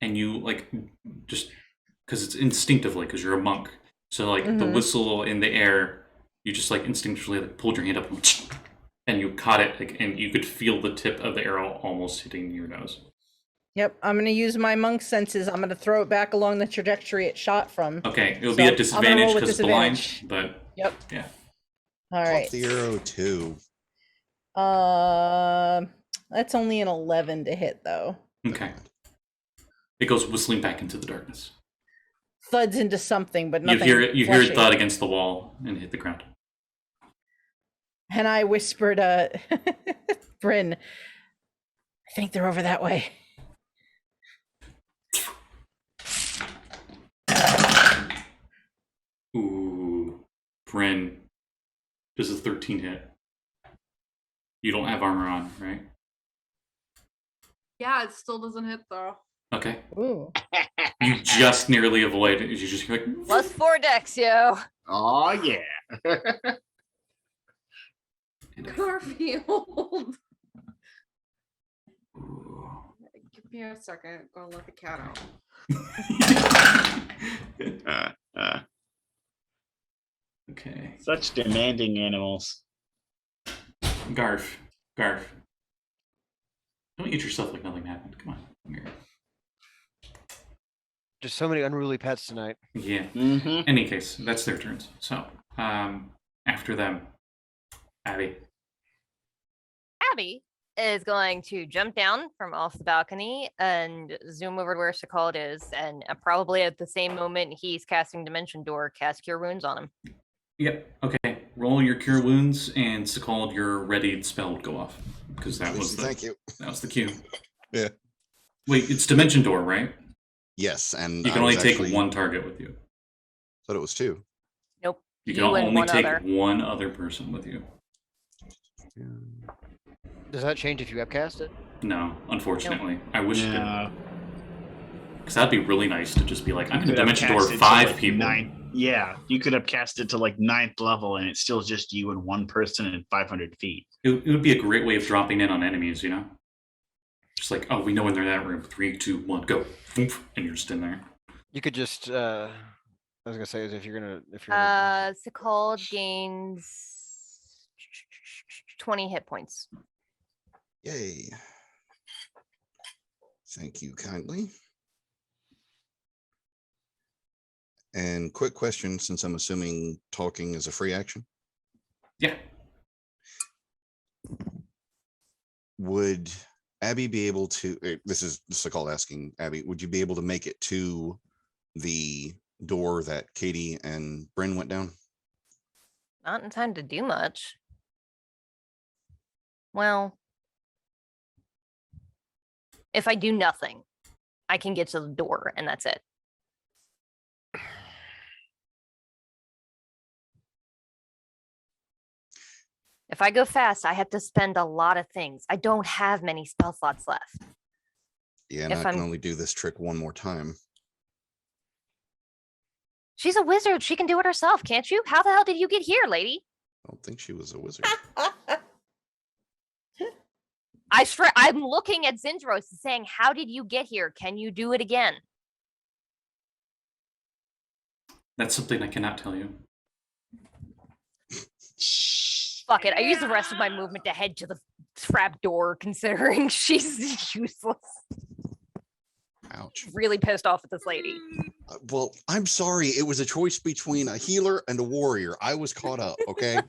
and you like just because it's instinctively because you're a monk. So like the Mhm. whistle in the air, you just like instinctively like pulled your hand up and you caught it, like, and you could feel the tip of the arrow almost hitting your nose. Yep, I'm gonna use my monk senses. I'm gonna throw it back along the trajectory it shot from. Okay, it'll So, be I'm a gonna disadvantage roll with because it's blind, disadvantage. but Yep. yeah. All Pop right. the arrow too. That's only an 11 to hit though. Okay. It goes whistling back into the darkness. Thuds into something, but You nothing. hear it. You hear it fleshy. thud against the wall and hit the ground. And I whispered, Bryn, I think they're over that way. Ooh, Bryn. Does a 13 hit? You don't have armor on, right? Yeah, it still doesn't hit though. Okay. Ooh. You just nearly avoid it. You just hear like +4 dex, yo. Oh yeah. Garfield. Ooh. Give me a second. Gonna let the cat out. Okay. Such demanding animals. Garf. Don't eat yourself like nothing happened. Come on. Come here. Just so many unruly pets tonight. Yeah. Mm-hmm. Any case, that's their turns. So, after them, Abby. Abby is going to jump down from off the balcony and zoom over to where Sekald is, and probably at the same moment he's casting Dimension Door, cast Cure Wounds on him. Yep. Okay. Roll your cure wounds, and Sekald, your readied spell would go off because that was the Thank you. that was the cue. Yeah. Wait, it's Dimension Door, right? Yes, and You can I only was take actually- one target with you. Thought it was 2. Nope. You can You and only one take other. one other person with you. Does that change if you upcast it? No, unfortunately. I wish it Yeah. did. Because that'd be really nice to just be like, I'm going to Could have Dimension Door cast it to, 5 like, people. 9 Yeah, you could have cast it to like 9th level, and it's still just you and one person and 500 feet. It would be a great way of dropping in on enemies, you know? Just like, oh, we know when they're in that room. 3, 2, 1, go. Oof, and you're just in there. You could just. I was gonna say is if you're gonna Sekald gains 20 hit points. Yay. Thank you kindly. And quick question, since I'm assuming talking is a free action, Yeah. would Abby be able to, this is Sekald asking Abby, would you be able to make it to the door that Katie and Bryn went down? Not in time to do much. Well, if I do nothing, I can get to the door and that's it. If I go fast, I have to spend a lot of things. I don't have many spell slots left. Yeah, and If I can I'm- only do this trick one more time. She's a wizard. She can do it herself, can't you? How the hell did you get here, lady? I don't think she was a wizard. I'm looking at Zindros saying, how did you get here? Can you do it again? That's something I cannot tell you. Fuck it. I use the rest of my movement to head to the trap door, considering she's useless. Ouch. Really pissed off at this lady. Well, I'm sorry. It was a choice between a healer and a warrior. I was caught up, okay?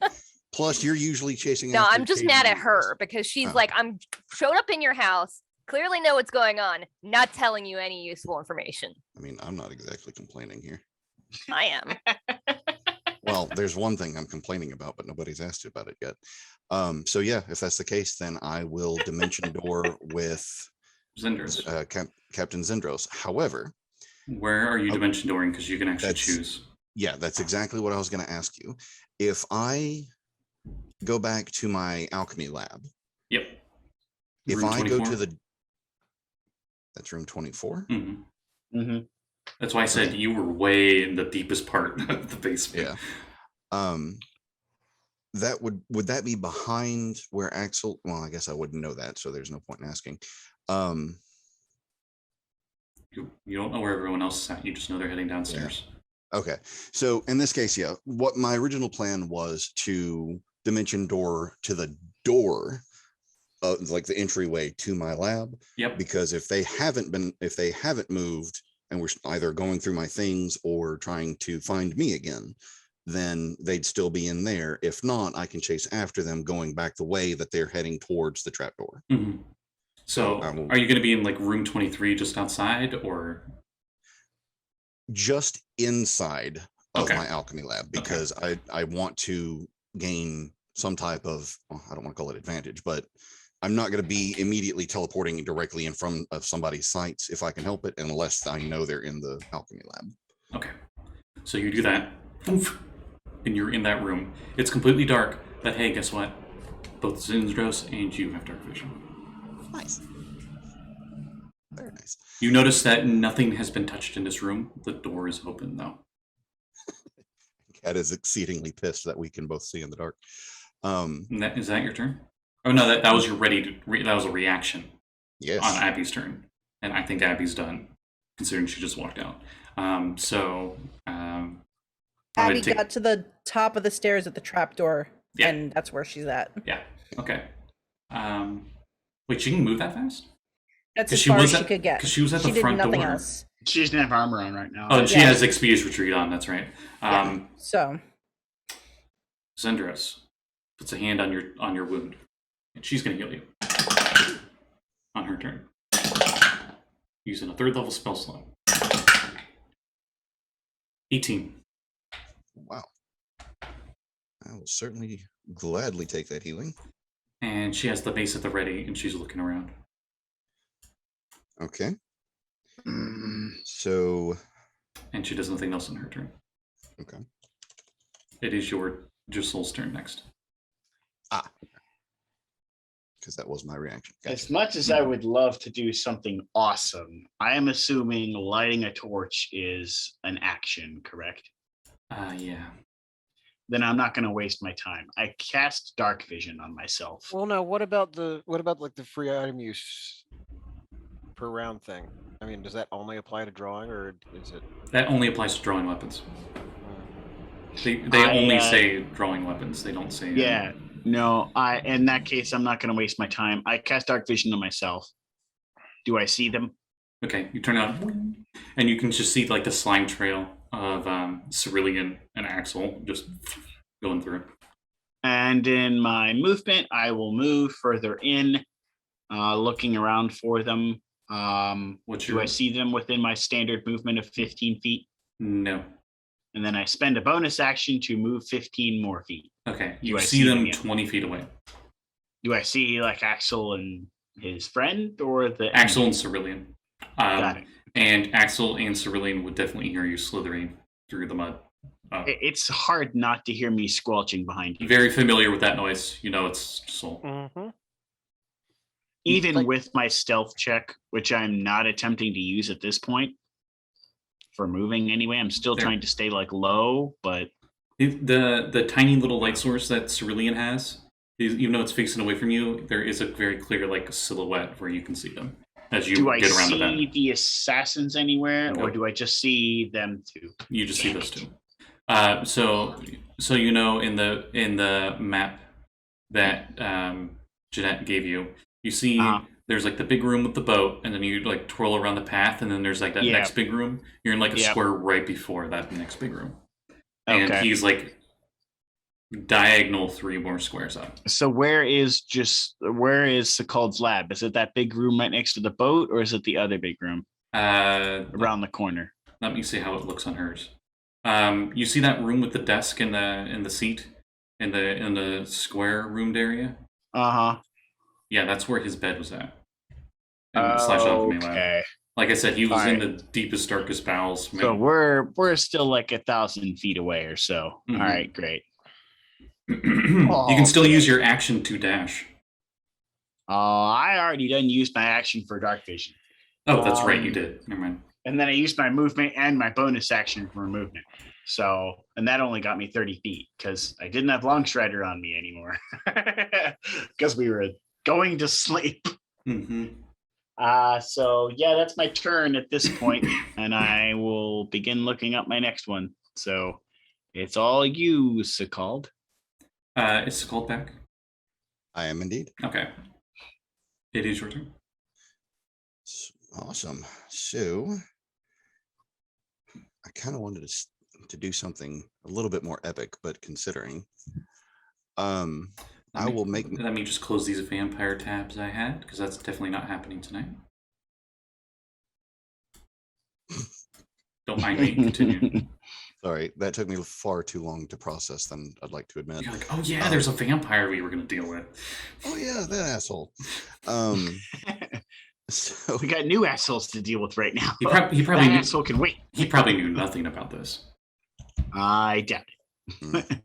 Plus, you're usually chasing No, after I'm just Katie mad at anyways. her because she's Oh. like, I'm showed up in your house, clearly know what's going on, not telling you any useful information. I mean, I'm not exactly complaining here. I am. Well, there's one thing I'm complaining about, but nobody's asked you about it yet. So yeah, if that's the case, then I will dimension door with Zendros. Captain Zendros. However, Where are you dimension dooring? Because you can actually That's- choose. yeah, that's exactly what I was going to ask you. If I go back to my alchemy lab, Yep. if Room I go 24? to the, that's room 24. Mhm. Mm-hmm. That's why I said you were way in the deepest part of the basement. Yeah. That would that be behind where Axel? Well, I guess I wouldn't know that, so there's no point in asking. You don't know where everyone else is at. You just know they're heading downstairs. Okay, so in this case, yeah, what my original plan was to dimension door to the door, like the entryway to my lab, Yep. because if they haven't moved and we're either going through my things or trying to find me again, then they'd still be in there. If not, I can chase after them going back the way that they're heading towards the trapdoor. Mhm. So, I will- are you going to be in like room 23 just outside, or Just inside of Okay. my alchemy lab, because I want to gain some type of, well, I don't want to call it advantage, but I'm not going to be immediately teleporting directly in front of somebody's sights if I can help it, unless I know they're in the alchemy lab. okay? So you do that, oof, and you're in that room. It's completely dark. But hey, guess what? Both Zindros and you have dark vision. Nice. Very nice. You notice that nothing has been touched in this room. The door is open though. Cat is exceedingly pissed that we can both see in the dark. And is that your turn? Oh no, that was your that was a reaction Yes. on Abby's turn, and I think Abby's done, considering she just walked out. I Abby would take- got to the top of the stairs at the trapdoor, Yeah. and that's where she's at. Yeah. Okay. Wait, she can move that fast? That's 'Cause as she far as was she at- could get. 'cause she was at She the did front nothing door. else. She doesn't have armor on right now. Oh, and she Yeah. has Expedious Retreat on. That's right. So Zendros puts a hand on your wound, and she's gonna heal you on her turn, using a 3rd level spell slot. 18. Wow. I will certainly gladly take that healing. And she has the mace at the ready, and she's looking around. Okay. So, And she does nothing else on her turn. okay. It is your Josul's turn next. Because that was my reaction. As much as I would love to do something awesome, I am assuming lighting a torch is an action, correct? Yeah. Then I'm not going to waste my time. I cast dark vision on myself. Well, no. What about like the free item use per round thing? I mean, does that only apply to drawing, or is it? That only applies to drawing weapons. They I, only say drawing weapons. They don't say. Yeah, no. In that case, I'm not going to waste my time. I cast dark vision on myself. Do I see them? Okay, you turn it on, and you can just see like the slime trail of Cerulean and Axel just going through. And in my movement, I will move further in, looking around for them. Do I see them within my standard movement of 15 feet? No. And then I spend a bonus action to move 15 more feet. Okay, you see them 20 feet away. Do I see like Axel and his friend, or the Axel and Cerulean? Got it. And Axel and Cerulean would definitely hear you slithering through the mud. It's hard not to hear me squelching behind you. Very familiar with that noise. You know it's Soul. Mm-hmm. Even with my stealth check, which I'm not attempting to use at this point for moving anyway, I'm still trying to stay like low, but the tiny little light source that Cerulean has, even though it's facing away from you, there is a very clear like silhouette where you can see them as you get around the bend. Do I see the assassins anywhere, or do I just see them two? You just see those two. So you know in the map that Jeanette gave you, you see there's like the big room with the boat, and then you like twirl around the path, and then there's like that next big room. You're in like a square right before that next big room, and he's like diagonal 3 more squares up. So where is Sekald's lab? Is it that big room right next to the boat, or is it the other big room around the corner? Let me see how it looks on hers. You see that room with the desk and the seat in the square roomed area? Yeah, that's where his bed was at. Slash alchemy lab. Like I said, he was in the deepest, darkest bowels. So we're still like 1,000 feet away or so. Mm-hmm. All right, great. You can still use your action to dash. I already done used my action for dark vision. Oh, that's right, you did. Never mind. And then I used my movement and my bonus action for movement. So, and that only got me 30 feet because I didn't have Long Strider on me anymore because we were going to sleep. Mm-hmm. So yeah, that's my turn at this point, and I will begin looking up my next one. So it's all you, Sekald. Is Sekald back? I am indeed. Okay. It is your turn. Awesome. So I kind of wanted to do something a little bit more epic, but considering let me just close these vampire tabs I had, because that's definitely not happening tonight. Don't mind me. Continue. Sorry, that took me far too long to process than I'd like to admit. You're like, oh yeah, there's a vampire we were going to deal with. Oh yeah, that asshole. So we got new assholes to deal with right now. He probably that asshole can wait. He probably knew nothing about this. I doubt it.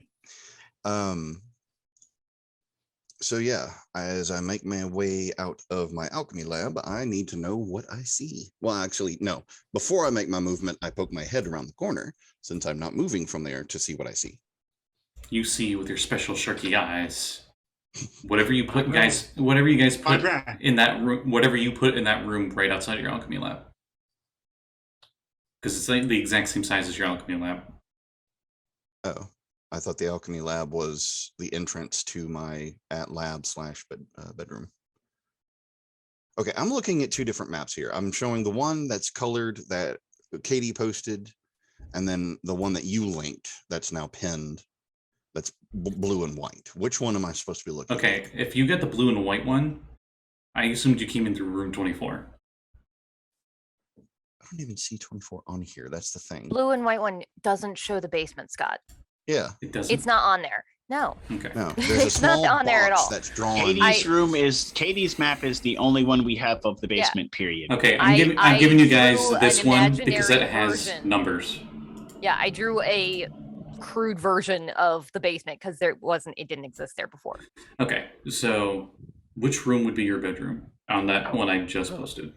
So yeah, as I make my way out of my alchemy lab, I need to know what I see. Well, actually, no. Before I make my movement, I poke my head around the corner, since I'm not moving from there, to see what I see. You see with your special sharky eyes, whatever you put, guys, whatever you guys put in that room, whatever you put in that room right outside your alchemy lab, because it's like the exact same size as your alchemy lab. Oh. I thought the alchemy lab was the entrance to my lab/bedroom. Okay, I'm looking at 2 different maps here. I'm showing the one that's colored that Kade posted, and then the one that you linked that's now pinned that's blue and white. Which one am I supposed to be looking at? Okay, if you get the blue and white one, I assumed you came in through room 24. I don't even see 24 on here. That's the thing. Blue and white one doesn't show the basement, Scott. Yeah. It doesn't? It's not on there. No. Okay. No, there's a It's small not on there at box all. that's drawn. Katie's map is the only one we have of the basement, period. Okay, I'm giving you guys drew this an one because it imaginary has version. numbers. Yeah, I drew a crude version of the basement because it didn't exist there before. Okay, so which room would be your bedroom on that one I just posted?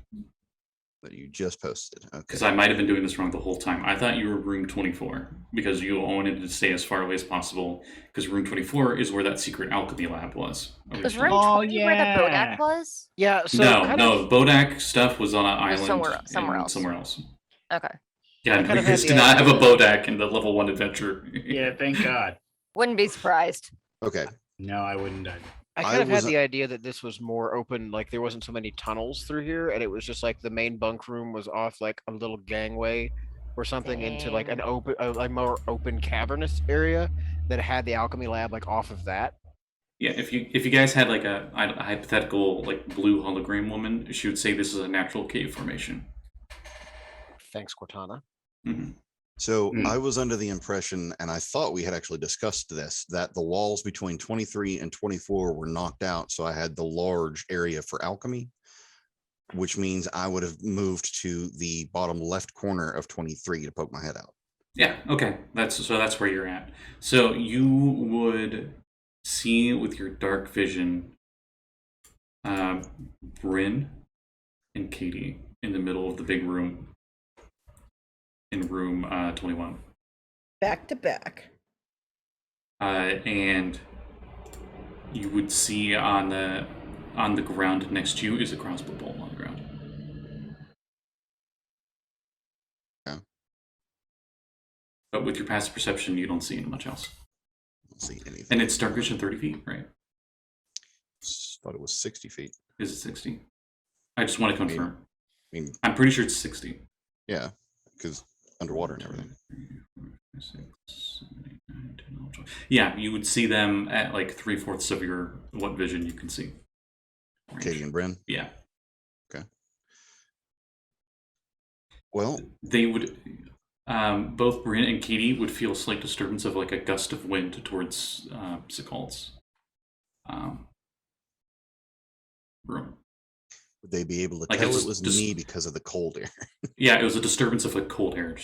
That you just posted. Okay. Because I might have been doing this wrong the whole time. I thought you were room 24 because you wanted to stay as far away as possible. Because room 24 is where that secret alchemy lab was. Was room 20 where the Bodak was? Yeah. So no, Bodak stuff was on an island somewhere else. Okay. Yeah, we used to not have a Bodak in the level 1 adventure. Yeah, thank God. Wouldn't be surprised. Okay. No, I wouldn't. I kind of had the idea that this was more open, like there wasn't so many tunnels through here, and it was just like the main bunk room was off like a little gangway or something into like an open, like more open cavernous area that had the alchemy lab like off of that. Yeah, if you guys had like a hypothetical like blue hologram woman, she would say this is a natural cave formation. Thanks, Cortana. Mm-hmm. So I was under the impression, and I thought we had actually discussed this, that the walls between 23 and 24 were knocked out. So I had the large area for alchemy, which means I would have moved to the bottom left corner of 23 to poke my head out. Yeah, okay. That's where you're at. So you would see with your dark vision Bryn and Kade in the middle of the big room. In room 21. Back to back. And you would see on the ground next to you is a crossbow bolt on the ground. Yeah. But with your passive perception, you don't see much else. I don't see anything. And it's dark vision 30 feet, right? Thought it was 60 feet. Is it 60? I just want to confirm. I mean, I'm pretty sure it's 60. yeah, because underwater and everything. 6, 7, 8, 9, 10, 11, 12. Yeah, you would see them at like 3/4 of your what vision you can see. Kade and Bryn? Yeah. Okay. Well, they would both Bryn and Kade would feel a slight disturbance of like a gust of wind towards Sekald's room. would they be able to Like tell it's it was me because of the cold air? Yeah, it was a disturbance of like cold air.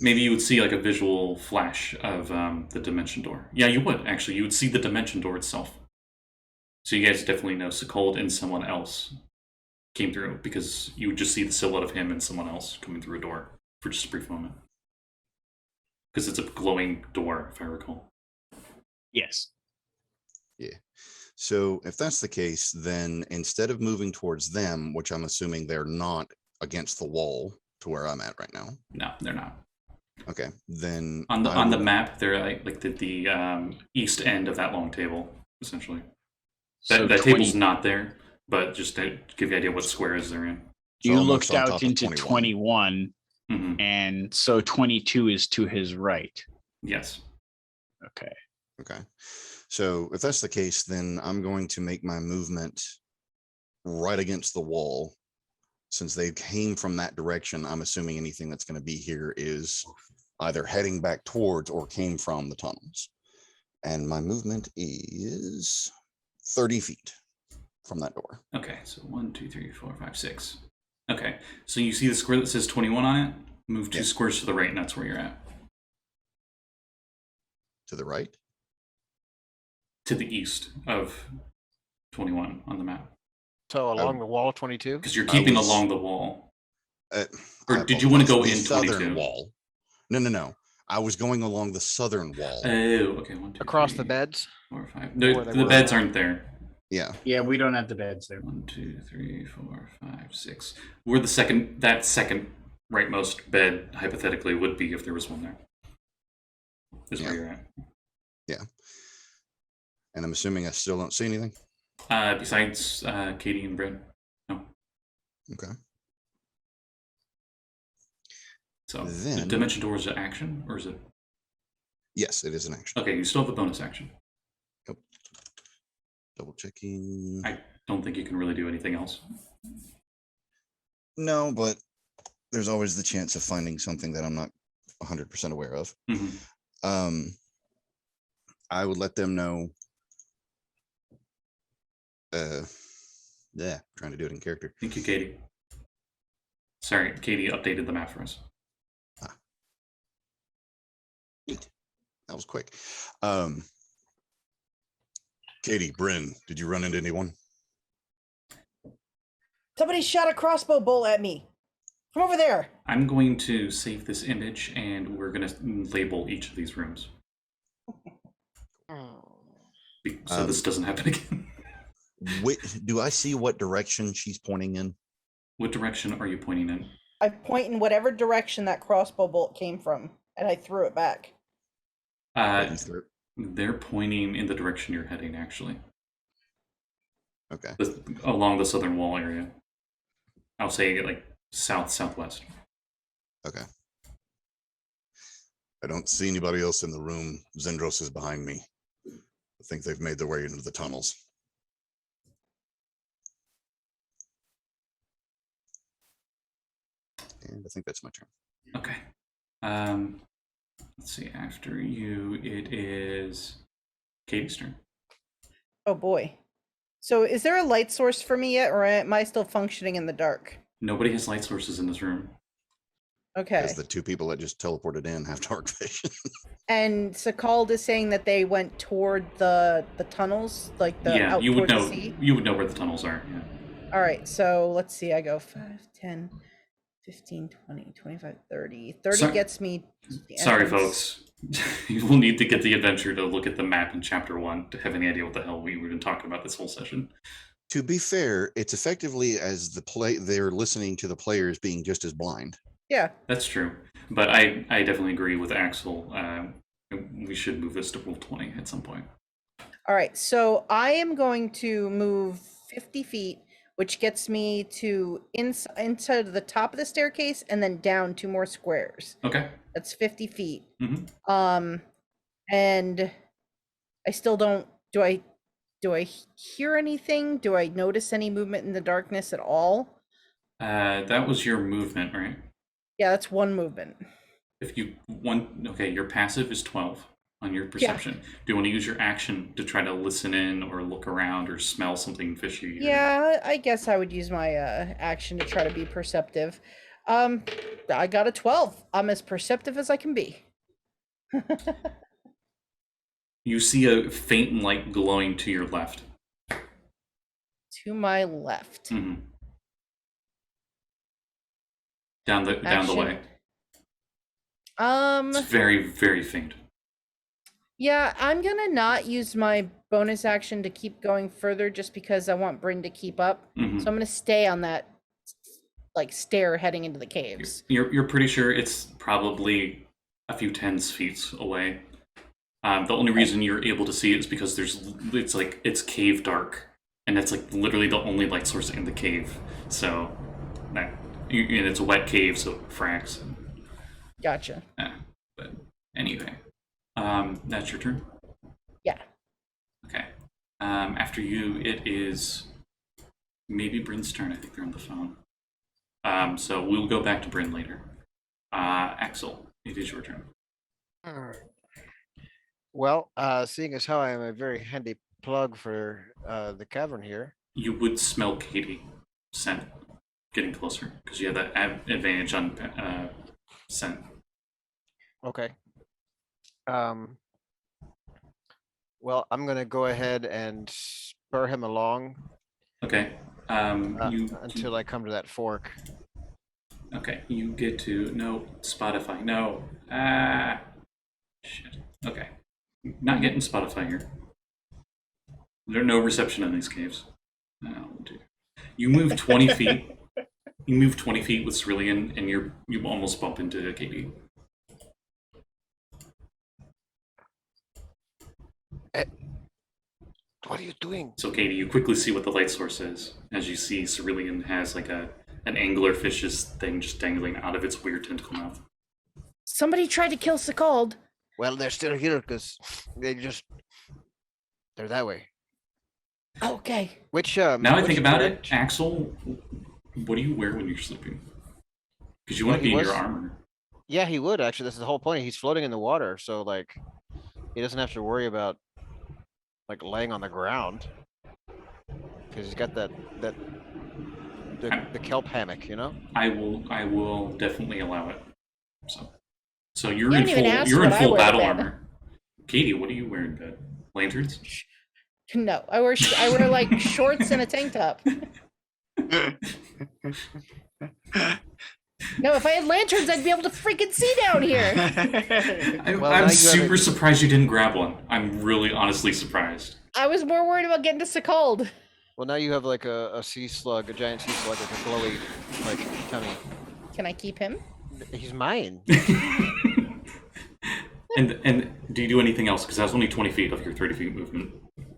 Maybe you would see like a visual flash of the dimension door. Yeah, you would actually. You would see the dimension door itself. So you guys definitely know Sekald and someone else came through, because you would just see the silhouette of him and someone else coming through a door for just a brief moment. Because it's a glowing door, if I recall. Yes. Yeah. So if that's the case, then instead of moving towards them, which I'm assuming they're not against the wall to where I'm at right now. No, they're not. Okay, then on the map, they're like the east end of that long table, essentially. That table's not there, but just to give you an idea what squares they're in. You looked out into 21, and so 22 is to his right. Yes. Okay. Okay. So if that's the case, then I'm going to make my movement right against the wall. Since they came from that direction, I'm assuming anything that's going to be here is either heading back towards or came from the tunnels. And my movement is 30 feet from that door. Okay, so 1, 2, 3, 4, 5, 6. Okay, so you see the square that says 21 on it? Move 2 squares to the right, and that's where you're at. To the right? To the east of 21 on the map. So along the wall, 22? Because you're keeping along the wall. Or did you want to go in 22? Southern wall. No. I was going along the southern wall. Oh, okay. 1, 2, across 3, the beds? 4, 5. No, the beds aren't there. Yeah. Yeah, we don't have the beds there. 1, 2, 3, 4, 5, 6. Where the second rightmost bed hypothetically would be if there was one there. Is where you're at. Yeah. And I'm assuming I still don't see anything? Besides Kade and Bryn. No. Okay. So then, the dimension door is an action, or is it? Yes, it is an action. Okay, you still have the bonus action. Yep. Double checking. I don't think you can really do anything else. No, but there's always the chance of finding something that I'm not 100% aware of. I would let them know. Trying to do it in character. Thank you, Kade. Sorry, Kade updated the map for us. Neat. That was quick. Kade, Bryn, did you run into anyone? Somebody shot a crossbow bolt at me from over there. I'm going to save this image, and we're going to label each of these rooms. So this doesn't happen again. Do I see what direction she's pointing in? What direction are you pointing in? I point in whatever direction that crossbow bolt came from, and I threw it back. They're pointing in the direction you're heading, actually. Okay. Along the southern wall area. I'll say like southwest. Okay. I don't see anybody else in the room. Zendros is behind me. I think they've made their way into the tunnels. And I think that's my turn. Okay. Let's see. After you, it is Katie's turn. Oh boy. So is there a light source for me yet, or am I still functioning in the dark? Nobody has light sources in this room. Okay. Because the two people that just teleported in have dark vision. And Sekald is saying that they went toward the tunnels, like the Yeah, out you would toward know. the sea. You would know where the tunnels are. Yeah. All right, so let's see. I go 5, 10, 15, 20, 25, 30. 30 Sorry- gets me. to the Sorry, entrance. folks. You will need to get the adventure to look at the map in Chapter 1 to have any idea what the hell we've been talking about this whole session. To be fair, it's effectively as they're listening to the players being just as blind. Yeah. That's true. But I definitely agree with Axel. We should move this to Rule 20 at some point. All right, so I am going to move 50 feet, which gets me to into the top of the staircase and then down 2 more squares. Okay. That's 50 feet. Mhm. And I still don't. Do I hear anything? Do I notice any movement in the darkness at all? That was your movement, right? Yeah, that's one movement. If you want, okay, your passive is 12 on your perception. Do you want to use your action to try to listen in or look around or smell something fishy? Yeah, I guess I would use my action to try to be perceptive. I got a 12. I'm as perceptive as I can be. You see a faint light glowing to your left. To my left. Mm-hmm. Down the Action. way. It's very, very faint. Yeah, I'm gonna not use my bonus action to keep going further just because I want Bryn to keep up. Mhm. So I'm gonna stay on that like stair heading into the caves. You're pretty sure it's probably a few tens feet away. The only reason you're able to see it is because it's cave dark, and that's like literally the only light source in the cave. So, and it's a wet cave, so it fracks. Gotcha. But anyway, that's your turn. Yeah. Okay. After you, it is maybe Bryn's turn. I think they're on the phone. So we'll go back to Bryn later. Axel, it is your turn. Alright. Well, seeing as how I am a very handy plug for the cavern here. You would smell Katie scent getting closer because you have that advantage on scent. Okay. Well, I'm gonna go ahead and spur him along Okay. until I come to that fork. Okay. You get to Spotify. No. Shit. Okay. Not getting Spotify here. There's no reception in these caves. Oh, dear. You move 20 feet. You move 20 feet with Cerulean, and you almost bump into Katie. What are you doing? So, Katie, you quickly see what the light source is. As you see, Cerulean has like an anglerfish's thing just dangling out of its weird tentacle mouth. Somebody tried to kill Sekald. Well, they're still here because they're that way. Okay. Which Now I which think about it, branch? Axel, what do you wear when you're sleeping? Because you Well, want to he be in your was- armor. Yeah, he would actually. That's the whole point. He's floating in the water, so like he doesn't have to worry about like laying on the ground because he's got the kelp hammock, you know. I will definitely allow it. So you're You in didn't even full ask you're in what I full wear to battle bed. armor. Katie, what do you wear in bed? Lanterns? No, I wear like shorts and a tank top. No, if I had lanterns, I'd be able to freaking see down here. Well, now I'm you have super a- surprised you didn't grab one. I'm really honestly surprised. I was more worried about getting to Sekald. Well, now you have like a sea slug, a giant sea slug with a glowy like tummy. Can I keep him? He's mine. And do you do anything else? Because that's only 20 feet of your 30 feet movement.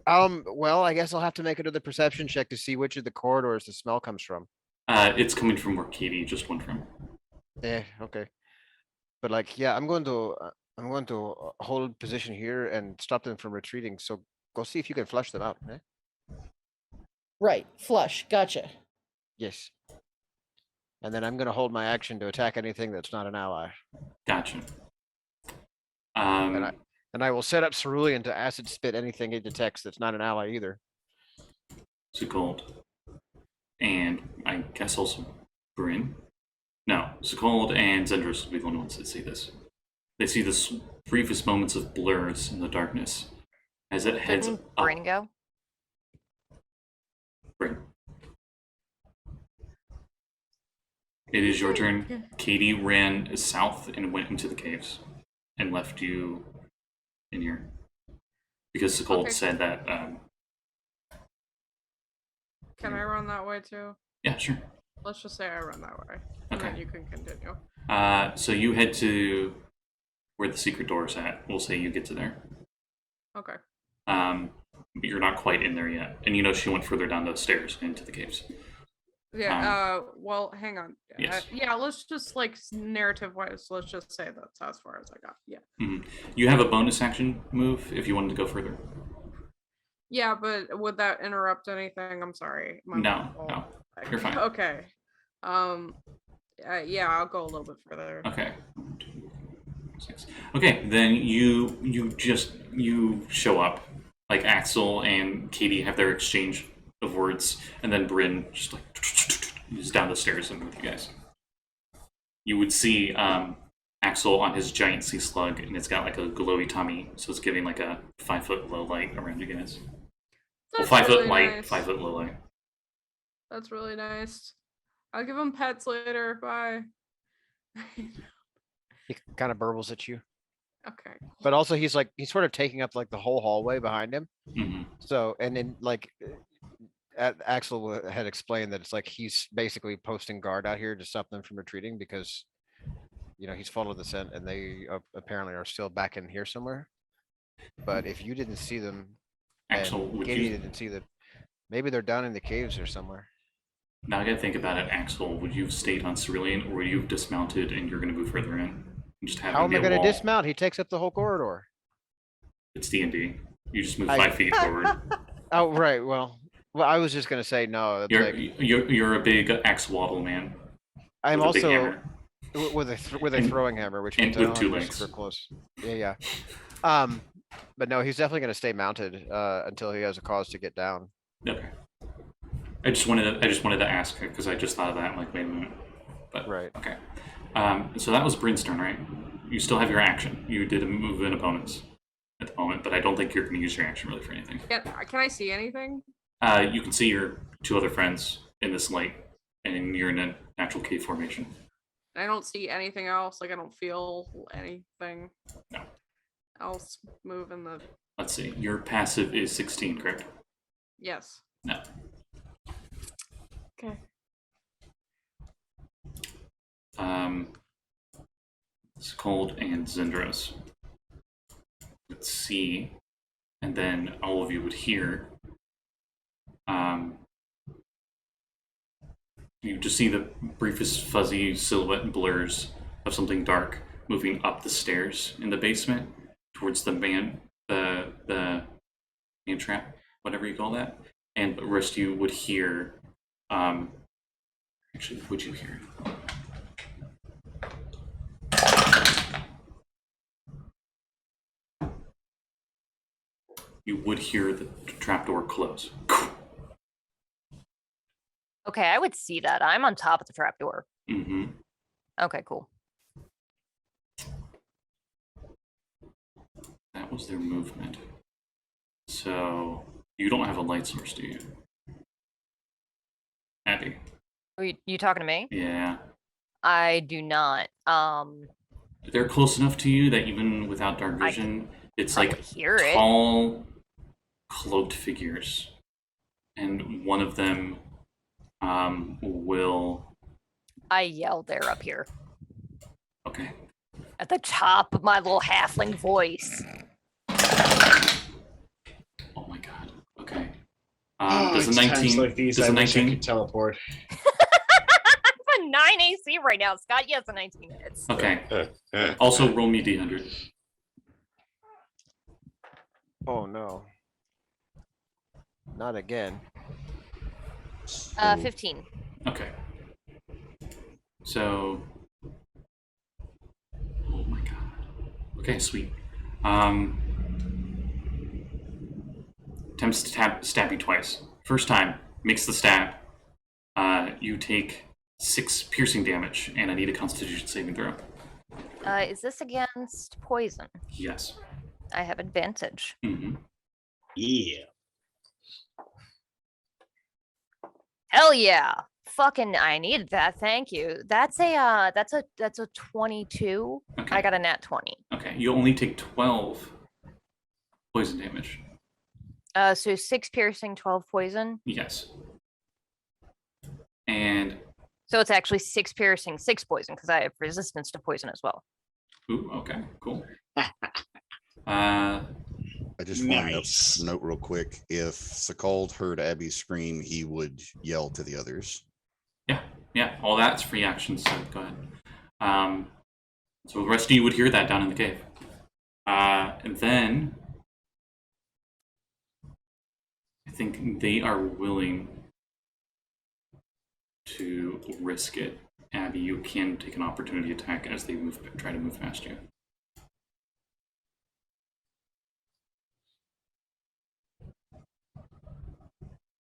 Well, I guess I'll have to make another perception check to see which of the corridors the smell comes from. It's coming from where Katie just went from. Okay. But like, yeah, I'm going to hold position here and stop them from retreating. So go see if you can flush them out. Eh? Right. Flush. Gotcha. Yes. And then I'm going to hold my action to attack anything that's not an ally. Gotcha. And I will set up Cerulean to acid spit anything it detects that's not an ally either. Sekald. And I guess also Bryn. No, Sekald and Zendros will be the only ones that see this. They see this briefest moments of blurs in the darkness as it heads Didn't up. Bryn go? Bryn. It is your turn. Katie ran south and went into the caves and left you in here. Because Sekald Okay. said that, Can I run that way too? yeah, sure. Let's just say I run that way. And then Okay. you can continue. So you head to where the secret door is at. We'll say you get to there. Okay. But you're not quite in there yet. And you know she went further down the stairs into the caves. Yeah, well, hang on. Yes. Yeah, let's just like narrative wise, let's just say that's as far as I got. Yeah. You have a bonus action move if you wanted to go further. Yeah, but would that interrupt anything? I'm sorry. No, fault. no. You're fine. Okay. Yeah, I'll go a little bit further. Okay. 1, 2, 6. Okay, then you show up. Like Axel and Katie have their exchange of words, and then Bryn just like is down the stairs and with you guys. You would see Axel on his giant sea slug, and it's got like a glowy tummy, so it's giving like a 5-foot low light around you guys. Well, That's 5 foot really light, nice. 5 foot low light. That's really nice. I'll give him pets later. Bye. He kind of burbles at you. Okay. But also he's sort of taking up like the whole hallway behind him. hmm So, and then like Axel had explained that it's like he's basically posting guard out here to stop them from retreating because, you know, he's followed the scent and they apparently are still back in here somewhere. But if you didn't see them, Axel, and would Katie you? didn't see them, maybe they're down in the caves or somewhere. Now I gotta think about it, Axel. Would you have stayed on Cerulean, or would you have dismounted and you're gonna move further in? And just have How it am be I a going to wall? dismount? He takes up the whole corridor. It's D&D. You just move I- 5 feet forward. Oh, right. Well, I was just going to say no. It's You're a big axe waddle man. I'm with a big also hammer. with a And- throwing hammer, which and means with I don't 2 have to be legs. super close. Yeah. But no, he's definitely going to stay mounted until he has a cause to get down. Okay. I just wanted to ask because I just thought of that. I'm like, wait a minute. But Right. okay. So that was Bryn's turn, right? You still have your action. You did move in opponents at the moment, but I don't think you're going to use your action really for anything. Can I see anything? You can see your 2 other friends in this light, and you're in a natural cave formation. I don't see anything else. Like I don't feel anything. No. Else move in the. Let's see. Your passive is 16, correct? Yes. No. Okay. Sekald and Zendros would see, and then all of you would hear. You just see the briefest fuzzy silhouette blurs of something dark moving up the stairs in the basement towards the man trap, whatever you call that. And the rest of you would hear. Actually, would you hear? You would hear the trapdoor close. Okay, I would see that. I'm on top of the trapdoor. Mm-hmm. Okay, cool. That was their movement. So you don't have a light source, do you? Abby. Are you talking to me? Yeah. I do not. They're close enough to you that even without dark I vision, it's probably like hear it. tall, cloaked figures. And one of them will. I yell, they're up here. Okay. At the top of my little halfling voice. Oh my god. Okay. Oh, Does a it's times 19? like these, Does I a wish I 19? could teleport. It's a 9 AC right now, Scott. Yes, a 19 hits. Okay. Also, roll me d100. Oh no. Not again. 15. Okay. So. Oh my god. Okay, sweet. Attempts to stab you twice. First time, makes the stab. You take 6 piercing damage, and I need a Constitution saving throw. Is this against poison? Yes. I have advantage. Mm-hmm. Yeah. Hell yeah. Fucking I needed that. Thank you. That's a 22. Okay. I got a nat 20. Okay. You only take 12 poison damage. So 6 piercing, 12 poison. Yes. And So it's actually 6 piercing, 6 poison because I have resistance to poison as well. ooh, okay, cool. I just want Nice. to note real quick. If Sekald heard Abby scream, he would yell to the others. Yeah, all that's free actions, so go ahead. So the rest of you would hear that down in the cave. And then I think they are willing to risk it. Abby, you can take an opportunity attack as they try to move past you.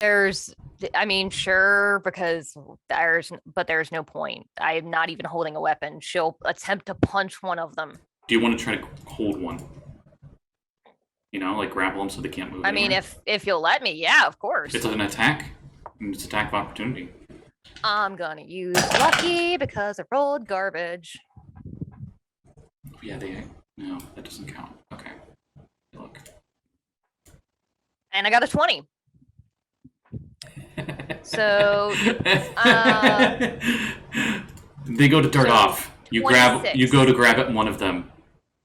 I mean, sure, because there's no point. I am not even holding a weapon. She'll attempt to punch one of them. Do you want to try to hold one? You know, like grapple them so they can't move. I mean, anywhere? if you'll let me, yeah, of course. It's an attack. It's an attack of opportunity. I'm gonna use lucky because I rolled garbage. Oh, yeah, no, that doesn't count. Okay. Look. And I got a 20. So, they go to dart so off. You 26. go to grab at one of them,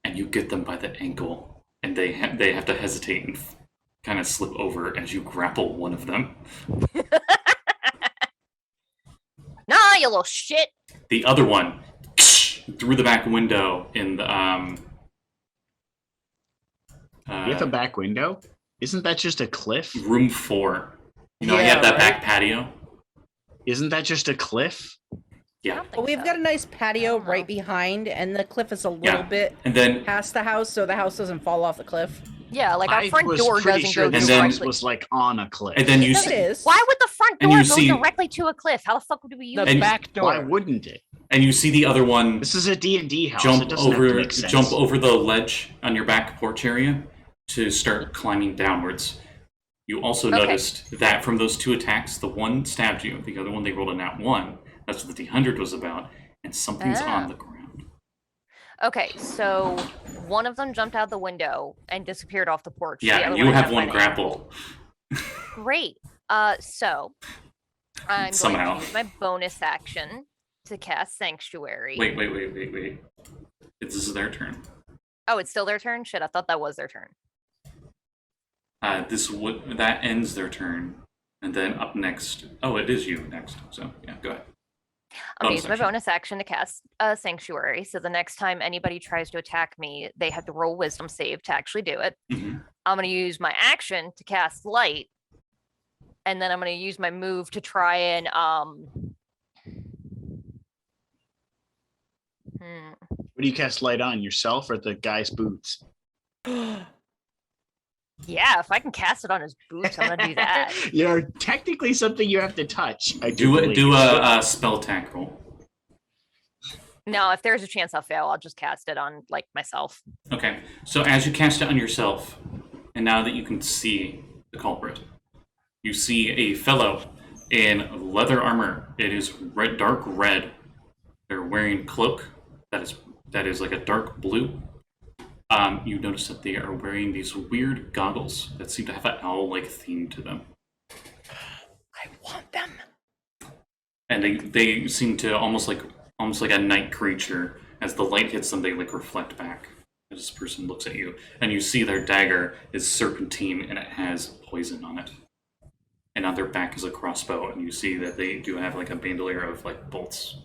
and you get them by the ankle, and they have to hesitate and kind of slip over as you grapple one of them. Nah, you little shit. The other one through the back window in the You have a back window? Isn't that just a cliff? room 4. You know, you Yeah, have that right. back patio. Isn't that just a cliff? Yeah, Well, we've got a nice patio right behind, and the cliff is a little Yeah. bit and then past the house, so the house doesn't fall off the cliff. Yeah, like our I front was door pretty doesn't sure go this And then- house directly. was like on a cliff. and then you Yes, see, it is. Why would the front And door you go see- directly to a cliff? How the fuck would we use The it? And- back Why door. wouldn't it? and you see the other one This is a D&D house. jump it doesn't have to over make sense. the ledge on your back porch area to start climbing downwards. You also Okay. noticed that from those 2 attacks, the one stabbed you, the other one they rolled a nat 1. That's what the D100 was about, and something's Ah. on the ground. Okay, so one of them jumped out the window and disappeared off the porch. The Yeah, other and you I have by one the grapple. ankle. Great. So I'm Somehow. going to use my bonus action to cast Sanctuary. Wait. This is their turn. Oh, it's still their turn? Shit, I thought that was their turn. That ends their turn, and then up next. Oh, it is you next. So yeah, go ahead. I'm gonna Bonus use my action. bonus action to cast Sanctuary. So the next time anybody tries to attack me, they have to roll Wisdom save to actually do it. Mhm. I'm gonna use my action to cast Light, and then I'm gonna use my move to try and What do you cast light on, yourself or the guy's boots? yeah, if I can cast it on his boots, I'm gonna do that. You're technically something you have to touch. I Do believe. a spell attack roll. No, if there's a chance I'll fail, I'll just cast it on like myself. Okay, so as you cast it on yourself, and now that you can see the culprit, you see a fellow in leather armor. It is red, dark red. They're wearing a cloak that is like a dark blue. You notice that they are wearing these weird goggles that seem to have an owl-like theme to them, I want them. and they seem to almost like a night creature, as the light hits them, they like reflect back. As this person looks at you, and you see their dagger is serpentine and it has poison on it. And on their back is a crossbow, and you see that they do have like a bandolier of like bolts.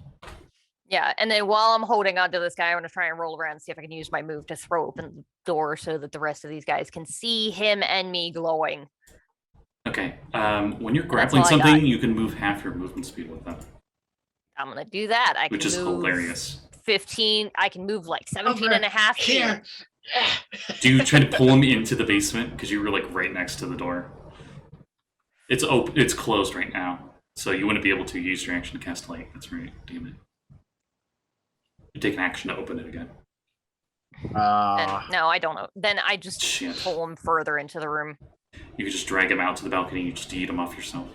Yeah, and then while I'm holding onto this guy, I'm gonna try and roll around and see if I can use my move to throw open the door so that the rest of these guys can see him and me glowing. Okay. When you're grappling all I something, got. you can move half your movement speed with them, I'm gonna do that. I which can is move hilarious. 15. I can move like 17 and a half feet. Here. Do you try to pull him into the basement because you were like right next to the door? It's open. It's closed right now, so you wouldn't be able to use your action to cast light. That's right. Damn it. You take an action to open it again. And, no, I don't know. Then I just Shit. pull him further into the room. You could just drag him out to the balcony. You just eat him off yourself.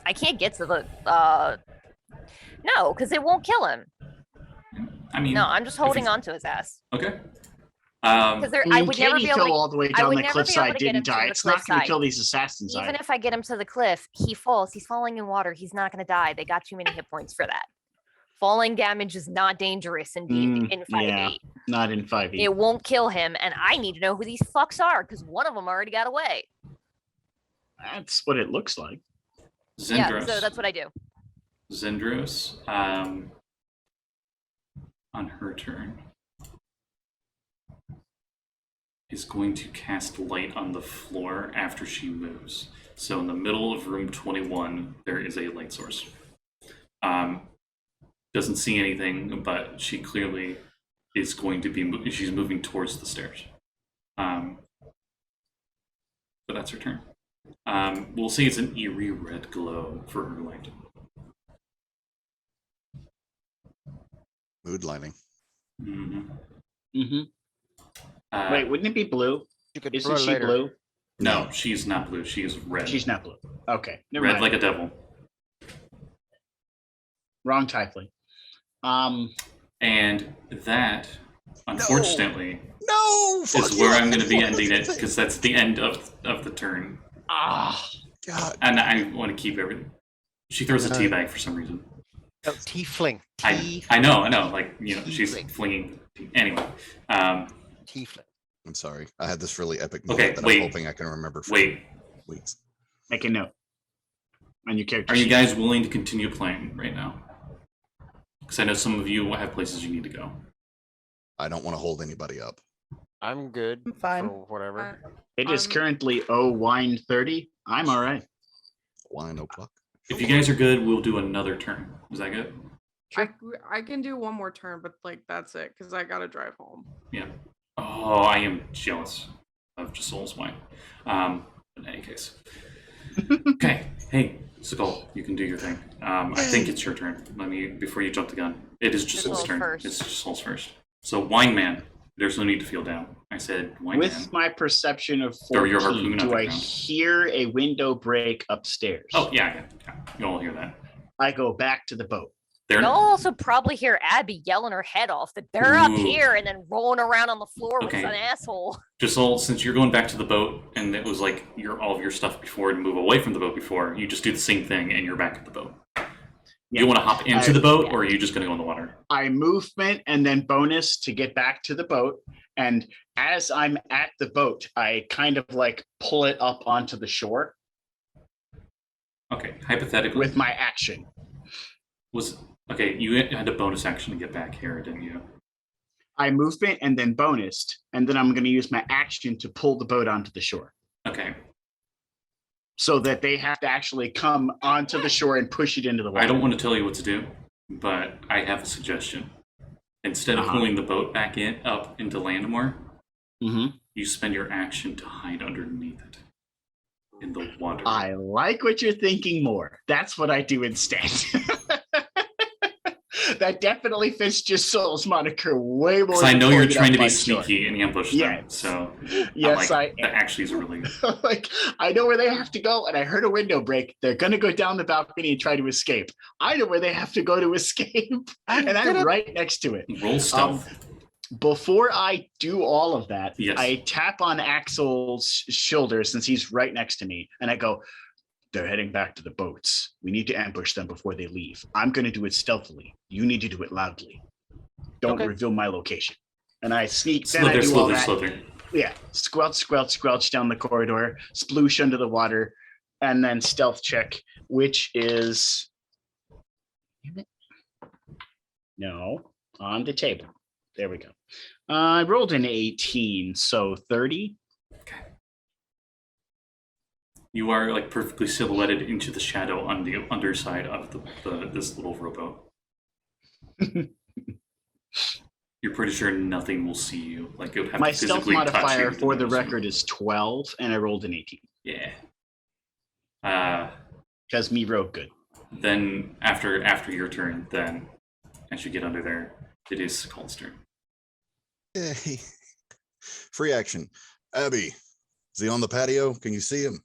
I can't get to the. No, because it won't kill him. I mean, No, I'm just if holding it's- on to his ass. Okay. Because I would never be able fell to. all the way I down would the never be able cliffside to get him didn't to die. the It's not going to cliffside. kill these assassins. Even either. if I get him to the cliff, he falls. He's falling in water. He's not going to die. They got too many hit points for that. Falling damage is not dangerous in in 5e. yeah. Not in 5e. It won't kill him, and I need to know who these fucks are because one of them already got away. That's what it looks like. Zendros. Yeah, so that's what I do. Zendros, on her turn, is going to cast light on the floor after she moves. So in the middle of room 21, there is a light source. Doesn't see anything, but she clearly is going to be, she's moving towards the stairs. But that's her turn. We'll say it's an eerie red glow for her light. Mood lighting. Mm-hmm. Mm-hmm. Wait, wouldn't it be blue? You could Isn't blur she later. blue? No, she's not blue. She is red. She's not blue. Okay, never red mind. like a devil. Wrong tiefling. And that, unfortunately, No, is where I'm going to be ending it because that's the end of the turn. Ah, God. And I want to keep everything. She throws a tea bag for some reason. Oh, tiefling. I know. Like, you know, she's Tiefling. flinging. Anyway, Tiefling. I'm sorry. I had this really epic Okay, moment that wait. I'm hoping I can remember for wait. weeks. make a note on your character Are you sheet. guys willing to continue playing right now? Because I know some of you have places you need to go. I don't want to hold anybody up. I'm good. I'm fine. For whatever. It is Um, currently wine 30. I'm all right. Wine o'clock. If you guys are good, we'll do another turn. Is that good? I can do one more turn, but like that's it because I gotta drive home. Yeah. Oh, I am jealous of Josul's wine. In any case. Okay. Hey, Sekald, you can do your thing. I think it's your turn. Let me, before you jump the gun. It is Josul's Josul's turn. first. It's Josul's first. So, Wine Man, there's no need to feel down. I said Wine Man. With my perception of Throw your 14, harpoon do out I the ground. hear a window break upstairs? Oh, yeah. You all hear that. I go back to the boat. They're You'll also probably hear Abby yelling her head off that they're up Ooh. here and then rolling around on the floor Okay. with an asshole. Josul, since you're going back to the boat and it was like all of your stuff before to move away from the boat before, you just do the same thing and you're back at the boat. Yeah. You want to hop into I- the boat, or are you just going to go in the water? I movement and then bonus to get back to the boat. And as I'm at the boat, I kind of like pull it up onto the shore Okay, hypothetically, with my action. you had a bonus action to get back here, didn't you? I movement and then bonused, and then I'm going to use my action to pull the boat onto the shore Okay, so that they have to actually come onto the shore and push it into the water. I don't want to tell you what to do, but I have a suggestion. Instead of Uh-huh. pulling the boat back up into Landmore, Mhm. you spend your action to hide underneath it in the water. I like what you're thinking more. That's what I do instead. That definitely fits Josul's moniker way more. Because I than know you're pulling it trying up to be by shore. sneaky and ambush them. Yes. So Yes, like, I that actually is really like I know where they have to go, and I heard a window break. They're gonna go down the balcony and try to escape. I know where they have to go to escape, and I'm right next to it. roll stealth. Before I do all of that, Yes. I tap on Axel's shoulder since he's right next to me, and I go, "They're heading back to the boats. We need to ambush them before they leave. I'm going to do it stealthily. You need to do it loudly." Don't Okay. reveal my location. And I sneak. Then Slither, I do all slither, that. slither. Yeah, squelch down the corridor, sploosh under the water, and then stealth check, which is no on the table. There we go. I rolled an 18, so 30. You are like perfectly silhouetted into the shadow on the underside of this little rowboat. You're pretty sure nothing will see you. Like it would have My to stealth physically touch you modifier to for the notice you. record is 12, and I rolled an 18. Yeah. Because me rogue good. Then after your turn, then as you get under there, it is Sekald's turn. Yay. Free action. Abby, is he on the patio? Can you see him?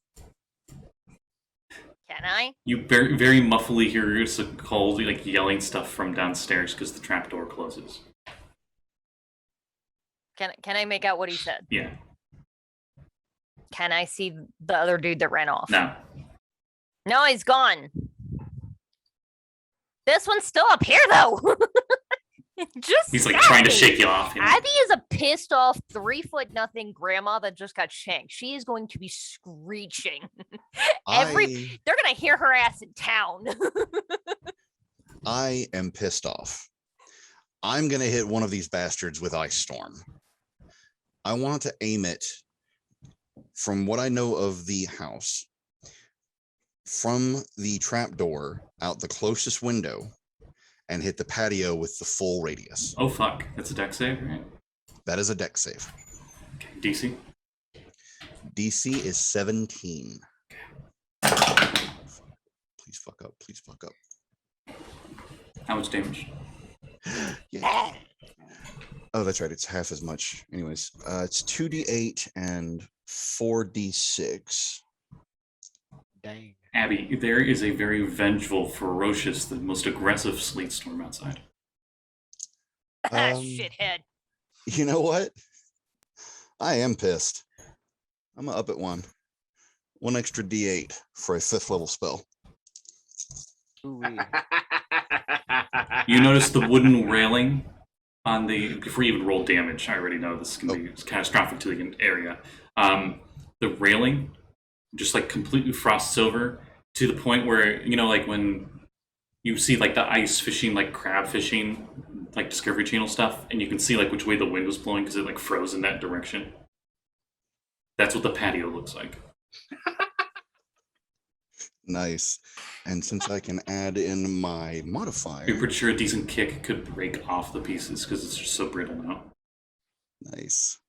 Can I? You very, very mufflely hear Sekald like yelling stuff from downstairs because the trapdoor closes. Can I make out what he said? Yeah. Can I see the other dude that ran off? No. No, he's gone. This one's still up here though. Just He's like stop trying to it. shake you off. You know? Abby is a pissed off 3'0" grandma that just got shanked. She is going to be screeching. They're gonna hear her ass in town. I am pissed off. I'm going to hit one of these bastards with Ice Storm. I want to aim it from what I know of the house, from the trapdoor out the closest window, and hit the patio with the full radius. Oh fuck! That's a dex save, right? That is a dex save. Okay. DC. DC is 17. Please fuck up. Please fuck up. How much damage? Yeah. Oh, that's right. It's half as much. Anyways, it's 2d8 and 4d6. Dang. Abby, there is a very vengeful, ferocious, the most aggressive sleet storm outside. Shithead. You know what? I am pissed. I'm gonna up at one. One extra d8 for a 5th level spell. Ooh-wee. You notice the wooden railing on the, before you even roll damage, I already know this can be catastrophic to the area. The railing just like completely frosts over to the point where, you know, like when you see like the ice fishing, like crab fishing, like Discovery Channel stuff, and you can see like which way the wind was blowing because it like froze in that direction. That's what the patio looks like. Nice. And since I can add in my modifier. You're pretty sure a decent kick could break off the pieces because it's just so brittle now. Nice.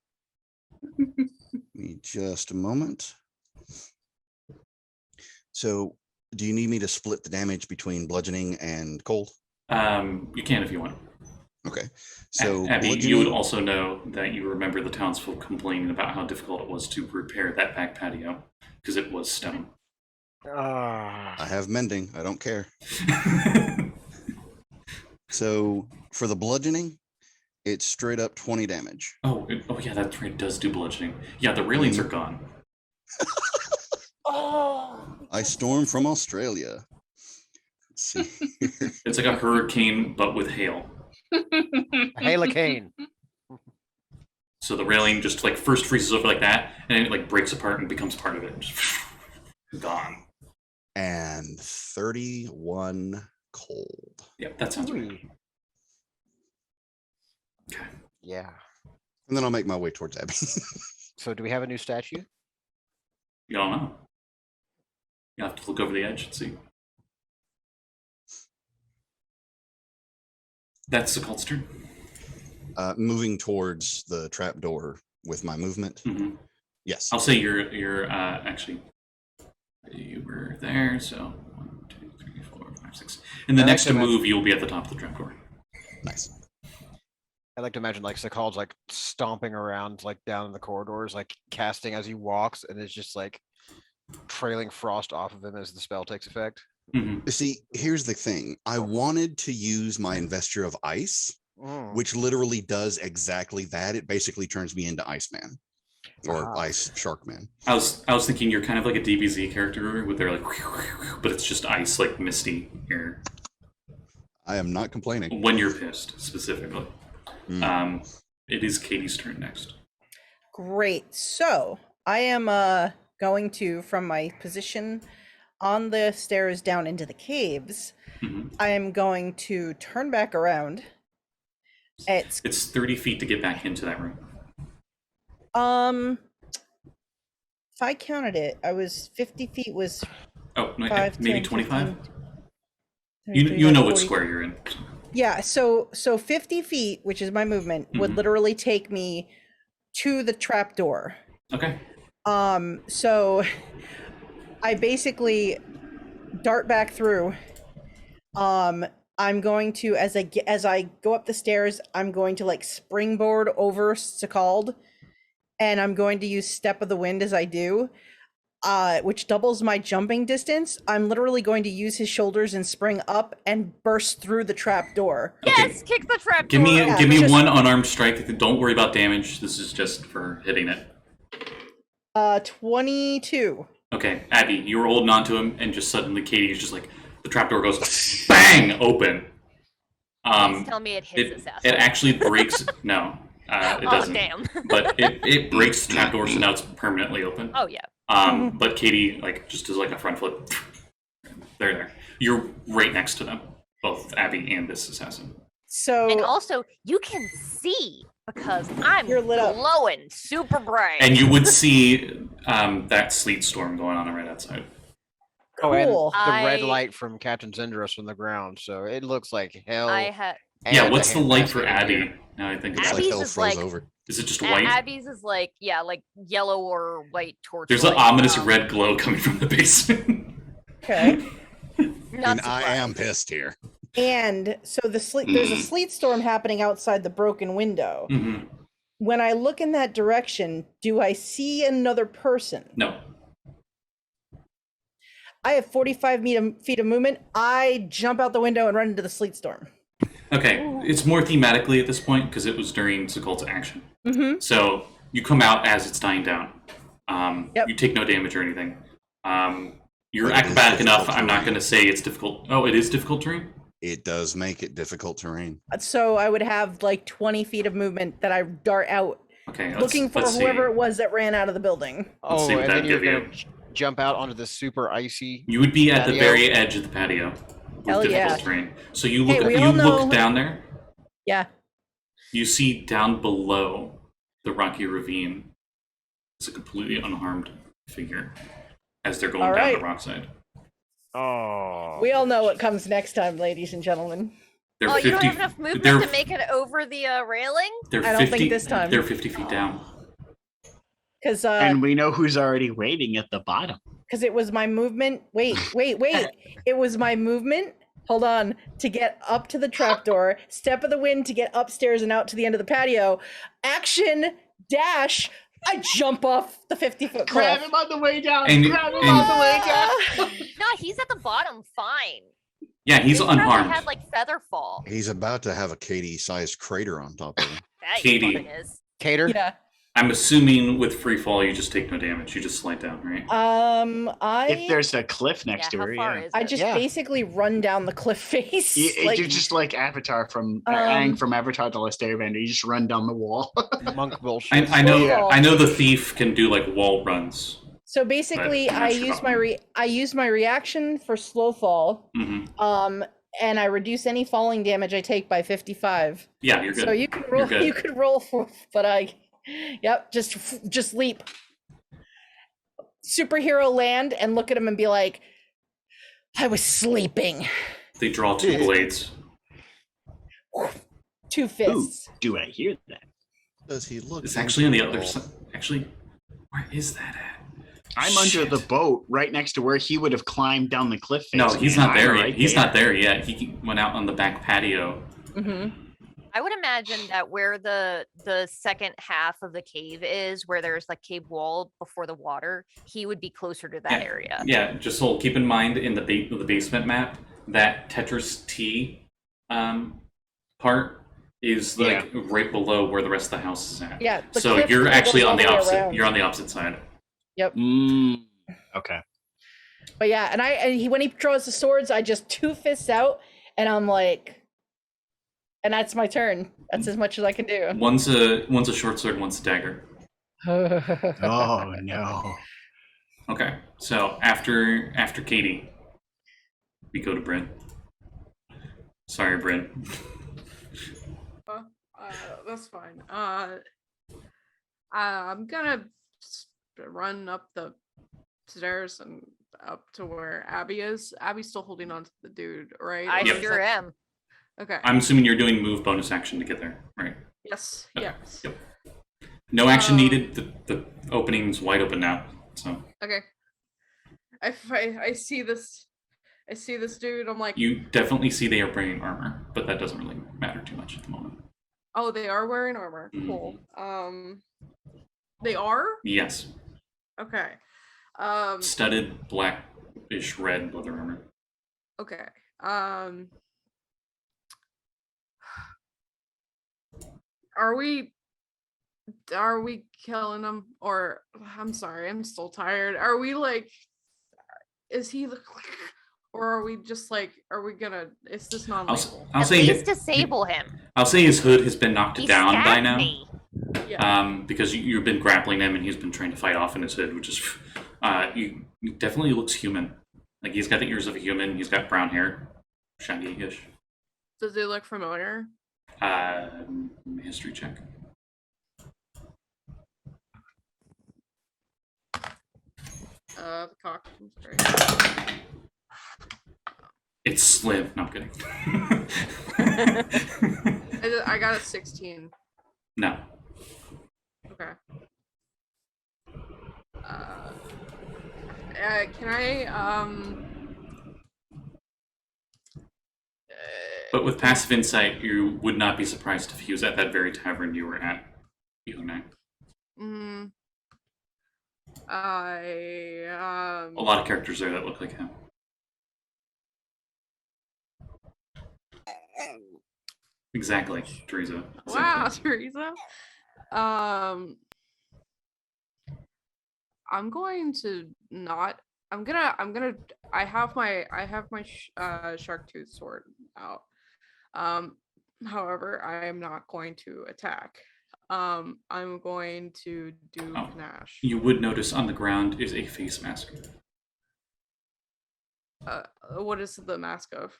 Give me just a moment. So, do you need me to split the damage between bludgeoning and cold? You can if you want. Okay. So, Abby, bludgeoning, you would also know that you remember the townsfolk complaining about how difficult it was to repair that back patio because it was stone. I have mending. I don't care. So, for the bludgeoning, it's straight up 20 damage. Oh yeah, that's right. It does do bludgeoning. Yeah, the railings are gone. I storm from Australia. Let's see here. It's like a hurricane, but with hail. Halicane. So the railing just like first freezes over like that, and then it like breaks apart and becomes part of it. Just gone. And 31 cold. Yep, that sounds right. Okay. Yeah. And then I'll make my way towards Abby. So do we have a new statue? You don't know. You have to look over the edge and see. That's the Sekal's turn. Moving towards the trapdoor with my movement. Mm-hmm. Yes. I'll say you're actually you were there, so 1, 2, 3, 4, 5, 6. And the next to move, you'll be at the top of the trapdoor. Nice. I like to imagine like Sekald's like stomping around like down in the corridors, like casting as he walks, and it's just like trailing frost off of him as the spell takes effect. Mm-hmm. See, here's the thing. I wanted to use my Investure of Ice, which literally does exactly that. It basically turns me into Iceman. Or Ice Sharkman. I was thinking you're kind of like a DBZ character with their like, but it's just ice, like misty air. I am not complaining. When you're pissed, specifically. It is Katie's turn next. Great. So I am going to, from my position on the stairs down into the caves, Mhm. I am going to turn back around. It's 30 feet to get back into that room. if I counted it, I was 50 feet was Oh, 5, maybe 10, 25? 15, You know what 40. square you're in. Yeah, so 50 feet, which is my movement, would Mhm. literally take me to the trapdoor. Okay. So I basically dart back through. I'm going to, as I go up the stairs, I'm going to like springboard over Sekald, and I'm going to use Step of the Wind as I do, which doubles my jumping distance. I'm literally going to use his shoulders and spring up and burst through the trapdoor. Yes, kick the trap Give me door. give me just- one unarmed strike. Don't worry about damage. This is just for hitting it. 22. Okay, Abby, you were holding on to him, and just suddenly Katie's just like the trapdoor goes bang open. Please tell me it hits this It asshole. actually breaks. No, it Oh, doesn't. damn. But it breaks the trapdoor, so now it's permanently open. Oh, yeah. But Katie like just does like a front flip. There. You're right next to them, both Abby and this assassin. So And also, you can see because I'm You're lit up. glowing super bright. And you would see that sleet storm going on right outside. Oh, and Cool. the red I- light from Captain Zendros from the ground, so it looks like hell. I had Yeah, and what's a the light for handbasket in Abby? here. Now I think It's about like Abby's it. hell is froze like- over. Is it just white? Abby's is like yellow or white torch. There's an ominous red glow coming from the basement. okay. Not And I am surprised. pissed here. And so there's a sleet storm happening outside the broken window. hmm When I look in that direction, do I see another person? No. I have 45 feet of movement. I jump out the window and run into the sleet storm. Okay, it's more thematically at this point because it was during Sekul's action. Mm-hmm. So you come out as it's dying down. Yep. You take no damage or anything. You're It is acrobatic enough. difficult I'm not terrain. going to say it's difficult. Oh, it is difficult terrain? It does make it difficult terrain. So I would have like 20 feet of movement that I dart out, Okay, looking for whoever it was that ran out of the building. Let's Oh, see what and that then you're give you. gonna jump out onto the super icy. You would be at the Patio? very edge of the patio. With Hell difficult yeah. terrain. So you Hey, look we all know- down there. Yeah. You see down below the rocky ravine is a completely unharmed figure as they're going All down right. the rock side. Oh. We all know what comes next time, ladies and gentlemen. They're Oh, 50, you don't have enough movement they're, to make it over the railing? they're I don't 50, think this time. They're 50 feet down. Because And we know who's already waiting at the bottom. it was my movement. Wait. It was my movement. Hold on. To get up to the trapdoor, Step of the Wind to get upstairs and out to the end of the patio. Action dash. I jump off the 50-foot Grab cliff. him on the way down. And- Grab him and- on the way down. No, he's at the bottom. Fine. Yeah, he's He probably unharmed. had like feather fall. He's about to have a Katie-sized crater on top of him. That he Katie. fucking is. Cater? Yeah. I'm assuming with free fall, you just take no damage. You just slide down, right? If there's a cliff next Yeah, to her, how far yeah. is I it? just Yeah. basically run down the cliff face. You're just like Avatar from Aang from Avatar: The Last Airbender. You just run down the wall. Monk bullshit. I know. Yeah. I know the thief can do like wall runs. So basically, But I'm I not sure use about I use my reaction for slow fall, hmm and I reduce any falling damage I take by 55. Yeah, you're good. So you can You're roll. good. You could roll for, but yep, just leap. Superhero land and look at him and be like, I was sleeping. They draw two blades. Two Ooh, fists. do I hear that? Does he look? It's actually on the into other it side. Actually, where is that at? I'm under Shit. the boat, right next to where he would have climbed down the cliff face. No, he's man. not there I'm yet. right He's there. not there yet. He went out on the back patio. Mm-hmm. I would imagine that where the second half of the cave is, where there's like cave wall before the water, he would be closer to that area. Yeah, just so keep in mind in the basement map that Tetris T part is like right below where the rest of the house is at. Yeah. the So cliffs you're go actually all on the way opposite. around. You're on the opposite side. Okay. But yeah, and he when he draws the swords, I just two fists out, and I'm like, And that's my turn. That's as much as I can do. One's a short sword, one's a dagger. Oh no. Okay, so after Katie, we go to Bryn. Sorry, Bryn. That's fine. I'm gonna run up the stairs and up to where Abby is. Abby's still holding on to the dude, right? I Or is sure that- am. Okay. I'm assuming you're doing move bonus action to get there, right? Yes. Okay, Yes. Yep. No action needed. The opening's wide open now. So Okay. I see this. I see this dude. I'm like, you definitely see they are bringing armor, but that doesn't really matter too much at the moment. oh, they are wearing armor. Cool. They are? Yes, Okay. studded blackish red leather armor. Okay. Are we killing him? Or I'm sorry, I'm still tired. Are we like, is he or are we just like, are we gonna, is this non-lethal? I'll At say least disable him. I'll say his hood has been knocked He down by stabbed now. me. Yeah. Because you've been grappling him and he's been trying to fight off in his hood, which is he definitely looks human. Like he's got the ears of a human. He's got brown hair, shaggy-ish. Does he look familiar? History check. The cock. Sorry. It's slim. No, I'm kidding. I got a 16. No. Okay. Can I But with passive insight, you would not be surprised if he was at that very tavern you were at the other night. A lot of characters there that look like him. Exactly, Teresa. Wow, Exactly. Teresa. I'm going to not. I have my shark tooth sword out. However, I am not going to attack. I'm going to do Oh. panache. You would notice on the ground is a face mask. What is the mask of?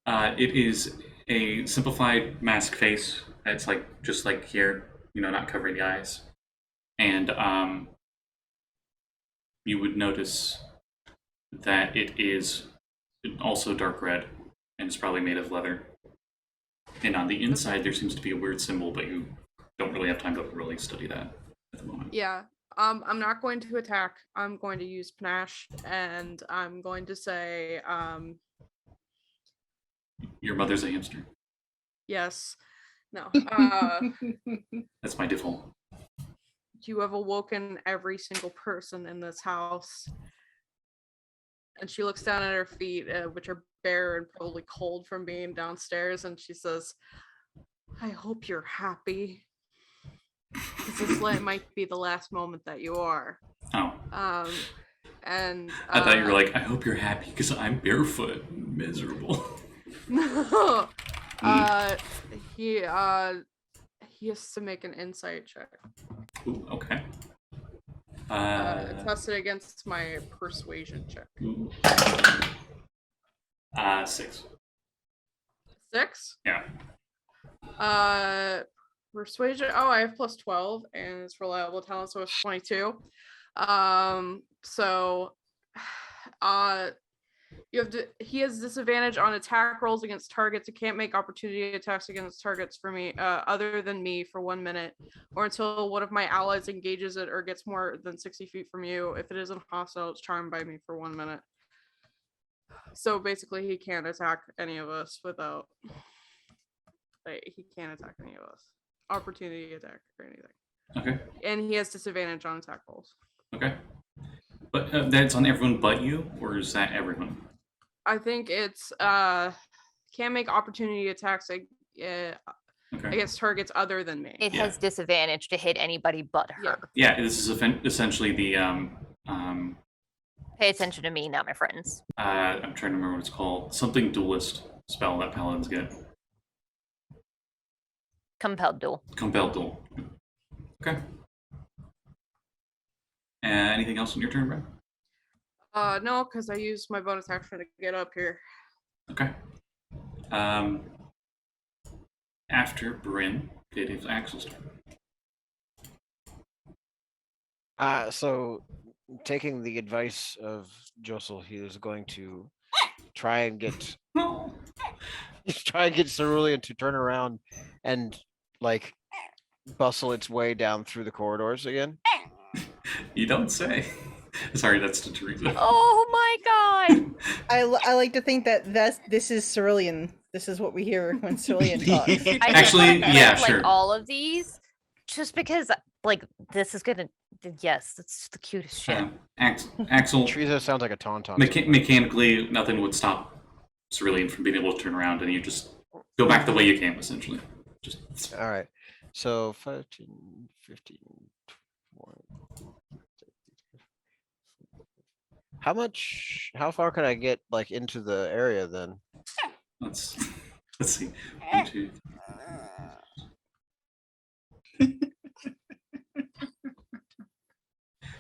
It is a simplified mask face. It's like just like here, not covering the eyes. And you would notice that it is also dark red, and it's probably made of leather. And on the inside, there seems to be a weird symbol, but you don't really have time to really study that at the moment. Yeah. I'm not going to attack. I'm going to use panache, and I'm going to say, Your mother's a hamster. yes. No. That's my default. You have awoken every single person in this house. And she looks down at her feet, which are bare and probably cold from being downstairs, and she says, I hope you're happy. Because this might be the last moment that you are. Oh. And I thought you were like, I hope you're happy because I'm barefoot and miserable. No. He has to make an insight check. Ooh, okay. Tested against my persuasion check. Ooh. 6. 6? Yeah. Persuasion. Oh, I have plus 12, and it's reliable talent, so it's 22. He has disadvantage on attack rolls against targets. He can't make opportunity attacks against targets for me, other than me, for 1 minute, or until one of my allies engages it or gets more than 60 feet from you. If it isn't hostile, it's charmed by me for 1 minute. So basically, he can't attack any of us without. He can't attack any of us. Opportunity attack or anything. Okay. And he has disadvantage on attack rolls. Okay. But that's on everyone but you, or is that everyone? I think it's can't make opportunity attacks against targets other than me. It Yeah. has disadvantage to hit anybody but her. Yeah. Yeah, this is essentially the Pay attention to me, not my friends. I'm trying to remember what it's called. Something duelist spell that paladins get. Compelled duel. Compelled duel. Okay. Anything else on your turn, Bryn? No, because I used my bonus action to get up here. Okay. After Bryn, it is Axel's turn. So taking the advice of Josul, he is going to try and get Cerulean to turn around and like bustle its way down through the corridors again. You don't say. Sorry, that's to Teresa. Oh my god! I like to think that this is Cerulean. This is what we hear when Cerulean talks. I just Actually, wanna yeah, pick, like, sure. all of these, just because, like, this is gonna. Yes, that's the cutest shit. Axel, Teresa sounds like a tauntaun. mechanically, nothing would stop Cerulean from being able to turn around, and you just go back the way you came, essentially. Just All right. So 15, 15, 20. How far can I get like into the area then? let's see. 1, 2,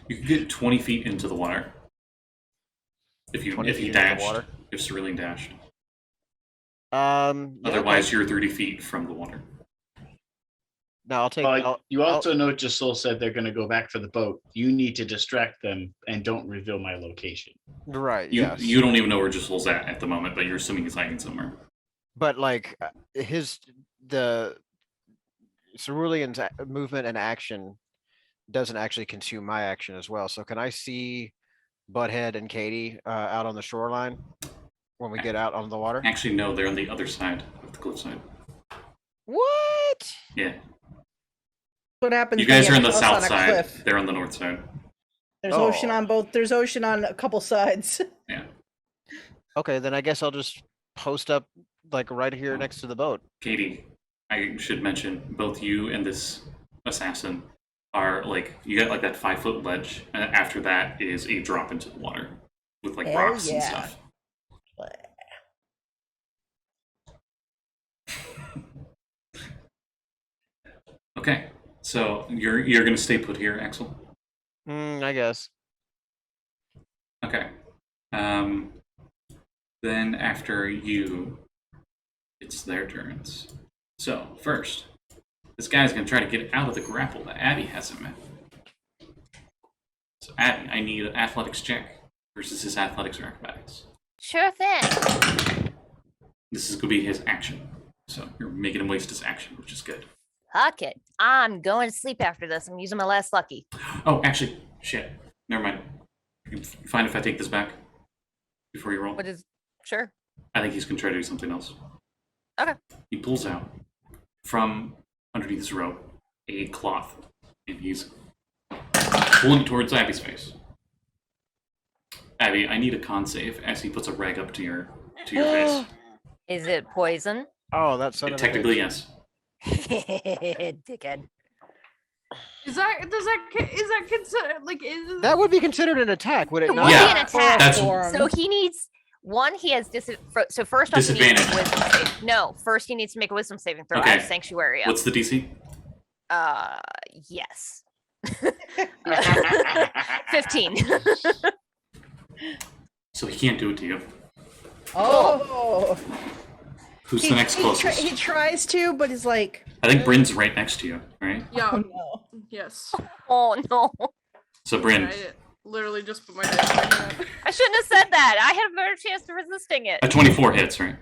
You can get 20 feet into the water if you 20 feet into the dashed. water? If Cerulean dashed. Yeah, Otherwise, okay. you're 30 feet from the water. No, I'll take. But you I'll- also know Josul said they're going to go back for the boat. You need to distract them and don't reveal my location. Right. You Yes. you don't even know where Josul's at the moment, but you're assuming he's hiding somewhere. But like the Cerulean's movement and action doesn't actually consume my action as well. So can I see Butthead and Kade out on the shoreline when we get out on the water? Actually, no, they're on the other side of the cliffside. What? Yeah. What happens? You when guys are have on the a house south a side. cliff? They're on the north side. There's ocean Oh. on both. There's ocean on a couple sides. Yeah. Okay, then I guess I'll just post up like right here next to the boat. Kade, I should mention both you and this assassin are like you got like that 5-foot ledge, and after that is a drop into the water with like Hell rocks and yeah. stuff. Okay, so you're gonna stay put here, Axel. I guess. Okay. Then after you, it's their turns. So first, this guy's gonna try to get out of the grapple that Abby has him in. So Abby, I need an athletics check versus his athletics or acrobatics. Sure thing. This is gonna be his action. So you're making him waste his action, which is good. Fuck it. I'm going to sleep after this. I'm using my last lucky. Oh, actually, shit. Never mind. You fine if I take this back before you roll? What is? Sure. I think he's gonna try to do something else. Okay. He pulls out from underneath his robe a cloth, and he's pulling it towards Abby's face. Abby, I need a con save as he puts a rag up to your face. Is it poison? Oh, that's son of a Technically, bitch. yes. Dickhead. Is that considered like is That would be considered an attack, would it It not? would Yeah, be an attack. that's- So he needs one. He has so first off, he needs a Disadvantage. wisdom save. No, first he needs to make a wisdom saving throw. I Okay. have Sanctuary up. What's the DC? Yes. 15. So he can't do it to you. Oh. Who's the next closest? He tries to, but he's like, I think Bryn's right next to you, right? yeah, oh no. yes. Oh no! So Bryn, I literally just put my hand in my hand. I shouldn't have said that. I had a better chance of resisting it. a 24 hits, right?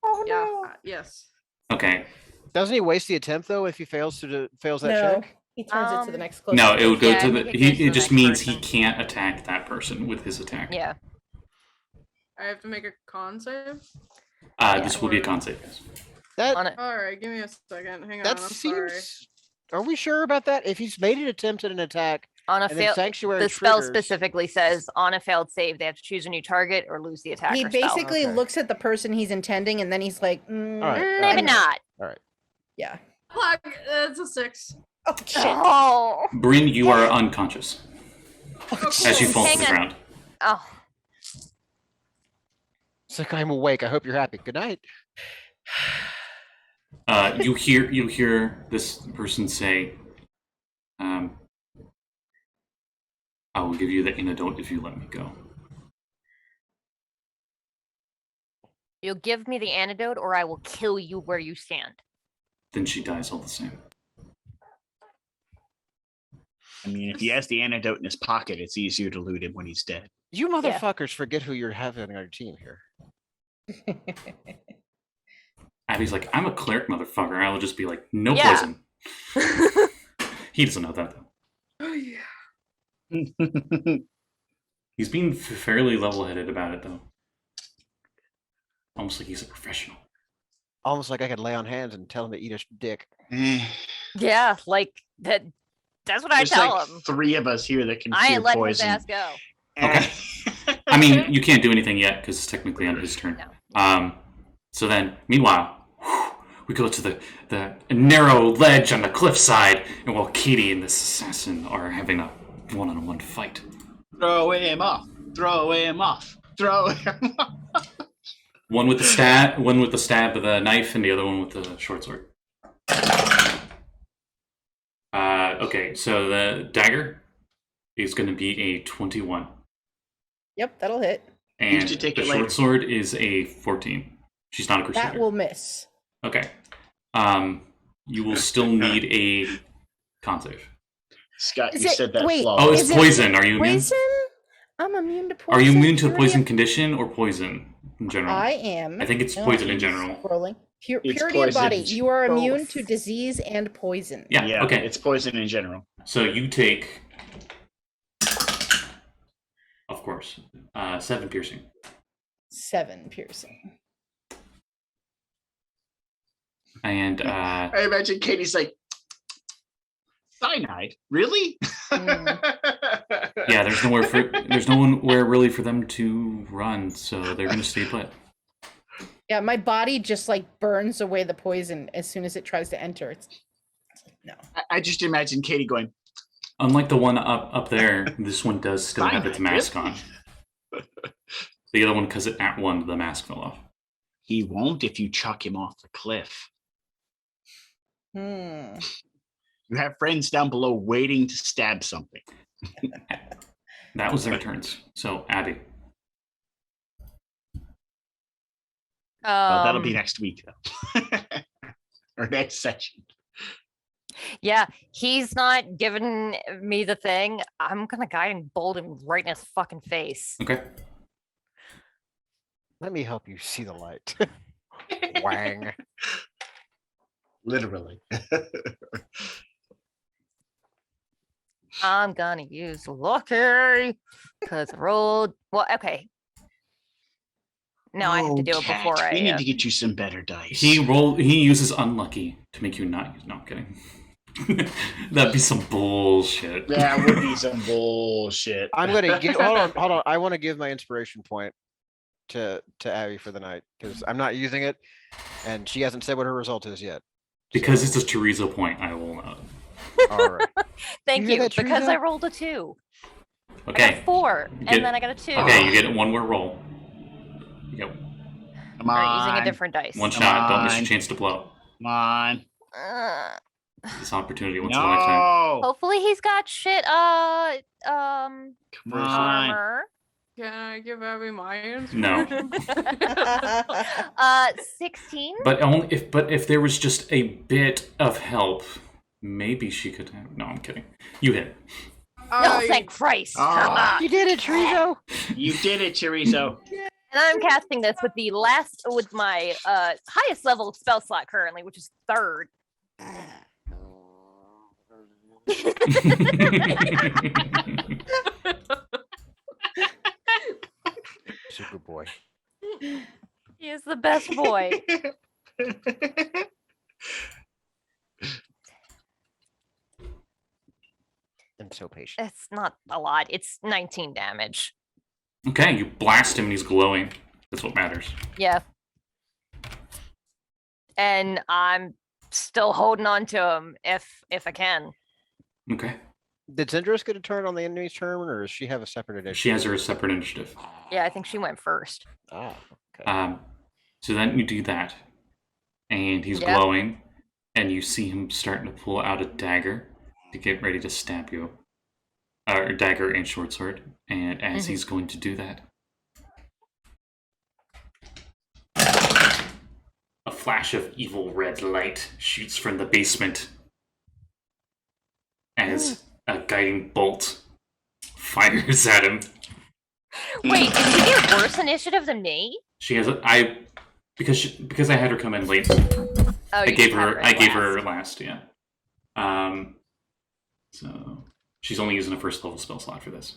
Oh Yeah, no. yes. Okay. Doesn't he waste the attempt though if he fails that No. check? He turns it to the next closest. No, it would go Yeah, I to think the. it goes to It the just next means he person. can't attack that person with his attack. Yeah. I have to make a con save. This will be a con save. Yes. That On it. All right, give me a second. Hang on. that I'm sorry. seems. Are we sure about that? If he's made an attempt at an attack On a and then fail, sanctuary the spell triggers- specifically says on a failed save they have to choose a new target or lose the attack. He or spell. basically Okay. looks at the person he's intending, and then he's like, right. Maybe I'm- not. Yeah. Fuck, it's a 6. Oh shit. Oh. Bryn, you are unconscious as you fall to Hang the on. ground. Oh. It's like I'm awake. I hope you're happy. Good night. You hear this person say, "I will give you the antidote if you let me go." You'll give me the antidote, or I will kill you where you stand. Then she dies all the same. I mean, if he has the antidote in his pocket, it's easier to loot him when he's dead. You motherfuckers forget who you're having on your team here. Abby's like, "I'm a cleric, motherfucker." I will just be like, "No Yeah. poison." He doesn't know that though. Oh yeah. He's being fairly level-headed about it though. Almost like he's a professional. Almost like I could lay on hands and tell him to eat his dick. Yeah, like that. That's what I There's tell like him. 3 of us here that can I cure ain't letting his poison. ass go. Okay. I mean, you can't do anything yet because it's technically on his turn. No. So then, meanwhile, we go to the narrow ledge on the cliffside, and while Kade and this assassin are having a one-on-one fight. Throw him off. Throw him off. Throw him off. One with the stab of the knife, and the other one with the short sword. Okay, so the dagger is going to be a 21. Yep, that'll hit. And should take the it short later. sword is a 14. She's not a crusader. That will miss. Okay. You will still need a con save. Scott, Is you it- said that wait, flaw. Oh, it's Is it poison. Are you immune? Poison? I'm immune to poison. Are you immune to Purity poison of- condition or poison in general? I am. I think it's No, poison in I'm general. Scrolling. It's Purity of body. poison. You are immune Both. to disease and poison. Yeah, Yeah, okay. it's poison in general. So you take, of course, 7 piercing. 7 piercing. And I imagine Katie's like, cyanide? Really? yeah, there's nowhere really for them to run, so they're gonna stay put. Yeah, my body just like burns away the poison as soon as it tries to enter. It's like, no. I just imagine Katie going, Unlike the one up there, this one does still have its Cyanide, mask really? on. The other one, because at one, the mask fell off. he won't if you chuck him off the cliff. Hmm. You have friends down below waiting to stab something. That was their turns. So, Abby. Well, that'll be next week, though. Or next session. Yeah, he's not giving me the thing. I'm gonna guide and bolt him right in his fucking face. Okay. Let me help you see the light. Wang. Literally. I'm gonna use lucky because I rolled. Well, okay. No, I have to do it Cat, before I. We need to get you some better dice. He uses unlucky to make you not use. No, I'm kidding. That'd be some bullshit. That would be some bullshit. I'm gonna give. Hold on. I want to give my inspiration point to Abby for the night because I'm not using it, and she hasn't said what her result is yet. Because it's a chorizo point, I will not. All right. Thank You hear you, that, because Teresa? I rolled a 2. I Okay. got 4, Get- and then I got a 2. Okay, you get one more roll. You get Come Or on. using a different dice. one Come shot. Don't miss your on. chance to blow. Come on. This opportunity once in a lifetime. No. Hopefully he's got shit. Come on. Armor. Can I give Abby my No. inspiration? 16. But if there was just a bit of help, maybe she could have. No, I'm kidding. You hit. No, thank Christ. Ah. You did it, Chorizo. You did it, Chorizo. And I'm casting this with my highest level spell slot currently, which is 3rd. Super boy. He is the best boy. I'm so patient. It's not a lot. It's 19 damage. Okay, you blast him and he's glowing. That's what matters. Yeah. And I'm still holding on to him if I can. Okay. Did Zendros get a turn on the enemy's turn, or does she have a separate initiative? She has her separate initiative. Yeah, I think she went first. Ah, okay. So then you do that. and he's Yeah. glowing, and you see him starting to pull out a dagger to get ready to stab you. Or dagger and short sword. And as he's going to do that, a flash of evil red light shoots from the basement as a guiding bolt fires at him. Wait, did she get worse initiative than me? She has because I had her come in late. Oh, I you gave just had her I gave last. her last, yeah. So she's only using a first level spell slot for this.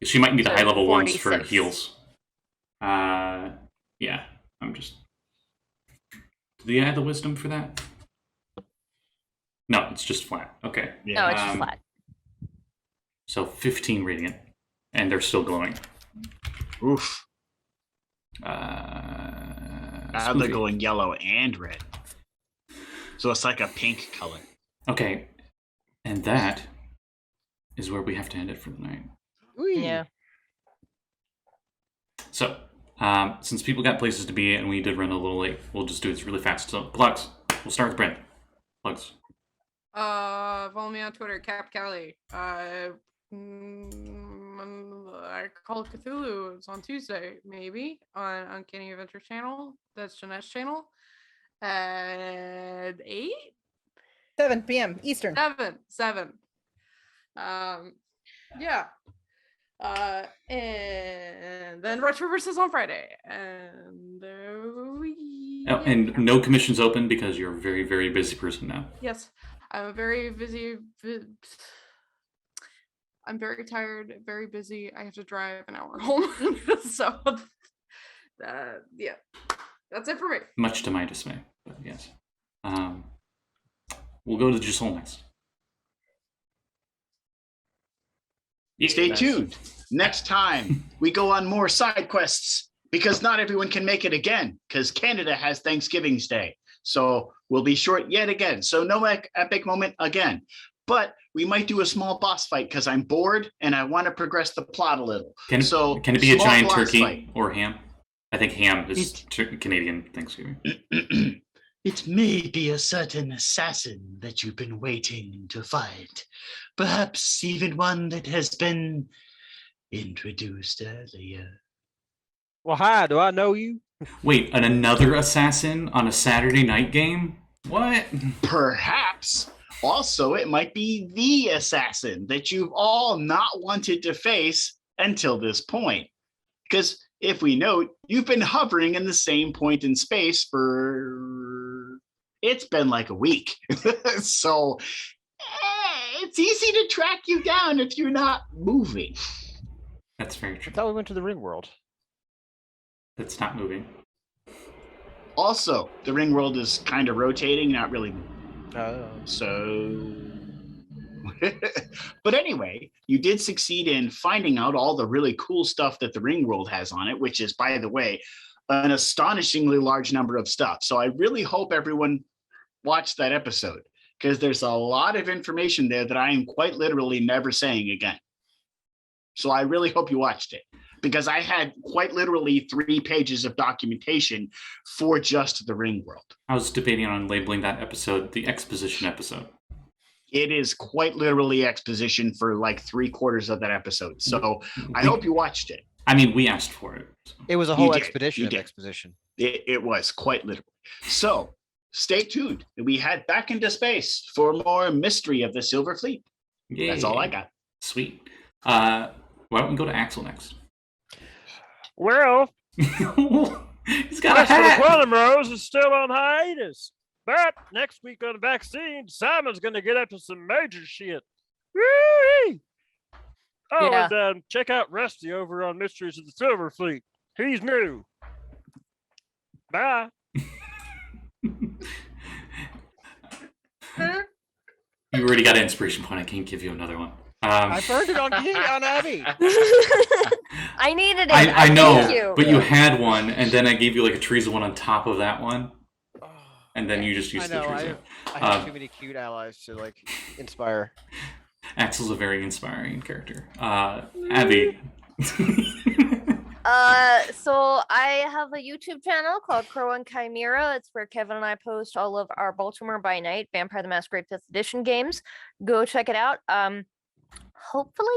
She might need the So high level ones for 46. heals. Yeah, I'm just. Do you add the wisdom for that? No, it's just flat. Okay. No, it's just flat. So 15 radiant, and they're still glowing. Oof. Now they're Smoothie. going yellow and red. So it's like a pink color. Okay, and that is where we have to end it for the night. Yeah. So, since people got places to be and we did run a little late, we'll just do this really fast. So, plugs. We'll start with Bryn. Plugs. Follow me on Twitter, Callie. I call Cthulhu. It's on Tuesday, maybe on Uncanny Adventure channel. That's Jeanette's channel. At 8, 7 p.m. Eastern. 7. Yeah. And then Retroverse is on Friday, and Oh, and no commissions open because you're a very, very busy person now. yes, I'm very busy. I'm very tired, very busy. I have to drive an hour home, so yeah, that's it for me. Much to my dismay, but yes. We'll go to Josul next. Yeah, Stay that's- tuned. Next time, we go on more side quests because not everyone can make it again because Canada has Thanksgiving's Day. So we'll be short yet again. So no epic moment again. But we might do a small boss fight because I'm bored and I want to progress the plot a little. Can it be a small giant boss turkey fight. or ham? I think ham is Canadian Thanksgiving. It may be a certain assassin that you've been waiting to fight. Perhaps even one that has been introduced earlier. Well, hi, do I know you? Wait, another assassin on a Saturday night game? What? Perhaps. Also, it might be the assassin that you've all not wanted to face until this point. Because if we note, you've been hovering in the same point in space for... It's been like a week. So it's easy to track you down if you're not moving. That's very I true. thought we went to the ring world. That's not moving. Also, the ring world is kind of rotating, not really moving. So, but anyway, you did succeed in finding out all the really cool stuff that the ring world has on it, which is, by the way, an astonishingly large number of stuff. So I really hope everyone watched that episode because there's a lot of information there that I am quite literally never saying again. So I really hope you watched it because I had quite literally 3 pages of documentation for just the ring world. I was debating on labeling that episode the exposition episode. It is quite literally exposition for like 3/4 of that episode. So I hope you watched it. I mean, we asked for it. So. It was a You whole did, expedition you of did. exposition. It was quite literally. So stay tuned. We head back into space for more mystery of the Silver Fleet. That's all I got. Sweet. Why don't we go to Axel next? Well, He's got a Quest for the hat. Quantum Rose is still on hiatus. But next week on Vaccine, Simon's going to get up to some major shit. Woo-wee! Oh, Yeah. and check out Rusty over on Mysteries of the Silver Fleet. He's new. Bye. You already got an inspiration point. I can't give you another one. I burned it on Abby. I needed it. I Thank know, you. but you had one, and then I gave you like a Teresa one on top of that one, and then you just I used know. the I Teresa. have too many cute allies to like inspire. Axel's a very inspiring character. Abby. So I have a YouTube channel called Crow and Chimera. It's where Kevin and I post all of our Baltimore by Night Vampire the Masquerade 5th Edition games. Go check it out. Hopefully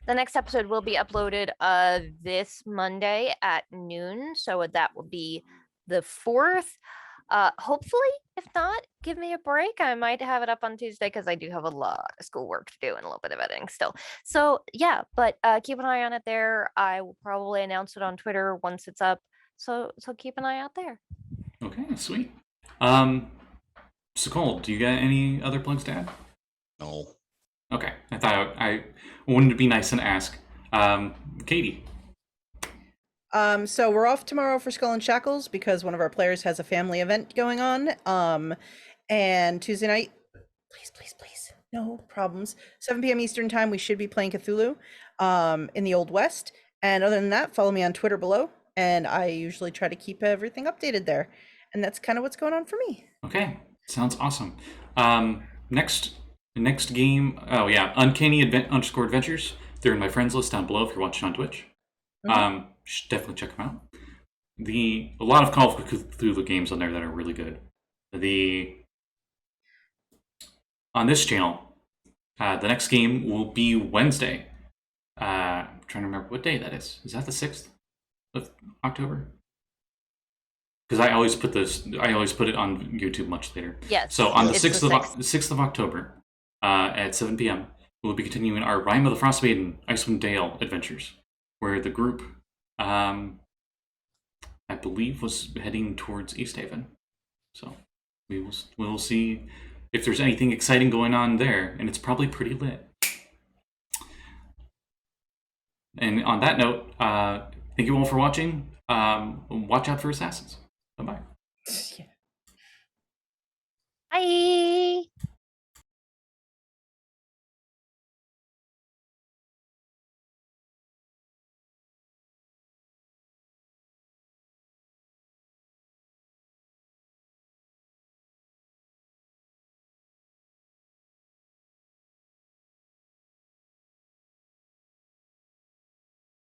the next episode will be uploaded this Monday at noon. So that will be the 4th. Hopefully, if not, give me a break. I might have it up on Tuesday because I do have a lot of schoolwork to do and a little bit of editing still. So yeah, but keep an eye on it there. I will probably announce it on Twitter once it's up. So keep an eye out there. Okay, sweet. Sekald, do you got any other plugs to add? No. Okay, I thought I wanted to be nice and ask. Katie. So we're off tomorrow for Skull and Shackles because one of our players has a family event going on. And Tuesday night, please, no problems. 7 p.m. Eastern time, we should be playing Cthulhu, in the Old West. And other than that, follow me on Twitter below. And I usually try to keep everything updated there. And that's kind of what's going on for me. Okay, sounds awesome. Next game. Oh yeah, Uncanny _ Adventures. They're in my friends list down below if you're watching on Twitch. Mhm. Should definitely check them out. A lot of Call of Cthulhu games on there that are really good. On this channel, the next game will be Wednesday. I'm trying to remember what day that is. Is that the 6th of October? Because I always put it on YouTube much later. Yes. So on the it's 6th of October, at 7 p.m., we'll be continuing our Rime of the Frostmaiden, Icewind Dale adventures, where the group, I believe, was heading towards East Haven. So we will see if there's anything exciting going on there, and it's probably pretty lit. And on that note, thank you all for watching. Watch out for assassins. Bye-bye. Yeah. Bye.